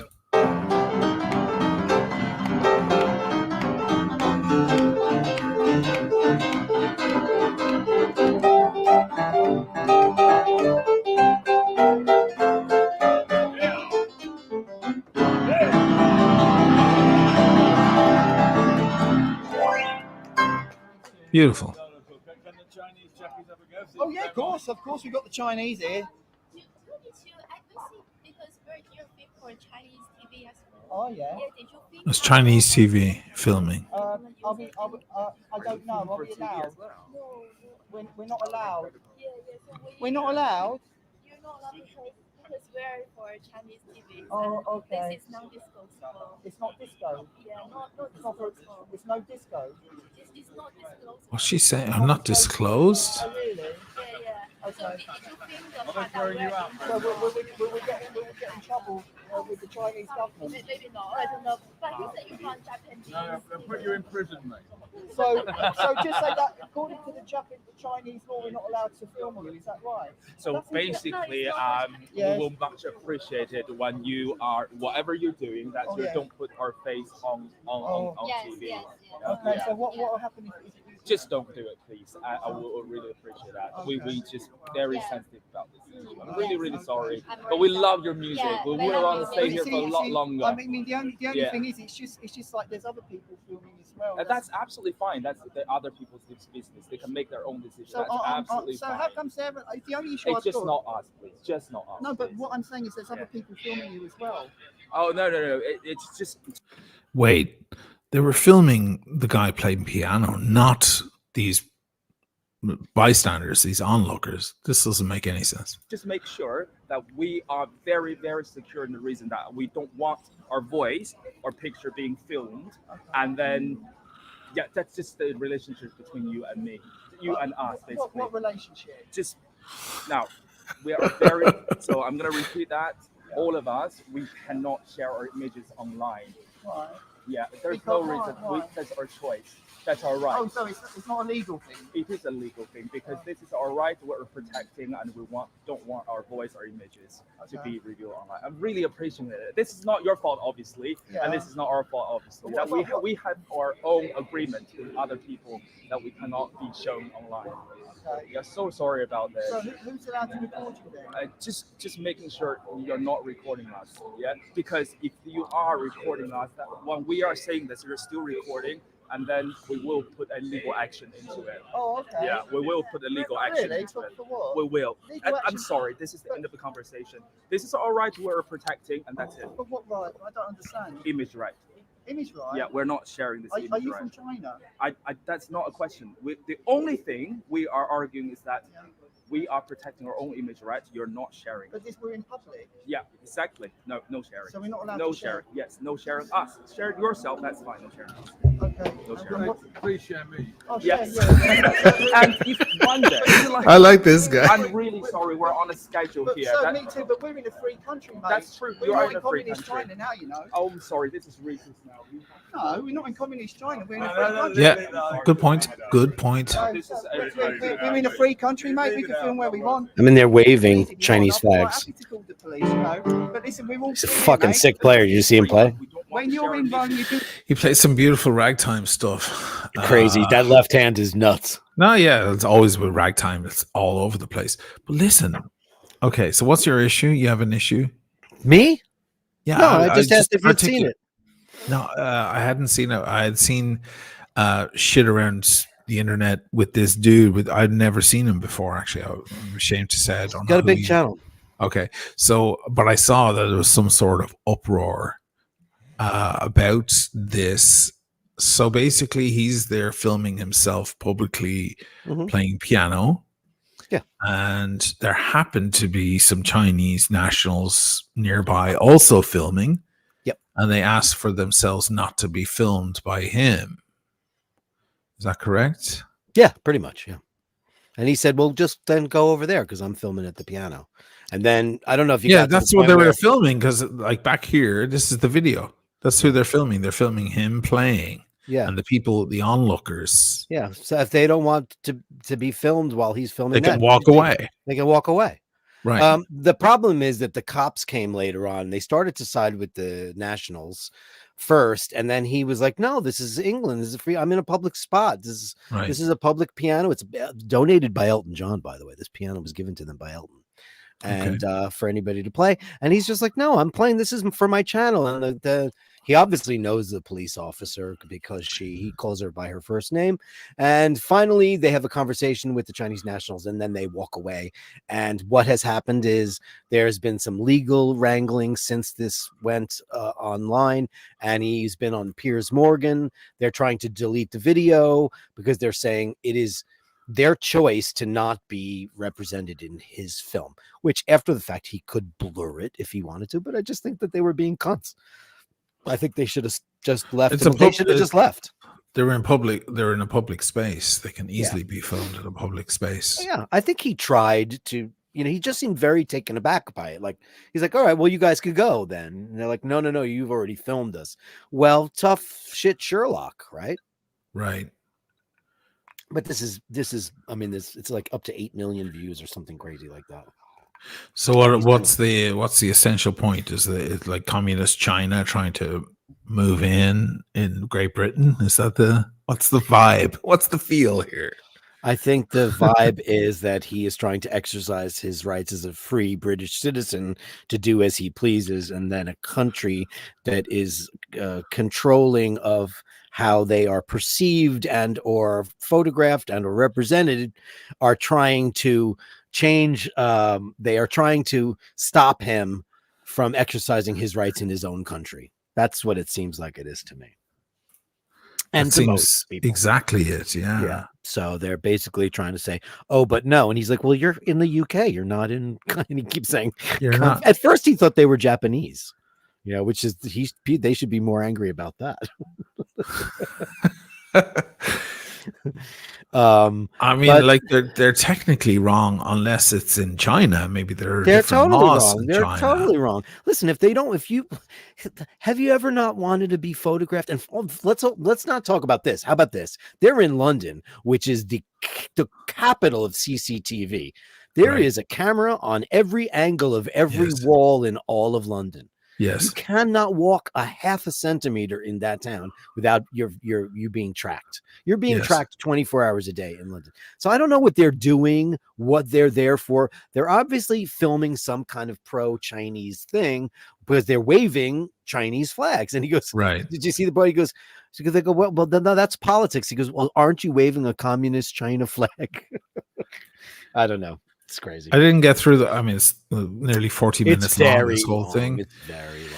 Beautiful. Oh yeah, of course, we've got the Chinese here. Oh yeah. It's Chinese TV filming. I don't know. Are we allowed? We're not allowed. We're not allowed. You're not allowed because we're for Chinese TV. Oh, okay. This is non-disclosable. It's not disco. Yeah, not disclosable. It's no disco. It's not disclosable. What's she saying? I'm not disclosed? Oh really? Yeah. Okay. So if you think the fact that So will we get in trouble with the Chinese government? maybe not, I don't know. But he said you can't Japanese. No, they'll put you in prison, mate. So just say that according to the Chinese law, we're not allowed to film you. Is that right? So basically, we will much appreciate it when you are, whatever you're doing, that you don't put our face on TV. Yes. Okay. So what will happen if Just don't do it, please. I will really appreciate that. Okay. We just very sensitive about this. I'm really sorry, but we love your music. We would want to stay here for a lot longer. I mean, the only thing is, it's just like there's other people filming as well. That's absolutely fine. That's the other people's business. They can make their own decisions. So, That's absolutely so fine. how come Sarah? It's the only issue It's I've just got. not us, please. Just not us. No, but please. what I'm saying is there's other people filming you as well. Oh no! It's just. Wait, they were filming the guy playing piano, not these bystanders, these onlookers. This doesn't make any sense. Just make sure that we are very, very secure in the reason that we don't want our voice or picture being filmed. And then, that's just the relationship between you and me, you and us, basically. What relationship? Just now, we are very. So I'm gonna repeat that. All of us, we cannot share our images online. Right. Yeah, there's Because no reason. why? That's our choice. That's our right. Oh, so it's not a legal thing. It is a legal thing because this is our right. We're protecting, and we don't want our voice or images to Okay. be reviewed online. I'm really appreciating it. This is not your fault, obviously, Yeah. and this is not our fault, obviously. But what- We have our own agreement with other people that we cannot be shown online. Okay. We are so sorry about this. So who's allowed to record you then? Just making sure you're not recording us, yeah. Because if you are recording us, that when we are saying this, you're still recording, and then we will put a legal action into it. Oh, okay. Yeah, we will put a legal action Really? into it. For what? We will. Legal And I'm action? sorry, this is the end of the conversation. This is our right we're protecting, and that's it. But what right? I don't understand. Image right. Image right? Yeah, we're not sharing this Are image you right. from China? That's not a question. The only thing we are arguing is that we are protecting our own image rights. You're not sharing. But we're in public. Yeah, exactly. No sharing. So we're not allowed No to share. sharing. Yes, no sharing us. Share it yourself. That's fine. No sharing. Okay. No And sharing. what- Please share me. Oh, Yes. yeah. And if one day, I like this guy. I'm really sorry. We're on a schedule But, here. so That- me too, but we're in a free country, mate. That's true. We're You are not in in a free communist country. China now, you know. Oh, I'm sorry. This is racist now. No, we're not in communist China. We're in a No, free no, no, country. Yeah, good point. Good point. This is We're in a free country, mate. We can film where we want. I mean, they're waving If you Chinese want, I'm quite flags. happy to call the police, you know. But listen, we're all He's a free here, fucking mate. sick player. Did you see him play? When you're in one, you do. He plays some beautiful ragtime stuff. Crazy. That left hand is nuts. No, yeah, it's always with ragtime. It's all over the place. But listen, okay, so what's your issue? You have an issue? Me? Yeah, No, I just asked if you'd seen articulate- it. No, I hadn't seen it. I had seen shit around the internet with this dude. I'd never seen him before. Actually, I'm ashamed to say I don't know. Got a who big he- channel. Okay, so but I saw that there was some sort of uproar about this. So basically, he's there filming himself publicly Mhm. playing piano. Yeah. And there happened to be some Chinese nationals nearby also filming. Yep. And they asked for themselves not to be filmed by him. Is that correct? Yeah, pretty much. Yeah. And he said, well, just then go over there because I'm filming at the piano. And then I don't know if you Yeah, got to that's the what point they where- were filming because, like, back here, this is the video. That's who they're filming. They're filming him playing. Yeah. And the people, the onlookers, Yeah. So if they don't want to be filmed while he's filming, they can that, walk away. They can walk away. Right. The problem is that the cops came later on. They started to side with the nationals first, and then he was like, "No, this is England. This is free. I'm in a public spot. This Right. is a public piano. It's donated by Elton John, by the way. This piano was given to them by Elton, and for anybody to play." And he's just like, "No, I'm playing. This is for my channel." And he obviously knows the police officer because he calls her by her first name. And finally, they have a conversation with the Chinese nationals, and then they walk away. And what has happened is there's been some legal wrangling since this went online, and he's been on Piers Morgan. They're trying to delete the video because they're saying it is their choice to not be represented in his film, which after the fact, he could blur it if he wanted to. But I just think that they were being cunts. I think they should have just left. They should have just left. They're in a public space. They can easily be filmed in a public space. Yeah, I think he tried to. He just seemed very taken aback by it. Like he's like, "All right, well, you guys could go then." And they're like, "No, you've already filmed us." Well, tough shit, Sherlock, right? Right. But this is. I mean, it's like up to 8 million views or something crazy like that. So what's the essential point? Is that it's like communist China trying to move in Great Britain? Is that what's the vibe? What's the feel here? I think the vibe is that he is trying to exercise his rights as a free British citizen to do as he pleases, and then a country that is controlling of how they are perceived and or photographed and or represented are trying to change. They are trying to stop him from exercising his rights in his own country. That's what it seems like it is to me. And That to most seems people. exactly it. Yeah. Yeah. So they're basically trying to say, "Oh, but no." And he's like, "Well, you're in the UK. You're not in." And he keeps saying, You're not. At first, he thought they were Japanese. Which is they should be more angry about that. I mean, But like they're technically wrong unless it's in China. Maybe there are they're different totally laws wrong. in They're China. totally wrong. Listen, if you have you ever not wanted to be photographed? And let's not talk about this. How about this? They're in London, which is the capital of CCTV. There Right. is a camera on every angle of every Yes. wall in all of London. You Yes. cannot walk a half a centimeter in that town without you being tracked. You're being Yes. tracked 24 hours a day in London. So I don't know what they're doing, what they're there for. They're obviously filming some kind of pro-Chinese thing because they're waving Chinese flags. And he goes, Right. "Did you see the boy?" He goes, they go, well, no, that's politics. He goes, well, aren't you waving a communist China flag? I don't know. It's crazy. I didn't get through I mean, it's nearly 40 minutes It's long, very this whole long. thing. It's very long.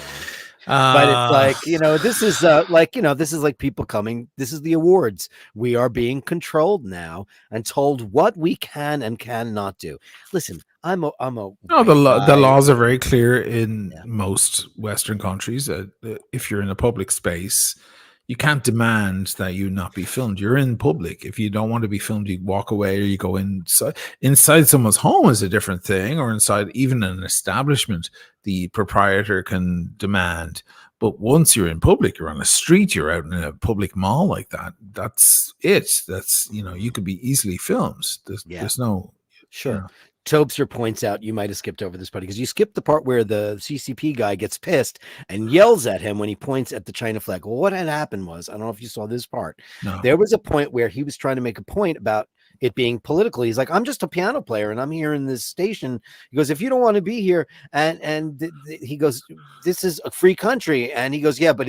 But it's like, this is this is like people coming. This is the awards. We are being controlled now and told what we can and cannot do. Listen, I'm a No, white the guy. laws are very clear in Yeah. most Western countries. If you're in a public space, you can't demand that you not be filmed. You're in public. If you don't want to be filmed, you walk away or you go inside. Inside someone's home is a different thing, or inside even an establishment, the proprietor can demand. But once you're in public, you're on a street, you're out in a public mall like that. That's it. That's, you could be easily filmed. There's no. Sure. You know. Tobster points out you might have skipped over this part because you skipped the part where the CCP guy gets pissed and yells at him when he points at the China flag. Well, what had happened was, I don't know if you saw this part. No. There was a point where he was trying to make a point about it being political. He's like, I'm just a piano player and I'm here in this station. He goes, if you don't want to be here, he goes, this is a free country. And he goes, yeah, but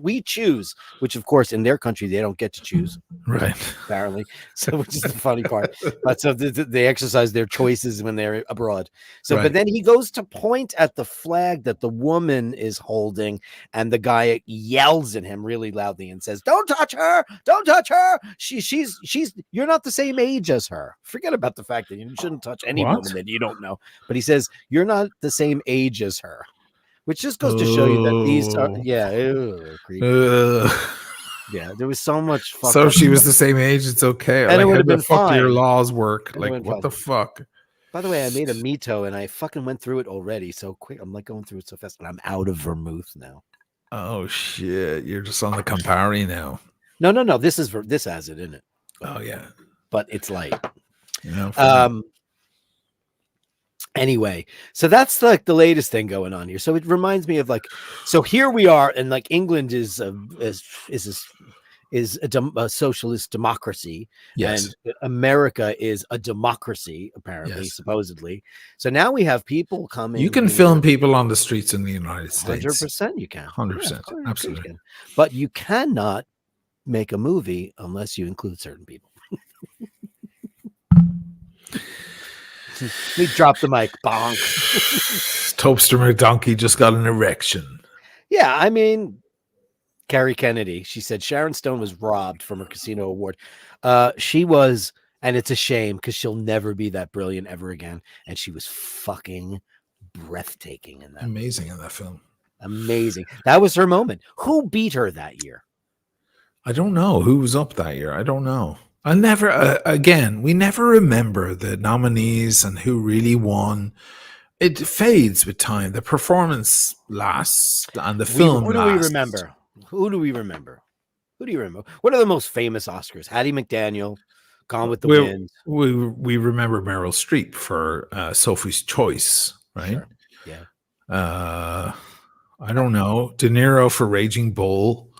we choose, which of course in their country, they don't get to choose. Right. Apparently. So, which is the funny part. But so they exercise their choices when they're abroad. So, Right. But then he goes to point at the flag that the woman is holding, and the guy yells at him really loudly and says, "Don't touch her! Don't touch her! She's you're not the same age as her. Forget about the fact that you shouldn't touch any What? woman that you don't know." But he says, "You're not the same age as her," which just goes to show you that these are creepy. Yeah, there was so much fucked So up if she was stuff. the same age, it's okay. And it Like, would how have the been fuck do your fine. laws work? It would Like, have been what the fuck? By the way, I made a Mito and I fucking went through it already so quick. I'm like going through it so fast, and I'm out of vermouth now. Oh shit! You're just on the Campari now. No. This has it in it. Oh yeah, But it's light. fine. Anyway, so that's like the latest thing going on here. So it reminds me of so here we are, and like England is a socialist democracy, Yes. and America is a democracy, apparently, Yes. supposedly. So now we have people coming. You can film people on the streets in the United States. 100%. You can. 100%. Yeah, Absolutely. you can. But you cannot make a movie unless you include certain people. We dropped the mic. Bonk. Toaster McDonkey just got an erection. Yeah, I mean, Carrie Kennedy, she said Sharon Stone was robbed from her casino award. She was, and it's a shame because she'll never be that brilliant ever again. And she was fucking breathtaking in that. Amazing in that film. Amazing. That was her moment. Who beat her that year? I don't know who was up that year. I don't know. I never. Again, we never remember the nominees and who really won. It fades with time. The performance lasts, and the film. Who do lasts. we remember? Who do we remember? Who do you remember? What are the most famous Oscars? Hattie McDaniel, Gone with the Wind. We remember Meryl Streep for Sophie's Choice, right? Sure. Yeah. I don't know. De Niro for Raging Bull.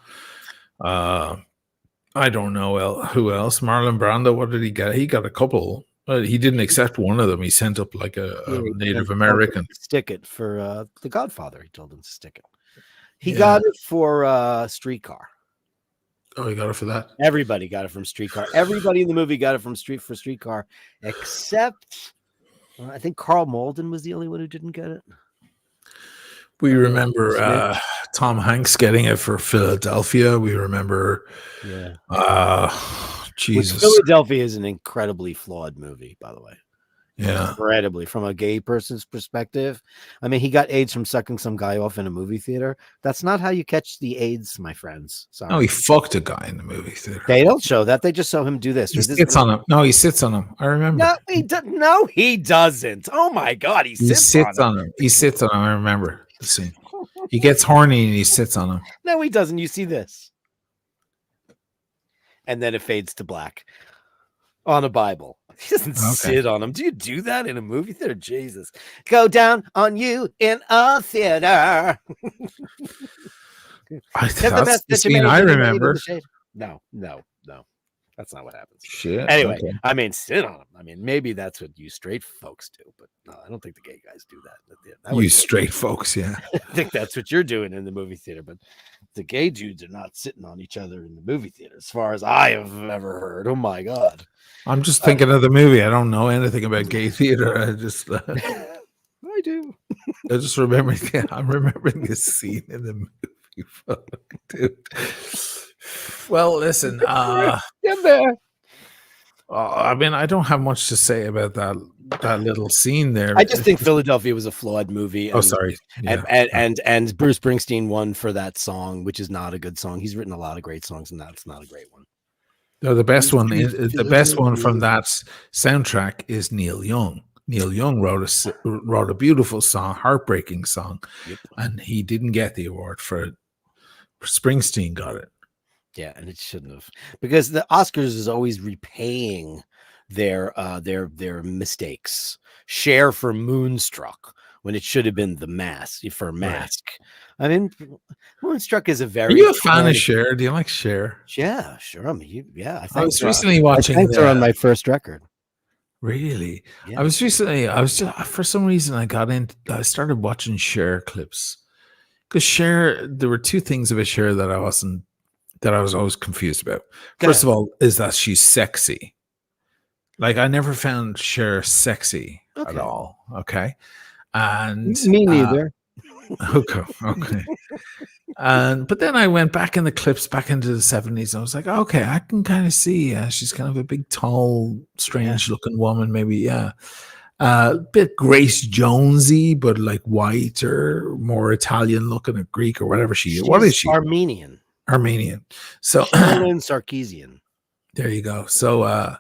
I don't know who else. Marlon Brando. What did he get? He got a couple. He didn't accept one of them. He sent up like a Native American. Stick it for The Godfather. He told him to stick it. He got it for Streetcar. Oh, he got it for that. Everybody got it from Streetcar. Everybody in the movie got it from Streetcar, except I think Carl Malden was the only one who didn't get it. We remember Tom Hanks getting it for Philadelphia. We remember, Jesus. Philadelphia is an incredibly flawed movie, by the way. Yeah. Incredibly, from a gay person's perspective. I mean, he got AIDS from sucking some guy off in a movie theater. That's not how you catch the AIDS, my friends. No, Sorry. he fucked a guy in the movie theater. They don't show that. They just show him do this. He Or this sits on him. No, he sits on him. I remember. No, he doesn't. Oh my God, he sits on him. He sits on him. I remember the scene. He gets horny and he sits on him. No, he doesn't. You see this. And then it fades to black on a Bible. He doesn't sit on him. Do you do that in a movie theater? Jesus. Go down on you in a theater. That's the scene I remember. No. That's not what happens. Shit. Anyway, okay. I mean, sit on him. I mean, maybe that's what you straight folks do, but no, I don't think the gay guys do that. You straight folks, yeah. I think that's what you're doing in the movie theater, but the gay dudes are not sitting on each other in the movie theater, as far as I have ever heard. Oh my God. I'm just thinking of the movie. I don't know anything about gay theater. I just I do. I just remember. Yeah, I'm remembering this scene in the movie. Fuck, dude. Well, listen. Get there. I mean, I don't have much to say about that little scene there. I just think Philadelphia was a flawed movie. Oh, sorry. Yeah. And Bruce Springsteen won for that song, which is not a good song. He's written a lot of great songs, and that's not a great one. No, the best one from that soundtrack is Neil Young. Neil Young wrote a beautiful song, heartbreaking song, and he didn't get the award for it. Springsteen got it. Yeah, and it shouldn't have, because the Oscars is always repaying their mistakes. Cher for Moonstruck when it should have been The Mask for Mask. Right. I mean, Moonstruck is a very. Are you a fan of Cher? Do you like Cher? Yeah, sure. I mean, I was recently watching. I her on my first record. Really? Yeah. I was just for some reason I started watching Cher clips, because Cher, there were two things about Cher that I was always confused about. First of all, is that she's sexy. Like, I never found Cher sexy at all. Okay. And me neither. Okay. But then I went back in the clips back into the 70s. And I was like, okay, I can kind of see she's kind of a big, tall, strange looking woman, maybe. Yeah. Bit Grace Jonesy, but like white or more Italian looking, or Greek or whatever she is. What is she? Armenian. So Sarkeesian. There you go. So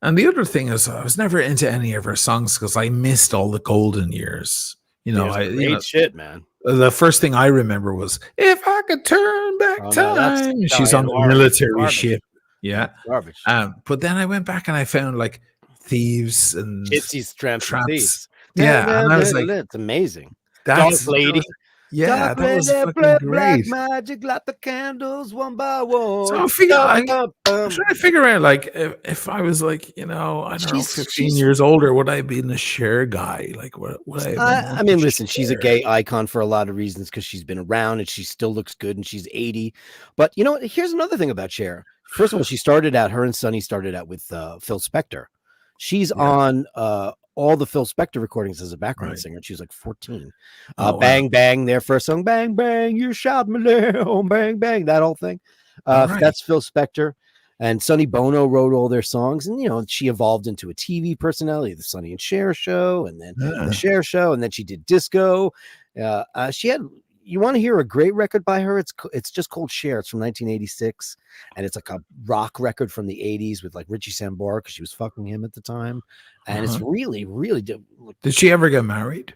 and the other thing is, I was never into any of her songs because I missed all the golden years. Shit, man. The first thing I remember was "If I Could Turn Back Time." No, she's on the military ship. Yeah, garbage. But then I went back and I found like Thieves and Gypsies, Tramps. Yeah, and I was like, "It's amazing." That's Lady. Yeah, that was fucking great. Magic, light the candles one by one. So I'm trying to figure out, like, if I was like, I don't know, 15 years older, would I be a Cher guy? Like, would I? I mean, listen, she's a gay icon for a lot of reasons, because she's been around and she still looks good, and she's 80. But you know what? Here's another thing about Cher. First of all, her and Sonny started out with Phil Spector. She's on all the Phil Spector recordings as a background singer. She was like 14. Bang Bang, their first song, Bang Bang, you shot me down, bang bang, that whole thing. That's Phil Spector. And Sonny Bono wrote all their songs, and she evolved into a TV personality, the Sonny and Cher show, and then the Cher show, and then she did disco. She had. You want to hear a great record by her? It's just called Cher. It's from 1986, and it's like a rock record from the 80s with like Richie Sambora, because she was fucking him at the time, and it's really, really. Did she ever get married?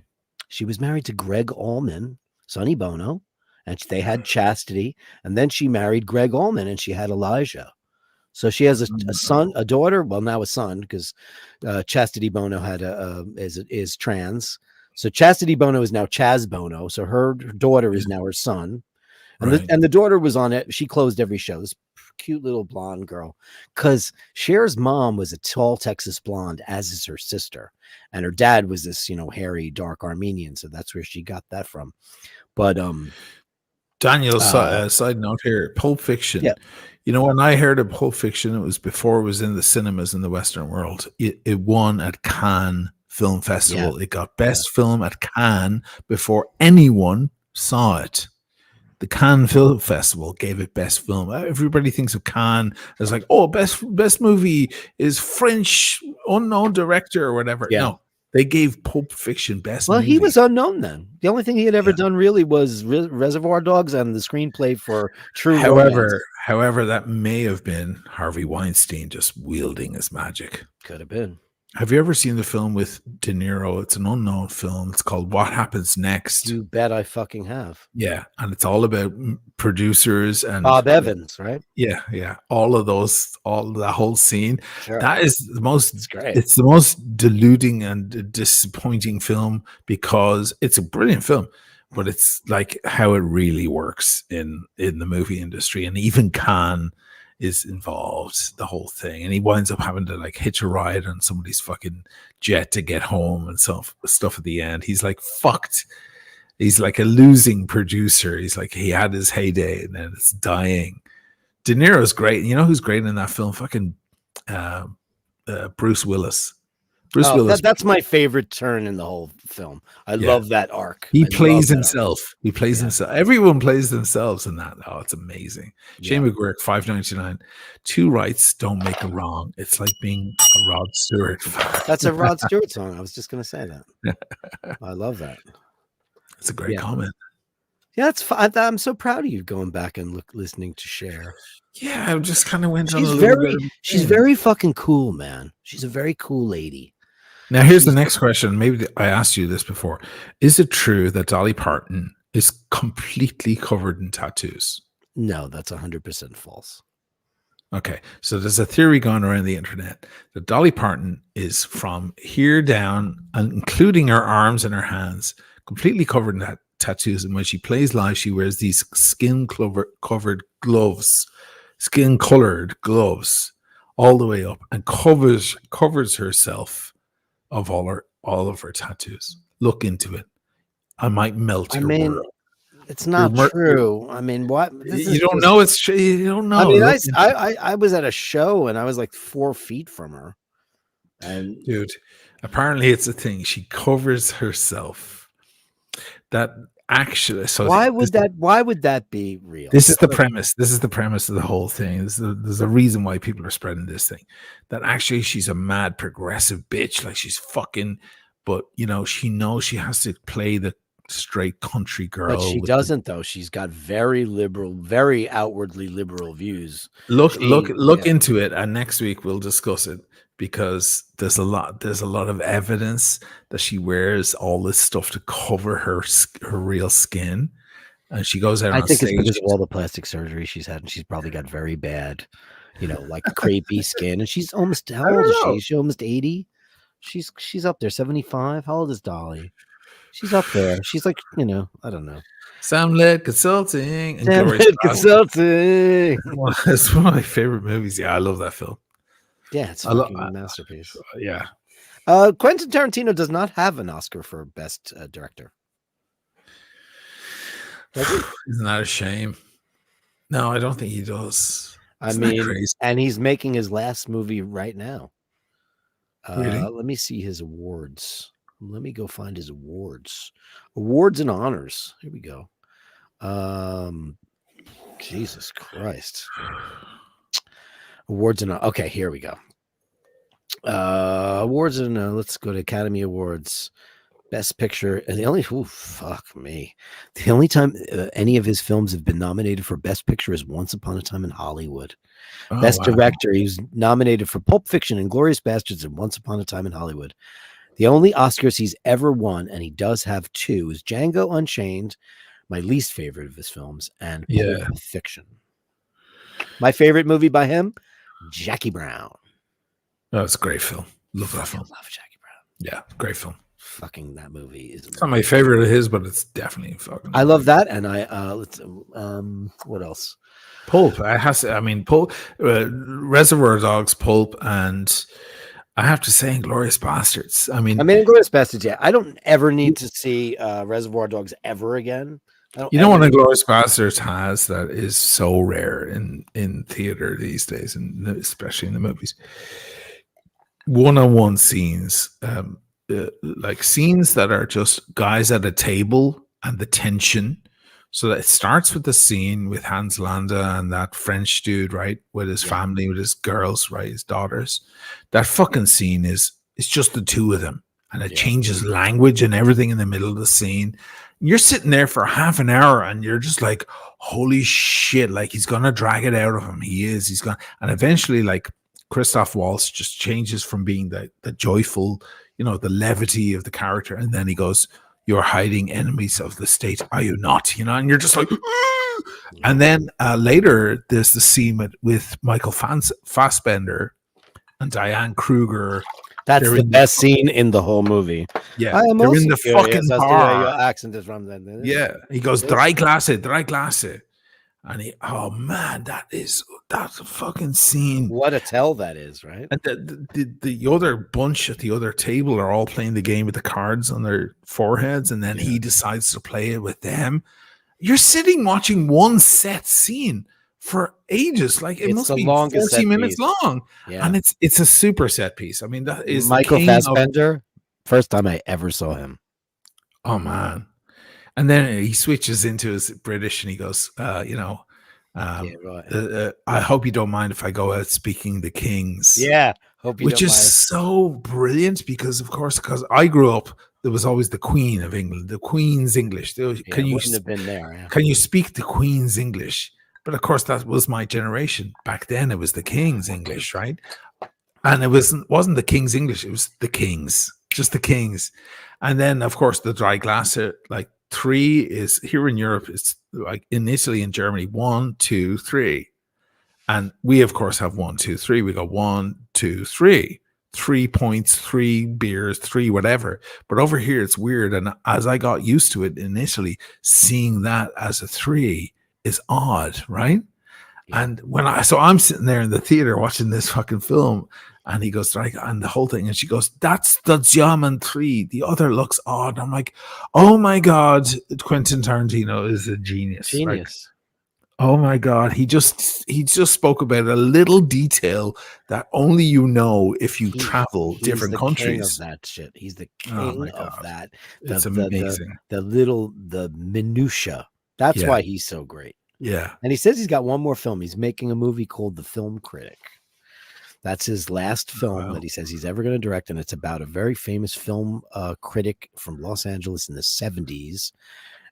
She was married to Greg Allman, Sonny Bono, and they had Chastity, and then she married Greg Allman, and she had Elijah. So she has a son, a daughter. Well, now a son, because Chastity Bono is trans. So Chastity Bono is now Chaz Bono. So her daughter is now her son. And the daughter was on it. She closed every show. This cute little blonde girl. Because Cher's mom was a tall Texas blonde, as is her sister. And her dad was this, hairy, dark Armenian. So that's where she got that from. But Daniel, side note here, Pulp Fiction. Yeah. When I heard of Pulp Fiction, it was before it was in the cinemas in the Western world. It won at Cannes Film Festival. It got best film at Cannes before anyone saw it. The Cannes Film Festival gave it best film. Everybody thinks of Cannes as like, oh, best movie is French unknown director or whatever. Yeah. No, they gave Pulp Fiction best Well, movie. he was unknown then. The only thing he had ever Yeah. done really was Reservoir Dogs and the screenplay for True However, Romance. that may have been Harvey Weinstein just wielding his magic. Could have been. Have you ever seen the film with De Niro? It's an unknown film. It's called What Happens Next. You bet I fucking have. Yeah, and it's all about producers and Bob Evans, right? Yeah. All of those, all the whole scene. Sure. That is the most. It's great. It's the most deluding and disappointing film because it's a brilliant film, but it's like how it really works in the movie industry, and even Cannes is involved, the whole thing, and he winds up having to like hitch a ride on somebody's fucking jet to get home and stuff at the end. He's like fucked. He's like a losing producer. He's like, he had his heyday and then it's dying. De Niro's great. You know who's great in that film? Fucking Bruce Willis. Willis. That's my favorite turn in the whole film. I love that arc. He I plays love that himself. arc. He plays himself. Everyone plays themselves in that. Oh, it's amazing. Shane Yeah. McGurk, $5.99. Two rights don't make a wrong. It's like being a Rod Stewart. That's a Rod Stewart song. I was just going to say that. I love that. It's a great comment. Yeah, that's fine. I'm so proud of you going back and listening to Cher. Yeah, I just kind of went on She's a little bit. She's very fucking cool, man. She's a very cool lady. Now, here's the next question. Maybe I asked you this before. Is it true that Dolly Parton is completely covered in tattoos? No, that's 100% false. Okay, so there's a theory going around the internet that Dolly Parton is from here down, and including her arms and her hands, completely covered in tattoos. And when she plays live, she wears these skin-covered gloves, skin-colored gloves, all the way up, and covers herself of all of her tattoos. Look into it. I might melt your world. It's not true. I mean, what? You don't know it's true. You don't know. I mean, I was at a show and I was like 4 feet from her. And dude, apparently it's a thing. She covers herself. That actually. So why would that be real? This is the premise. This is the premise of the whole thing. There's a reason why people are spreading this thing. That actually she's a mad progressive bitch. Like she's fucking. But you know, she knows she has to play the straight country girl. But she doesn't though. She's got very liberal, very outwardly liberal views. Look into it, and next week we'll discuss it because there's a lot of evidence that she wears all this stuff to cover her real skin, and she goes out. I think it's because of all the plastic surgery she's had, and she's probably got very bad, like crepey skin. And she's almost how old is she? She's almost 80. She's up there, 75. How old is Dolly? She's up there. She's like, I don't know. Sam-led Consulting. Sam-led Consulting. Well, it's one of my favorite movies. Yeah, I love that film. Yeah, it's a fucking masterpiece. Yeah. Quentin Tarantino does not have an Oscar for Best Director. Isn't that a shame? No, I don't think he does. And he's making his last movie right now. Really? Let me see his awards. Let me go find his awards. Awards and honors. Here we go. Jesus Christ. Awards and okay, here we go. Awards and let's go to Academy Awards. Best Picture. And the only fuck me. The only time any of his films have been nominated for Best Picture is Once Upon a Time in Hollywood. Best Director. He was nominated for Pulp Fiction and Glorious Bastards and Once Upon a Time in Hollywood. The only Oscars he's ever won, and he does have 2, is Django Unchained, my least favorite of his films, and Pulp Fiction. My favorite movie by him, Jackie Brown. Oh, it's a great film. Love that film. Love Jackie Brown. Yeah, great film. Fucking that movie is. It's not my favorite of his, but it's definitely fucking. I love that, and let's what else? Pulp. Pulp, Reservoir Dogs, Pulp, and I have to say, Inglourious Bastards. Inglourious Bastards. Yeah, I don't ever need to see Reservoir Dogs ever again. What Inglourious Bastards has that is so rare in theater these days, and especially in the movies. One-on-one scenes, like scenes that are just guys at a table and the tension So that it starts with the scene with Hans Landa and that French dude, right, with his family, with his girls, right, his daughters. That fucking scene is it's just the two of them, and it changes language and everything in the middle of the scene. You're sitting there for half an hour, and you're just like, "Holy shit!" Like he's gonna drag it out of him. He is. He's gonna, and eventually, like Christoph Waltz just changes from being the joyful, the levity of the character, and then he goes, "You're hiding enemies of the state, are you not?" And you're just like, "Aah!" And then later there's the scene with Michael Fassbender and Diane Kruger. That's the best scene in the whole movie. Yeah, I am they're also in the curious fucking as to where bar. your accent is from. Then. Yeah, he goes, drei Klasse. And oh man, that's a fucking scene. What a tell that is, right? And the other bunch at the other table are all playing the game with the cards on their foreheads, and then he decides to play it with them. You're sitting watching one set scene for ages. Like it must be 40 minutes long. Yeah. And it's a super set piece. I mean, that is Michael Fassbender. First time I ever saw him. Oh man. And then he switches into his British and he goes, I hope you don't mind if I go out speaking the King's. Yeah. Hope you which don't is mind. So brilliant because I grew up, there was always the Queen of England, the Queen's English. Can you have been there? Yeah. Can you speak the Queen's English? But of course, that was my generation. Back then, it was the King's English, right? And it wasn't the King's English; it was the King's, just the King's. And then, of course, the Drei Klasse, like 3 is here in Europe. It's like in Italy and Germany, 1, 2, 3, and we of course have 1, 2, 3. We go 1, 2, 3. 3 points, 3 beers, 3 whatever. But over here, it's weird. And as I got used to it in Italy, seeing that as a 3 is odd, right? Yeah. And I'm sitting there in the theater watching this fucking film, and he goes, and the whole thing, and she goes, "That's the German 3. The other looks odd." I'm like, oh my God, Quentin Tarantino is a genius. Right? Oh my God, he just spoke about a little detail that only if you travel different countries. King of that shit. He's the king of that. It's amazing. The minutia. That's why he's so great. Yeah. And he says he's got one more film. He's making a movie called The Film Critic. That's his last film that he says he's ever going to direct, and it's about a very famous film critic from Los Angeles in the 70s.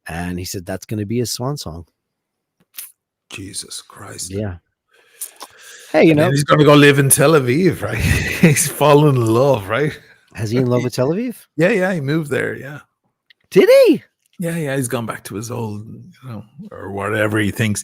And he said that's going to be his swan song. Jesus Christ. Yeah. Hey, he's going to go live in Tel Aviv, right? He's fallen in love, right? Has he in love with Tel Aviv? Yeah, he moved there, yeah. Did he? Yeah, he's gone back to his old, or whatever he thinks,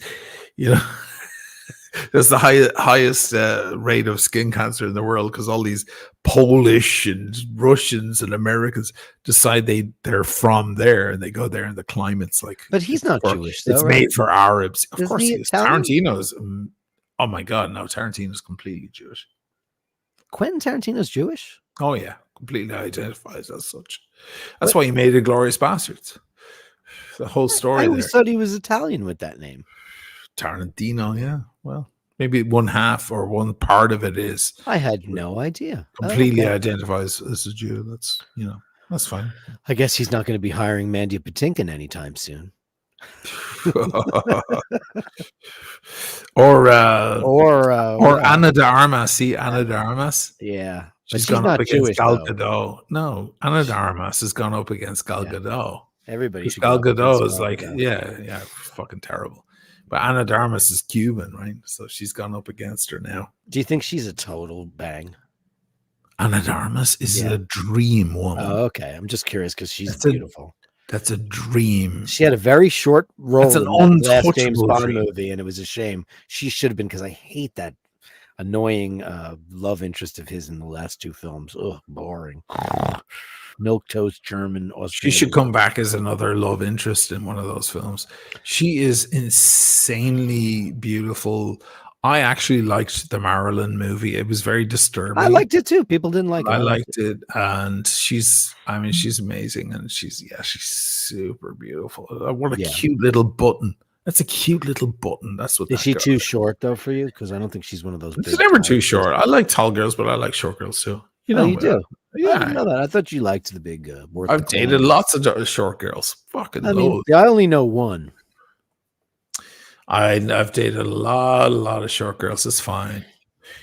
There's the highest rate of skin cancer in the world because all these Polish and Russians and Americans decide they're from there and they go there and the climate's like. But he's not Jewish, though. It's made for Arabs. Of course he is. Italian? Tarantino's. Oh my God, no! Tarantino's completely Jewish. Quentin Tarantino's Jewish? Oh yeah, completely identifies as such. That's why he made Inglourious Basterds. The whole story. I always thought he was Italian with that name. Tarantino, yeah. Well, maybe one half or one part of it is. I had no idea. Completely identifies as a Jew. That's that's fine. I guess he's not going to be hiring Mandy Patinkin anytime soon. or Ana de Armas. See Ana de Armas? Yeah. She's gone up against Gal Gadot. No, Ana de Armas has gone up against Gal Gadot. Everybody. Gal Gadot is like, yeah, fucking terrible. But Ana de Armas is Cuban, right? So she's gone up against her now. Do you think she's a total bang? Ana de Armas is a dream woman. Oh, okay. I'm just curious because she's beautiful. That's a dream. She had a very short role in the last James Bond movie, and it was a shame. She should have been, because I hate that annoying love interest of his in the last 2 films. Ugh, boring. Milquetoast German. Australian. She should come back as another love interest in one of those films. She is insanely beautiful. I actually liked the Marilyn movie. It was very disturbing. I liked it too. People didn't like it. I liked it, and she's amazing, and she's super beautiful. What a cute little button. That's a cute little button. That's what. Is she too short though for you? Because I don't think she's one of those. She's never too short. I like tall girls, but I like short girls too. You do. Yeah, I didn't know that. I thought you liked the big. I've dated lots of short girls. Fucking loads. I only know one. I've dated a lot of short girls. It's fine.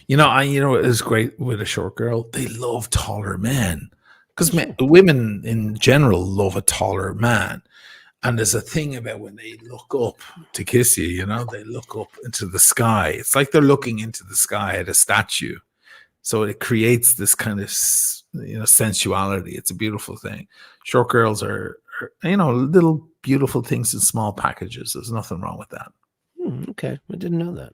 You know it is great with a short girl. They love taller men because Sure. women in general love a taller man. And there's a thing about when they look up to kiss you, you know, they look up into the sky. It's like they're looking into the sky at a statue. So it creates this kind of, sensuality. It's a beautiful thing. Short girls are little beautiful things in small packages. There's nothing wrong with that. Okay, I didn't know that.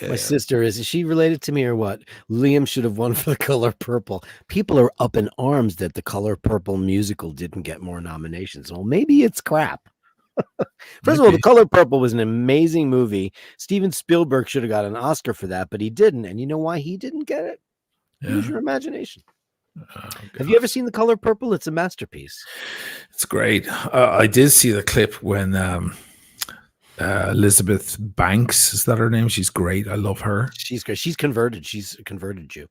Yeah, My sister is she related to me or what? Liam should have won for The Color Purple. People are up in arms that The Color Purple musical didn't get more nominations. Well, maybe it's crap. First of all, The Color Purple was an amazing movie. Steven Spielberg should have got an Oscar for that, but he didn't. And you know why he didn't get it? Use your imagination. Have you ever seen The Color Purple? It's a masterpiece. It's great. I did see the clip when Elizabeth Banks, is that her name? She's great. I love her. She's great. She's converted. She's a converted Jew.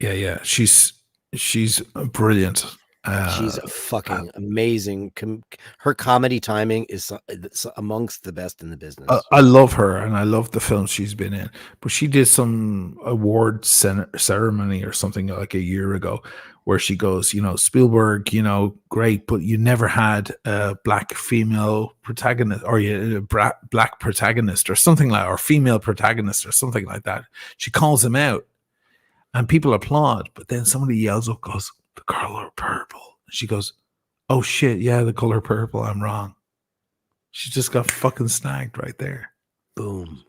Yeah. She's brilliant. She's fucking amazing. Her comedy timing is amongst the best in the business. I love her, and I love the films she's been in. But she did some award ceremony or something like a year ago, where she goes, Spielberg, great, but you never had a black female protagonist, or a black protagonist, or something or female protagonist, or something like that. She calls him out, and people applaud. But then somebody yells up, goes, "The Color Purple." She goes, "Oh shit, yeah, The Color Purple, I'm wrong." She just got fucking snagged right there. Boom.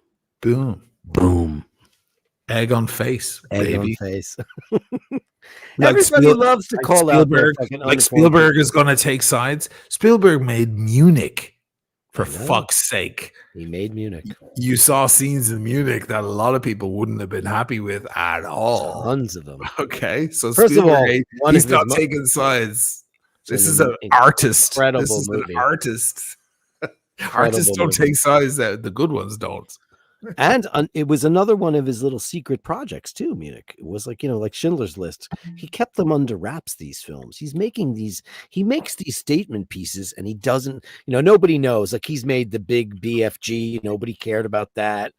Egg on face, Egg baby. on face. Like Everybody loves to call Spielberg, out Spielberg is going to take sides. Spielberg made Munich, for fuck's sake. He made Munich. You saw scenes in Munich that a lot of people wouldn't have been happy with at all. Tons of them. Okay, so First of all, he's not taking sides. This is an artist. This is an artist. Artists don't take sides. That the good ones don't. And it was another one of his little secret projects too. Munich. It was like like Schindler's List. He kept them under wraps. These films. He makes these statement pieces, and he doesn't. Nobody knows. Like he's made the big BFG. Nobody cared about that.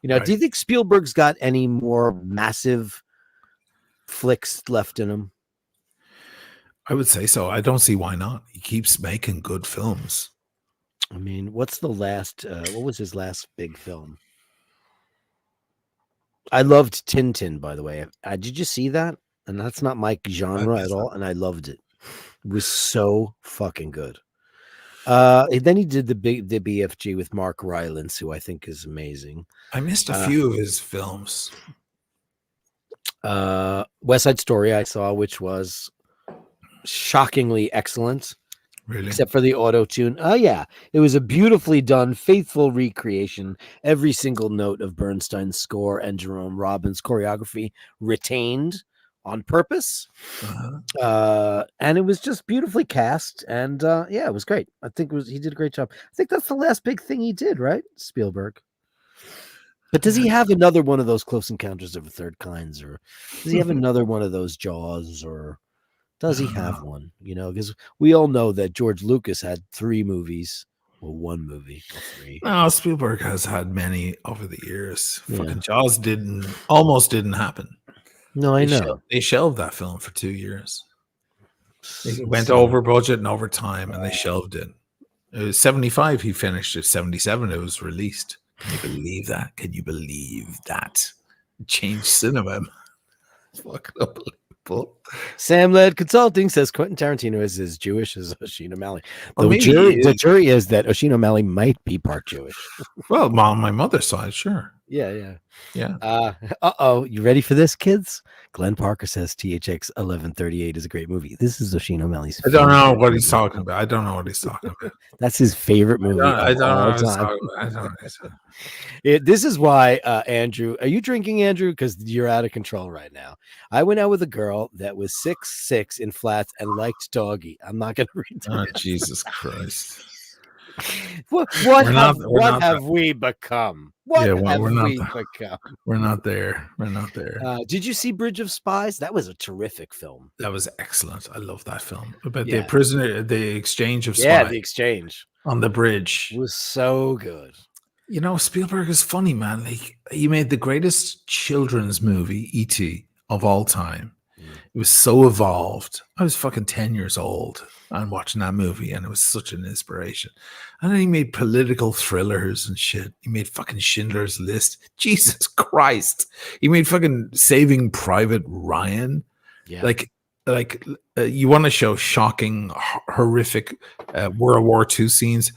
Right. Do you think Spielberg's got any more massive flicks left in him? I would say so. I don't see why not. He keeps making good films. I mean, what's the last? What was his last big film? I loved Tintin, by the way. Did you see that? And that's not my genre at all. And I loved it. It was so fucking good. Then he did the BFG with Mark Rylance, who I think is amazing. I missed a few of his films. West Side Story I saw, which was shockingly excellent. Really? Except for the auto-tune. Oh, yeah. It was a beautifully done, faithful recreation. Every single note of Bernstein's score and Jerome Robbins' choreography retained on purpose. And it was just beautifully cast. And it was great. I think he did a great job. I think that's the last big thing he did, right? Spielberg. But does he have another one of those Close Encounters of the Third Kinds? Or does he have another one of those Jaws? Or does he have one? Because we all know that George Lucas had 3 movies, or 1 movie, or 3. No, Spielberg has had many over the years. Fucking Jaws almost didn't happen. No, I know. They shelved that film for 2 years. They went over budget and over time, and they shelved it. It was 75. He finished it. 77. It was released. Can you believe that? Can you believe that? Changed cinema. It's fucking unbelievable. Sam Led Consulting says Quentin Tarantino is as Jewish as Oisin O'Malley. The jury is that Oisin O'Malley might be part Jewish. Well, on my mother's side, sure. Yeah. You ready for this, kids? Glenn Parker says THX 1138 is a great movie. This is Oisin O'Malley's. I don't know what he's talking about. That's his favorite movie. I don't know what he's talking about. This is why, Andrew, are you drinking, Andrew? Because you're out of control right now. I went out with a girl that was 6'6" in flats and liked doggy. I'm not going to read that. Oh, Jesus Christ. What have we become? What have we become? We're not there. Did you see Bridge of Spies? That was a terrific film. That was excellent. I love that film. About the prisoner, the exchange of spies. Yeah, the exchange on the bridge. It was so good. You know, Spielberg is funny, man. Like, he made the greatest children's movie, E.T., of all time. Mm. It was so evolved. I was fucking 10 years old and watching that movie, and it was such an inspiration. And then he made political thrillers and shit. He made fucking Schindler's List. Jesus Christ. He made fucking Saving Private Ryan. Yeah. Like you want to show shocking, horrific World War II scenes?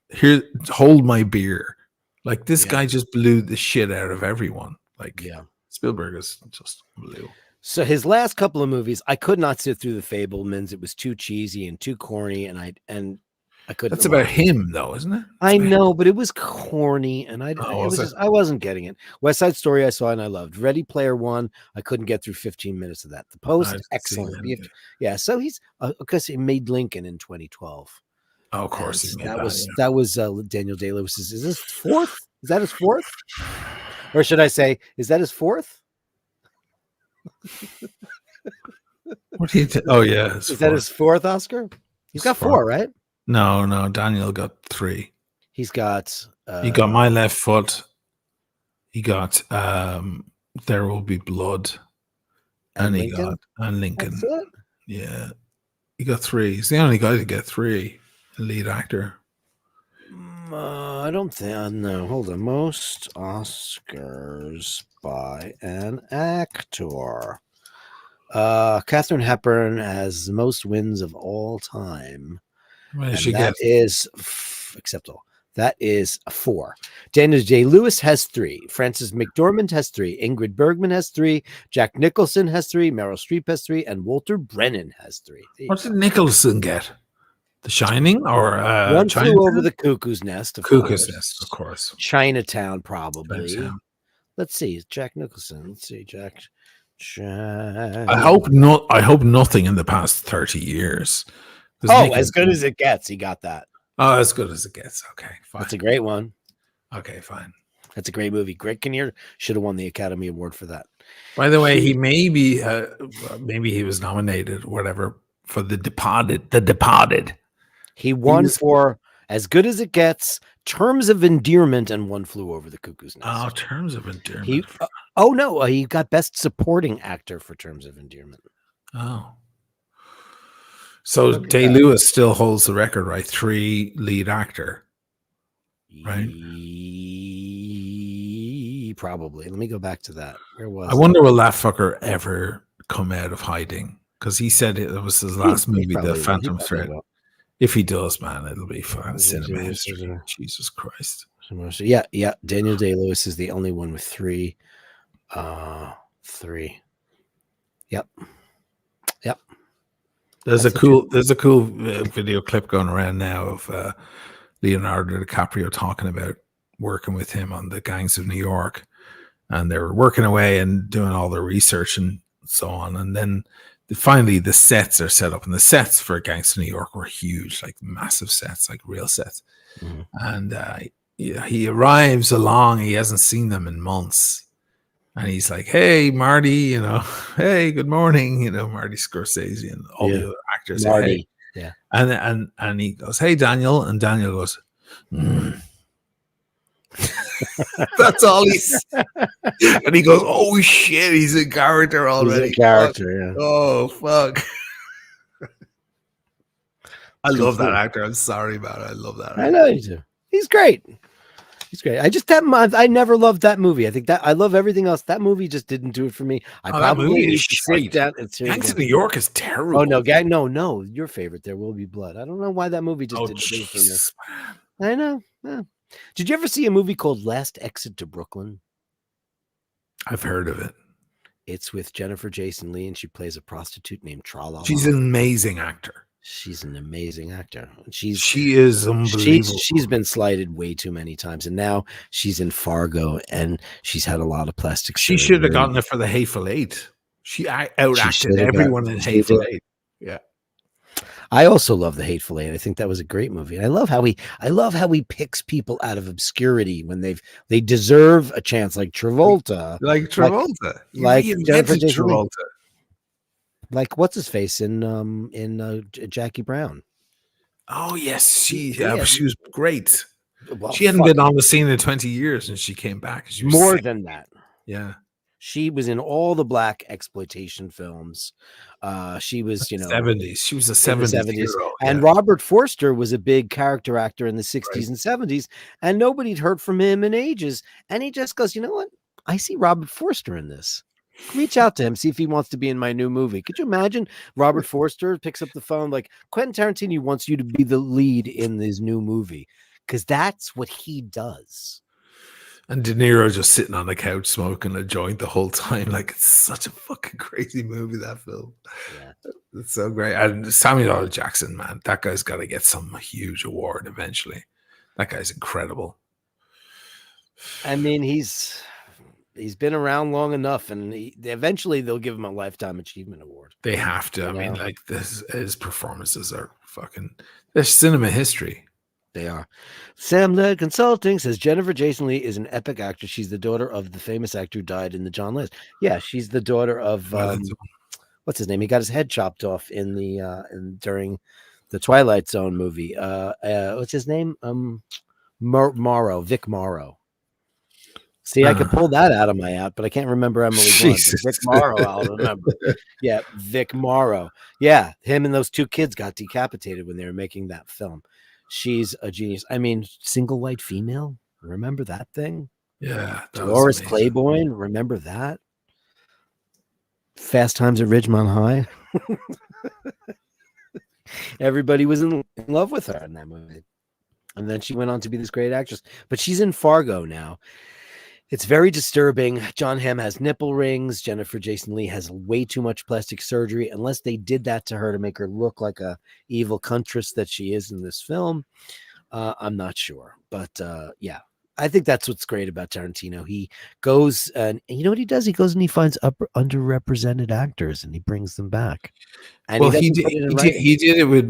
Here, hold my beer. Like, this guy just blew the shit out of everyone. Like, Spielberg is just unbelievable. So his last couple of movies, I could not sit through The Fabelmans. It was too cheesy and too corny, and I couldn't. That's about him, though, isn't it? I know, but it was corny, and I wasn't getting it. West Side Story I saw and I loved. Ready Player One, I couldn't get through 15 minutes of that. The Post, excellent. So he's because he made Lincoln in 2012. Oh, of course, that was Daniel Day-Lewis. Is this fourth? Is that his fourth? Or should I say, is that his fourth? What do you think? Oh, yeah. Is that his fourth Oscar? He's got four, right? No. Daniel got 3. He's got. He got My Left Foot. He got There Will Be Blood, and Lincoln. Lincoln. That's it? Yeah, he got 3. He's the only guy to get 3. Lead actor. I don't think. No, hold on. Most Oscars by an actor. Katharine Hepburn has the most wins of all time. What And she that get? is acceptable. That is 4. Daniel Day-Lewis has 3. Frances McDormand has 3. Ingrid Bergman has 3. Jack Nicholson has 3. Meryl Streep has 3. And Walter Brennan has 3. What did Nicholson get? The Shining or One Flew Over the Cuckoo's Nest. Cuckoo's Nest, of course. Chinatown, probably. Chinatown. Let's see. Jack Nicholson. Let's see. Jack. I hope nothing in the past 30 years. Oh, As Good as It Gets. He got that. Oh, As Good as It Gets. Okay, fine. That's a great one. Okay, fine. That's a great movie. Greg Kinnear should have won the Academy Award for that. By the way, he maybe he was nominated, or whatever, for The Departed. The Departed. He won for As Good as It Gets, Terms of Endearment, and One Flew Over the Cuckoo's Nest. Oh, Terms of Endearment. He got Best Supporting Actor for Terms of Endearment. Oh. So Day-Lewis still holds the record, right? 3 lead actor. Right? Probably. Let me go back to that. Where was I wonder will that fucker ever come out of hiding? Because he said it was his last movie, The Phantom Thread. If he does, man, it'll be fun. Cinema history. Jesus Christ. Yeah. Daniel Day-Lewis is the only one with 3. 3. Yep. There's a cool video clip going around now of Leonardo DiCaprio talking about working with him on the Gangs of New York, and they were working away and doing all the research and so on, and then finally the sets are set up, and the sets for Gangs of New York were huge, like massive sets, like real sets. Mm-hmm. And he arrives along, he hasn't seen them in months, and he's like, "Hey, Marty, hey, good morning, Marty Scorsese and all the other actors." Marty, hey. Yeah. And he goes, "Hey, Daniel," and Daniel goes, That's all he said. And he goes, "Oh shit, he's a character already." He's a character, yeah. Oh fuck. I love that actor. I'm sorry about it. I love that actor. I know you do. He's great. I never loved that movie. I think that I love everything else. That movie just didn't do it for me. I probably need to sit down and Gangs of New York is terrible. Oh no, your favorite, There Will Be Blood. I don't know why that movie just didn't do it for me. I know. Yeah. Did you ever see a movie called Last Exit to Brooklyn? I've heard of it. It's with Jennifer Jason Leigh, and she plays a prostitute named Tra-La-La. She's an amazing actor. She's an amazing actor. She is unbelievable. She's been slighted way too many times, and now she's in Fargo, and she's had a lot of plastic surgery. She should have gotten it for The Hateful Eight. She outacted everyone in Hateful Eight. Yeah. I also love The Hateful Eight. I think that was a great movie. And I love how he picks people out of obscurity when they deserve a chance, like Travolta. Like Travolta. Like Jennifer Travolta. Like what's his face in Jackie Brown. Oh yes, she was great. Well, She hadn't fuck, been on the scene in 20 years, and she came back. She was more sick. than that. Yeah. She was in all the black exploitation films. She was, 70s. She was a in the 70s 70s. hero. And Yeah. Robert Forster was a big character actor in the 60s Right. and 70s, and nobody'd heard from him in ages. And he just goes, you know what? I see Robert Forster in this. Reach out to him, see if he wants to be in my new movie. Could you imagine Robert Forster picks up the phone like, Quentin Tarantino wants you to be the lead in this new movie? Because that's what he does. And De Niro just sitting on the couch smoking a joint the whole time. Like, it's such a fucking crazy movie, that film. Yeah. It's so great. And Samuel L. Jackson, man, that guy's got to get some huge award eventually. That guy's incredible. I mean, he's been around long enough, and eventually they'll give him a Lifetime Achievement Award. They have to. I mean, Yeah. like, his performances are fucking, they're cinema history. They are. Sam Led Consulting says Jennifer Jason Leigh is an epic actress. She's the daughter of the famous actor who died in the John List. Yeah, she's the daughter of what's his name? He got his head chopped off in the during the Twilight Zone movie. What's his name? Morrow, Vic Morrow. See, I could pull that out of my app, but I can't remember Emily Blunt. Vic Morrow, I'll remember. Yeah, Vic Morrow. Yeah, him and those two kids got decapitated when they were making that film. She's a genius. I mean, single white female. Remember that thing? Yeah. Dolores Claiborne. Remember that? Fast Times at Ridgemont High. Everybody was in love with her in that movie. And then she went on to be this great actress. But she's in Fargo now. It's very disturbing. John Hamm has nipple rings. Jennifer Jason Leigh has way too much plastic surgery. Unless they did that to her to make her look like a evil huntress that she is in this film, I'm not sure. But yeah, I think that's what's great about Tarantino. He goes and you know what he does? He goes and he finds underrepresented actors and he brings them back. And well, he did it with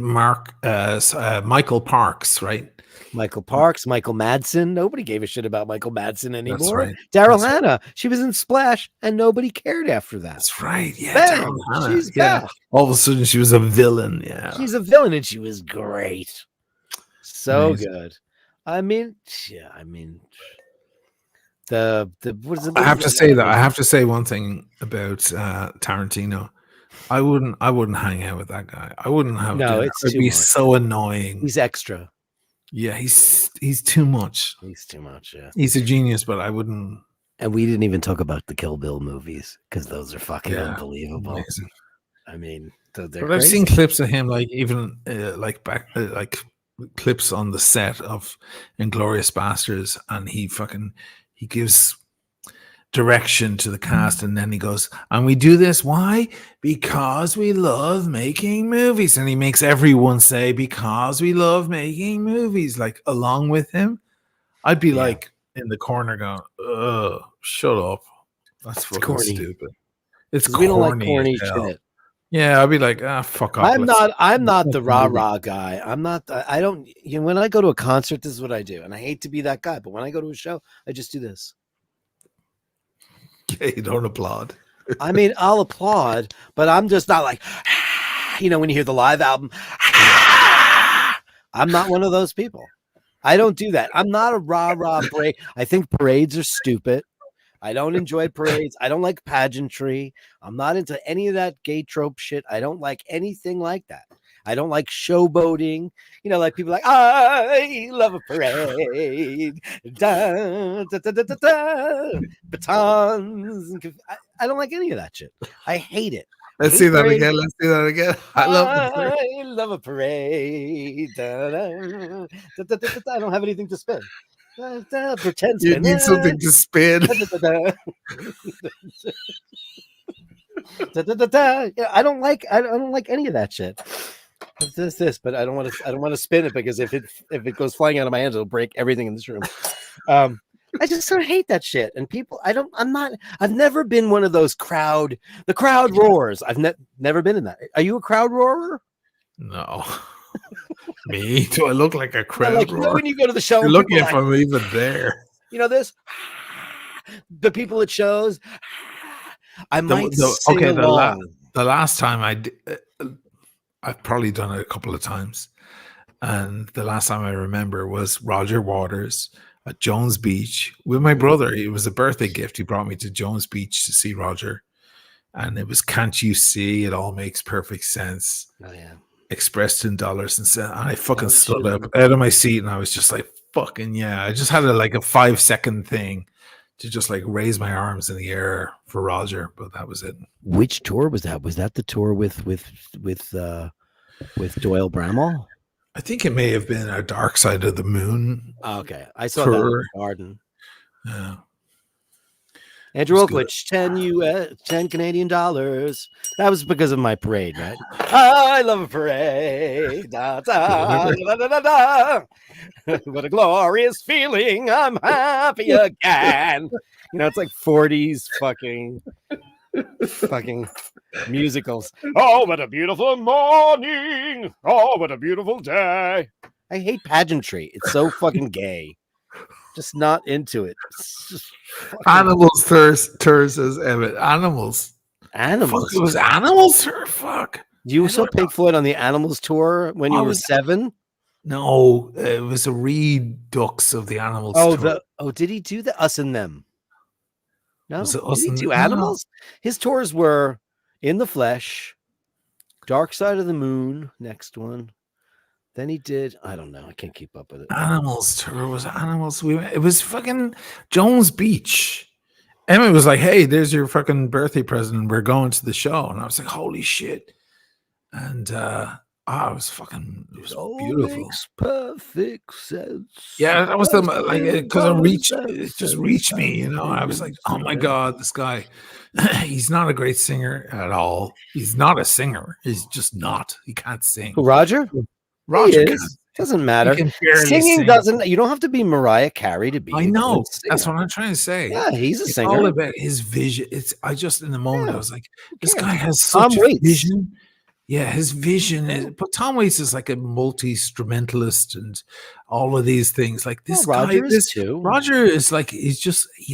Michael Parks, right? Michael Parks, Michael Madsen. Nobody gave a shit about Michael Madsen anymore. That's right. Daryl Hannah. She was in Splash and nobody cared after that. That's right. Yeah. Bam, she's back. All of a sudden she was a villain. Yeah. She's a villain and she was great. So Amazing. good. I mean, yeah, I mean the what is it? I have to say one thing about Tarantino. I wouldn't hang out with that guy. I wouldn't have it'd be so annoying. He's extra. Yeah, he's too much. He's too much, yeah. He's a genius, but I wouldn't. And we didn't even talk about the Kill Bill movies because those are fucking unbelievable. Amazing. I mean, but I've seen clips of him, like even like clips on the set of Inglourious Basterds, and he gives direction to the cast, and then he goes, and we do this why? Because we love making movies, and he makes everyone say because we love making movies, like along with him. I'd be like in the corner going, "Ugh, shut up, that's fucking corny. Stupid." It's corny. We don't like corny shit. Yeah, I'd be like, fuck off. I'm not the rah-rah guy. I don't, when I go to a concert, this is what I do. And I hate to be that guy, but when I go to a show, I just do this. Yeah, you don't applaud. I mean, I'll applaud, but I'm just not like, when you hear the live album, I'm not one of those people. I don't do that. I'm not a rah-rah parade. I think parades are stupid. I don't enjoy parades. I don't like pageantry. I'm not into any of that gay trope shit. I don't like anything like that. I don't like showboating. Like people like, I love a parade. Da, da, da, da, da, da. Batons. I don't like any of that shit. I hate it. Let's see that again. I love a parade. Da, da, da, da, da, da. I don't have anything to spin. Pretend you need something to spin. Yeah, I don't like any of that shit. It's this, but I don't want to spin it because if it goes flying out of my hands, it'll break everything in this room. I just sort of hate that shit. And people, I've never been one of those crowd roars. I've never been in that. Are you a crowd roarer? No. Me? Do I look like a crowd roarer? When you go to the show, you're looking if I'm even there. This? The people at shows, I might sing along. The last time I've probably done it a couple of times. And the last time I remember was Roger Waters at Jones Beach with my brother. It was a birthday gift. He brought me to Jones Beach to see Roger. And it was Can't You See? It All Makes Perfect Sense. Oh yeah. Expressed in dollars and cents. And I fucking Oh, stood shit. up out of my seat and I was just like, fucking yeah. I just had like a 5-second thing to just like raise my arms in the air for Roger, but that was it. Which tour was that? Was that the tour with Doyle Bramall? I think it may have been a Dark Side of the Moon. Oh, okay, I saw that in tour. the garden. Yeah. Andrew It's good. Oakwood, 10 Canadian dollars. That was because of my parade, right? I love a parade. Da, da, da, da, da, da. What a glorious feeling. I'm happy again. You know, it's like 40s fucking musicals. Oh, what a beautiful morning. Oh, what a beautiful day. I hate pageantry. It's so fucking gay. Just not into it. It's just Animals tour says Emmett. Animals. Fuck, it was Animals tour. Fuck. You saw Pink Floyd on the Animals tour when you were 7? No, it was a redux of the Animals tour. Did he do the Us and Them? No, Was it did Us he and do Them? Animals? His tours were In the Flesh, Dark Side of the Moon, next one. Then he did, I don't know, I can't keep up with it. Animals tour was Animals. It was fucking Jones Beach. Emmett was like, "Hey, there's your fucking birthday present. We're going to the show." And I was like, "Holy shit!" And it was beautiful. Makes perfect sense. Yeah, that was the like because it just reached me, you know. I was like, "Oh my god, this guy! He's not a great singer at all. He's not a singer. He's just not. He can't sing." Roger? Roger He is. Doesn't matter. He can barely Singing sing. doesn't. You don't have to be Mariah Carey to be. I a know. good singer. That's what I'm trying to say. Yeah, he's a It's singer. all about his vision. I just in the moment I was like, this guy has Tom such Waits. vision. Yeah, his vision is. But Tom Waits is like a multi-instrumentalist and all of these things. Like this Roger guy, is too. Roger is like he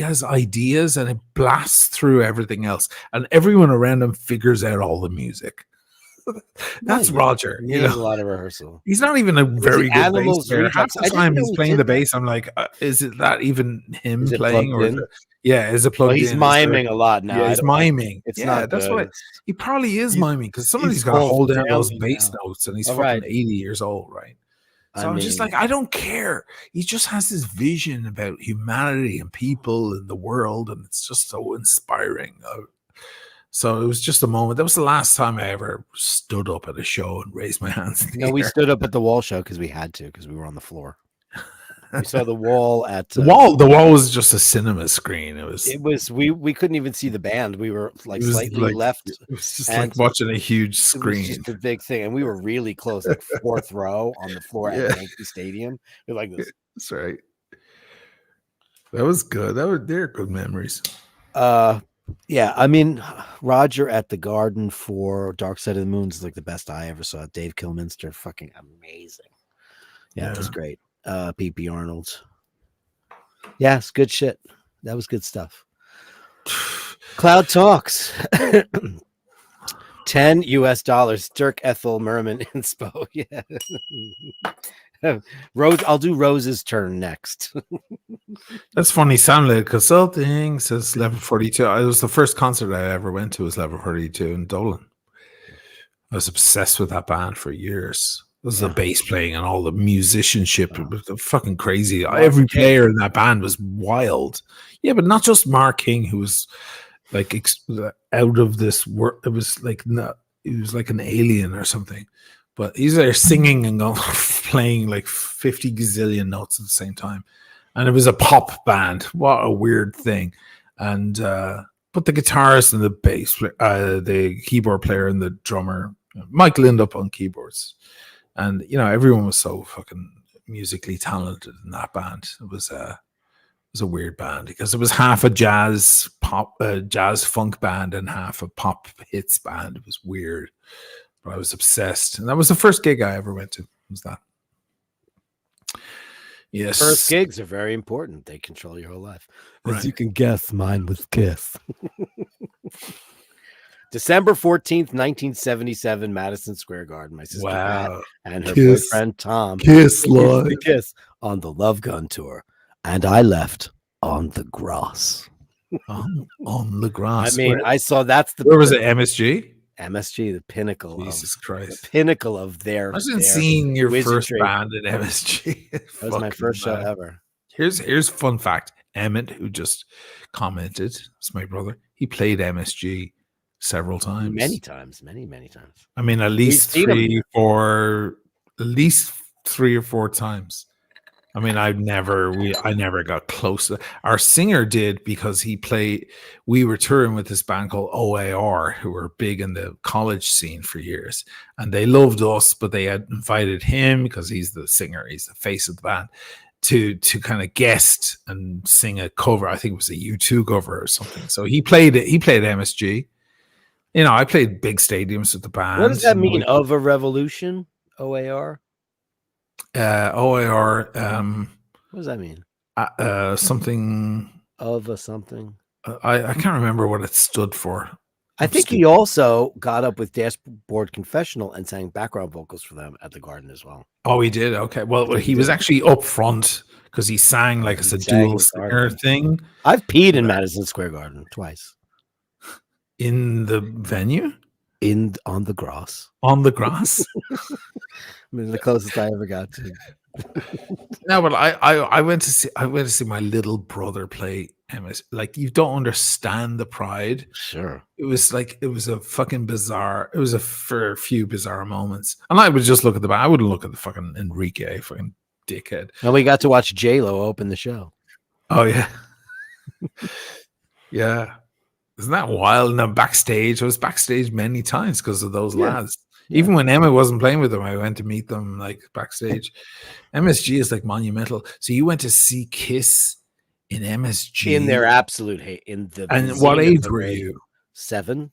has ideas and it blasts through everything else, and everyone around him figures out all the music. That's Roger. He has a lot of rehearsal. He's not even a very good bass player. Half Redux? the time he's playing the bass, I'm like, is it that even him playing? Or is it plugged in? He's miming a lot now. Yeah, he's miming. It's not that's good. what he probably is miming because somebody's he's got to hold down those failing bass now. notes, and he's Oh, fucking right. 80 years old, right? So I'm just like, I don't care. He just has this vision about humanity and people and the world, and it's just so inspiring. So it was just a moment. That was the last time I ever stood up at a show and raised my hands. In the No, we air. stood up at the Wall show because we had to, because we were on the floor. We saw the Wall at the wall. The Wall was just a cinema screen. It was. We couldn't even see the band. We were like slightly left. It was just like watching a huge screen. It was just a big thing, and we were really close, like 4th row on the floor at Yankee Stadium. We're like this. That's right. That was good. They're good memories. Yeah, I mean, Roger at the Garden for Dark Side of the Moon is like the best I ever saw. Dave Kilminster, fucking amazing. Yeah, it was great. P.P. Arnold. Yeah, it's good shit. That was good stuff. Cloud Talks. $10 Dirk Ethel Merman inspo. Yeah. Rose, I'll do Rose's turn next. That's funny. Soundled Consulting says Level 42. It was the first concert I ever went to was Level 42 in Dublin. I was obsessed with that band for years. This is the bass playing and all the musicianship. It was fucking crazy. Every player in that band was wild. Yeah, but not just Mark King, who was like out of this world. It was like an alien or something. But he's there singing and playing like 50 gazillion notes at the same time. And it was a pop band. What a weird thing. And but the guitarist and the bass, the keyboard player and the drummer, Mike Lindup on keyboards. And, you know, everyone was so fucking musically talented in that band. It was a weird band because it was half a jazz funk band and half a pop hits band. It was weird. But I was obsessed. And that was the first gig I ever went to. Was that. Yes. First gigs are very important. They control your whole life. As Right. you can guess, mine was Kiss. December 14th, 1977, Madison Square Garden. My sister Pat Wow. and her Kiss. boyfriend Tom Kiss used live. to kiss on the Love Gun tour, and I left on the grass. On the grass. I mean, I saw that's the where was it? MSG? MSG, the pinnacle Jesus of Christ. the pinnacle of their. Imagine seeing your first wizardry. band at MSG. That was my first show ever. Here's fun fact. Emmett, who just commented, it's my brother. He played MSG several times. Many times. I mean, at least three or four times. I mean, I never got close. Our singer did because we were touring with this band called OAR, who were big in the college scene for years. And they loved us, but they had invited him because he's the singer, he's the face of the band, to kind of guest and sing a cover. I think it was a U2 cover or something. So he played MSG. You know, I played big stadiums with the band. What does that mean? Of a Revolution? OAR? OAR. What does that mean? Something of a something. I can't remember what it stood for. I think he also got up with Dashboard Confessional and sang background vocals for them at the Garden as well. Oh, he did. Okay, well, he was actually up front because he sang like it's a dual singer thing. I've peed in Madison Square Garden twice. In the venue? On the grass. On the grass? I mean, the closest I ever got to. No, but I went to see my little brother play MS. Like, you don't understand the pride. Sure. It was a fucking bizarre. It was for a few bizarre moments. And I would just look at the band. I wouldn't look at the fucking Enrique, fucking dickhead. And we got to watch J-Lo open the show. Oh yeah. Yeah. Isn't that wild? And then backstage, I was backstage many times because of those lads. Yeah. Even when Emma wasn't playing with them, I went to meet them like backstage. MSG is like monumental. So you went to see Kiss in MSG in their absolute hate. And what age were you? 7.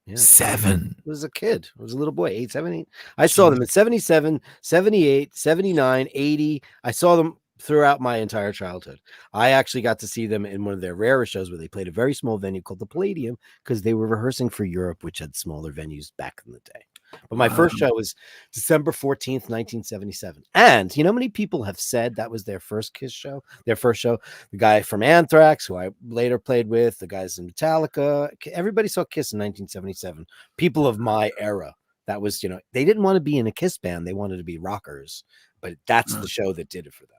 Yeah. 7. It was a kid. It was a little boy, 8, 7, 8. I saw them in 77, 78, 79, 80. I saw them throughout my entire childhood. I actually got to see them in one of their rarer shows where they played a very small venue called the Palladium because they were rehearsing for Europe, which had smaller venues back in the day. But my first show was December 14th, 1977. And you know how many people have said that was their first Kiss show? Their first show, the guy from Anthrax, who I later played with, the guys in Metallica. Everybody saw Kiss in 1977. People of my era. That was, you know, they didn't want to be in a Kiss band. They wanted to be rockers. But that's the show that did it for them.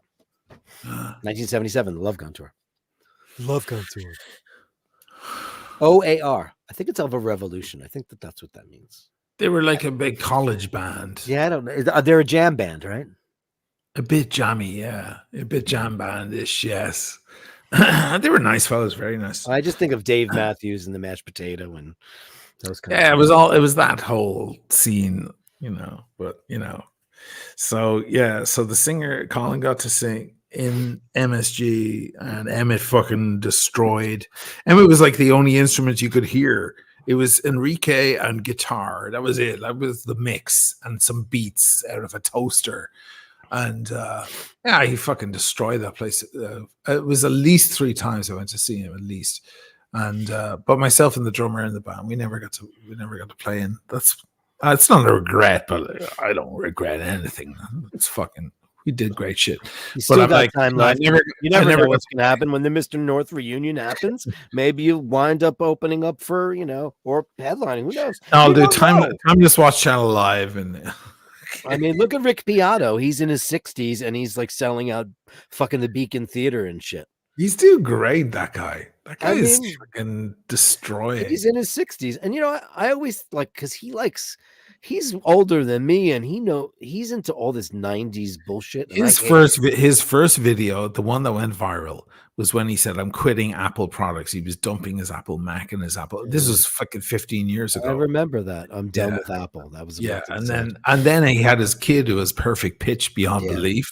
1977, the Love Gun Tour. Love Gun Tour. OAR. I think it's of a revolution. I think that's what that means. They were like a big college band. Yeah, I don't know. They're a jam band, right? A bit jammy, yeah. A bit jam band-ish, yes. They were nice fellas, very nice. I just think of Dave Matthews and the Mashed Potato and those kind of it was that whole scene, you know, but you know. So yeah, so the singer Colin got to sing in MSG and Emmett fucking destroyed. Emmett was like the only instrument you could hear. It was Enrique and guitar. That was it. That was the mix and some beats out of a toaster. And yeah, he fucking destroyed that place. It was at least 3 times I went to see him, at least. And but myself and the drummer in the band, we never got to play in. It's not a regret, but I don't regret anything. It's fucking, we did great shit. You still got time left. You never know what's going to happen when the Mr. North reunion happens. Maybe you wind up opening up for, you know, or headlining. Who knows? I'll do time just watch Channel Live. And I mean, look at Rick Beato. He's in his 60s and he's like selling out fucking the Beacon Theater and shit. He's doing great, that guy. That guy is fucking destroying. He's in his 60s. And, you know, I always like, because he's older than me and he's into all this 90s bullshit. His first video, the one that went viral, was when he said, "I'm quitting Apple products." He was dumping his Apple Mac and his Apple. This was fucking 15 years ago. I remember that. I'm done with Apple. That was and then he had his kid who was perfect pitch beyond belief.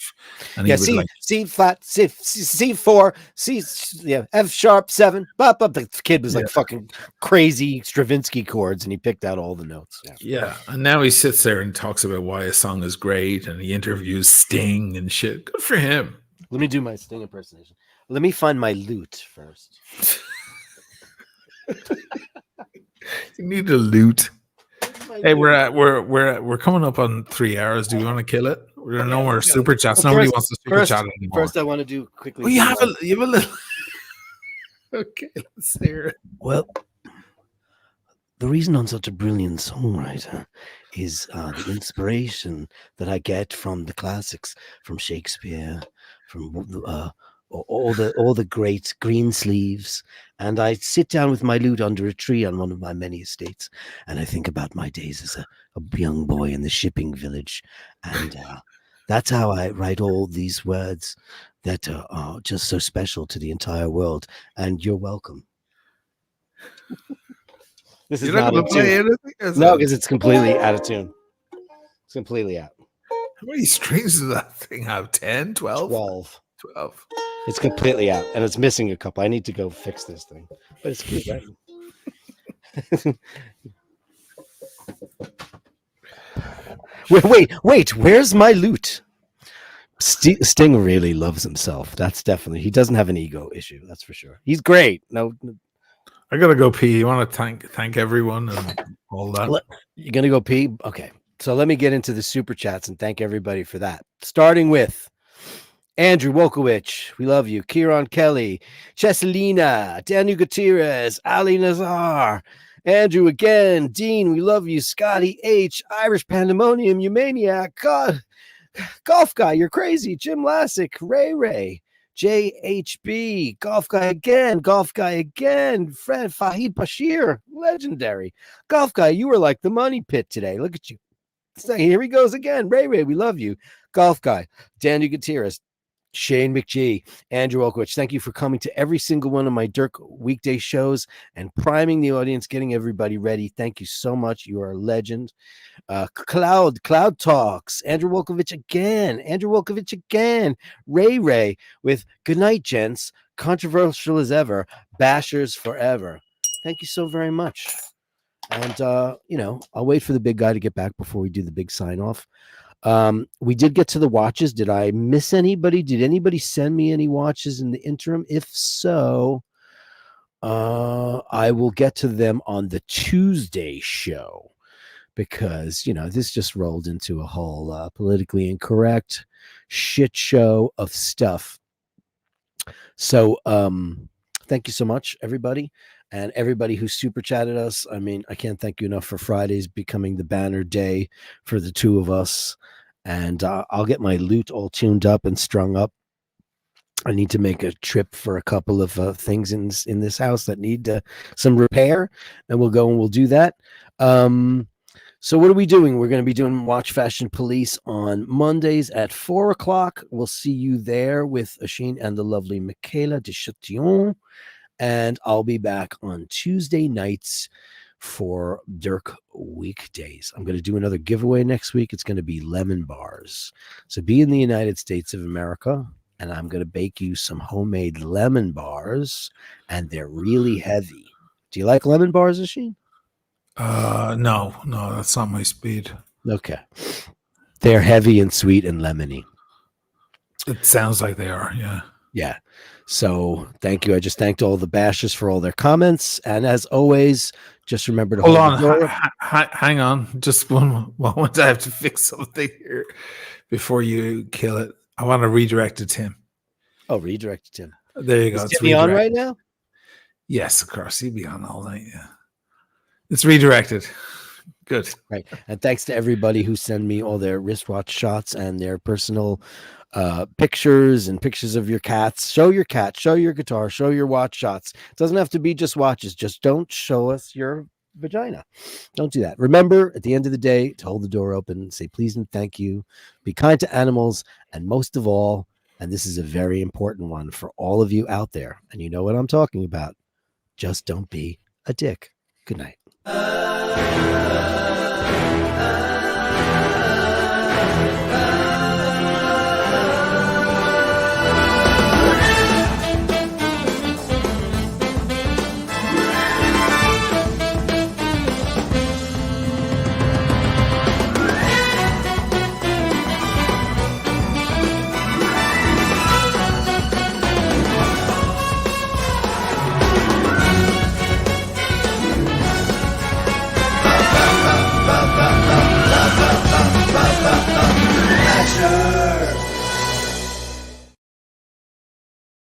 And he C, C flat, C4, F sharp 7. Bop, bop. The kid was like fucking crazy Stravinsky chords, and he picked out all the notes. Yeah, and now he sits there and talks about why a song is great, and he interviews Sting and shit. Good for him. Let me do my Sting impersonation. Let me find my lute first. You need a loot. Hey, we're coming up on 3 hours. Do you want to kill it? There are no more super chats. Well, Nobody wants to super chat anymore. First, I want to do quickly. Oh, you have a little. Okay, let's hear it. Well, the reason I'm such a brilliant songwriter is the inspiration that I get from the classics, from Shakespeare, from all the great Greensleeves, and I sit down with my lute under a tree on one of my many estates, and I think about my days as a young boy in the shipping village, and that's how I write all these words that are just so special to the entire world. And you're welcome. This is You're not not going to play anything? no, because it's completely out of tune. It's completely out. How many strings does that thing have? 10, 12? 12. 12. It's completely out, and it's missing a couple. I need to go fix this thing, but it's cute, right? wait! Where's my lute? Sting really loves himself. That's definitely. He doesn't have an ego issue. That's for sure. He's great. No. I gotta go pee. You want to thank everyone and all that? You're gonna go pee? Okay. So let me get into the super chats and thank everybody for that. Starting with Andrew Wolkowicz, we love you. Kieran Kelly, Cheselina, Daniel Gutierrez, Ali Nazar, Andrew again, Dean, we love you. Scotty H, Irish Pandemonium, you maniac, God, Golf Guy, you're crazy. Jim Lassick, Ray. JHB, Golf Guy again, Fred Fahid Bashir, legendary. Golf Guy, you were like the money pit today. Look at you. So here he goes again. Ray, we love you. Golf Guy, Daniel Gutierrez, Shane McGee, Andrew Olkowicz, thank you for coming to every single one of my Dirk weekday shows and priming the audience, getting everybody ready. Thank you so much. You are a legend. Cloud Talks, Andrew Wolkowicz again, Ray with good night, gents. Controversial as ever, bashers forever. Thank you so very much. And I'll wait for the big guy to get back before we do the big sign off. We did get to the watches. Did I miss anybody? Did anybody send me any watches in the interim? If so, I will get to them on the Tuesday show, because this just rolled into a whole politically incorrect shit show of stuff. So thank you so much, everybody. And everybody who super chatted us. I mean, I can't thank you enough for Fridays becoming the banner day for the two of us. And I'll get my lute all tuned up and strung up. I need to make a trip for a couple of things in this house that need some repair. And we'll go and we'll do that. So what are we doing? We're going to be doing Watch Fashion Police on Mondays at 4:00. We'll see you there with Oisin and the lovely Michaela de Chatillon. And I'll be back on Tuesday nights for Dirk weekdays. I'm going to do another giveaway next week. It's going to be lemon bars. So be in the United States of America, and I'm going to bake you some homemade lemon bars, and they're really heavy. Do you like lemon bars, Oisin? No, that's not my speed. Okay. They're heavy and sweet and lemony. It sounds like they are, yeah. Yeah. So thank you. I just thanked all the bashers for all their comments. And as always, just remember to hold on. Hang on. Just one moment. I have to fix something here before you kill it. I want to redirect it to him. Oh, redirect it to him. There you go. Is Timmy on right now? Yes, of course. He'd be on all night. Yeah. It's redirected. Good. Right. And thanks to everybody who sent me all their wristwatch shots and their personal pictures and pictures of your cats. Show your cat, show your guitar, show your watch shots. It doesn't have to be just watches. Just don't show us your vagina. Don't do that. Remember, at the end of the day, to hold the door open, say please and thank you. Be kind to animals. And most of all, and this is a very important one for all of you out there, and you know what I'm talking about, just don't be a dick. Good night.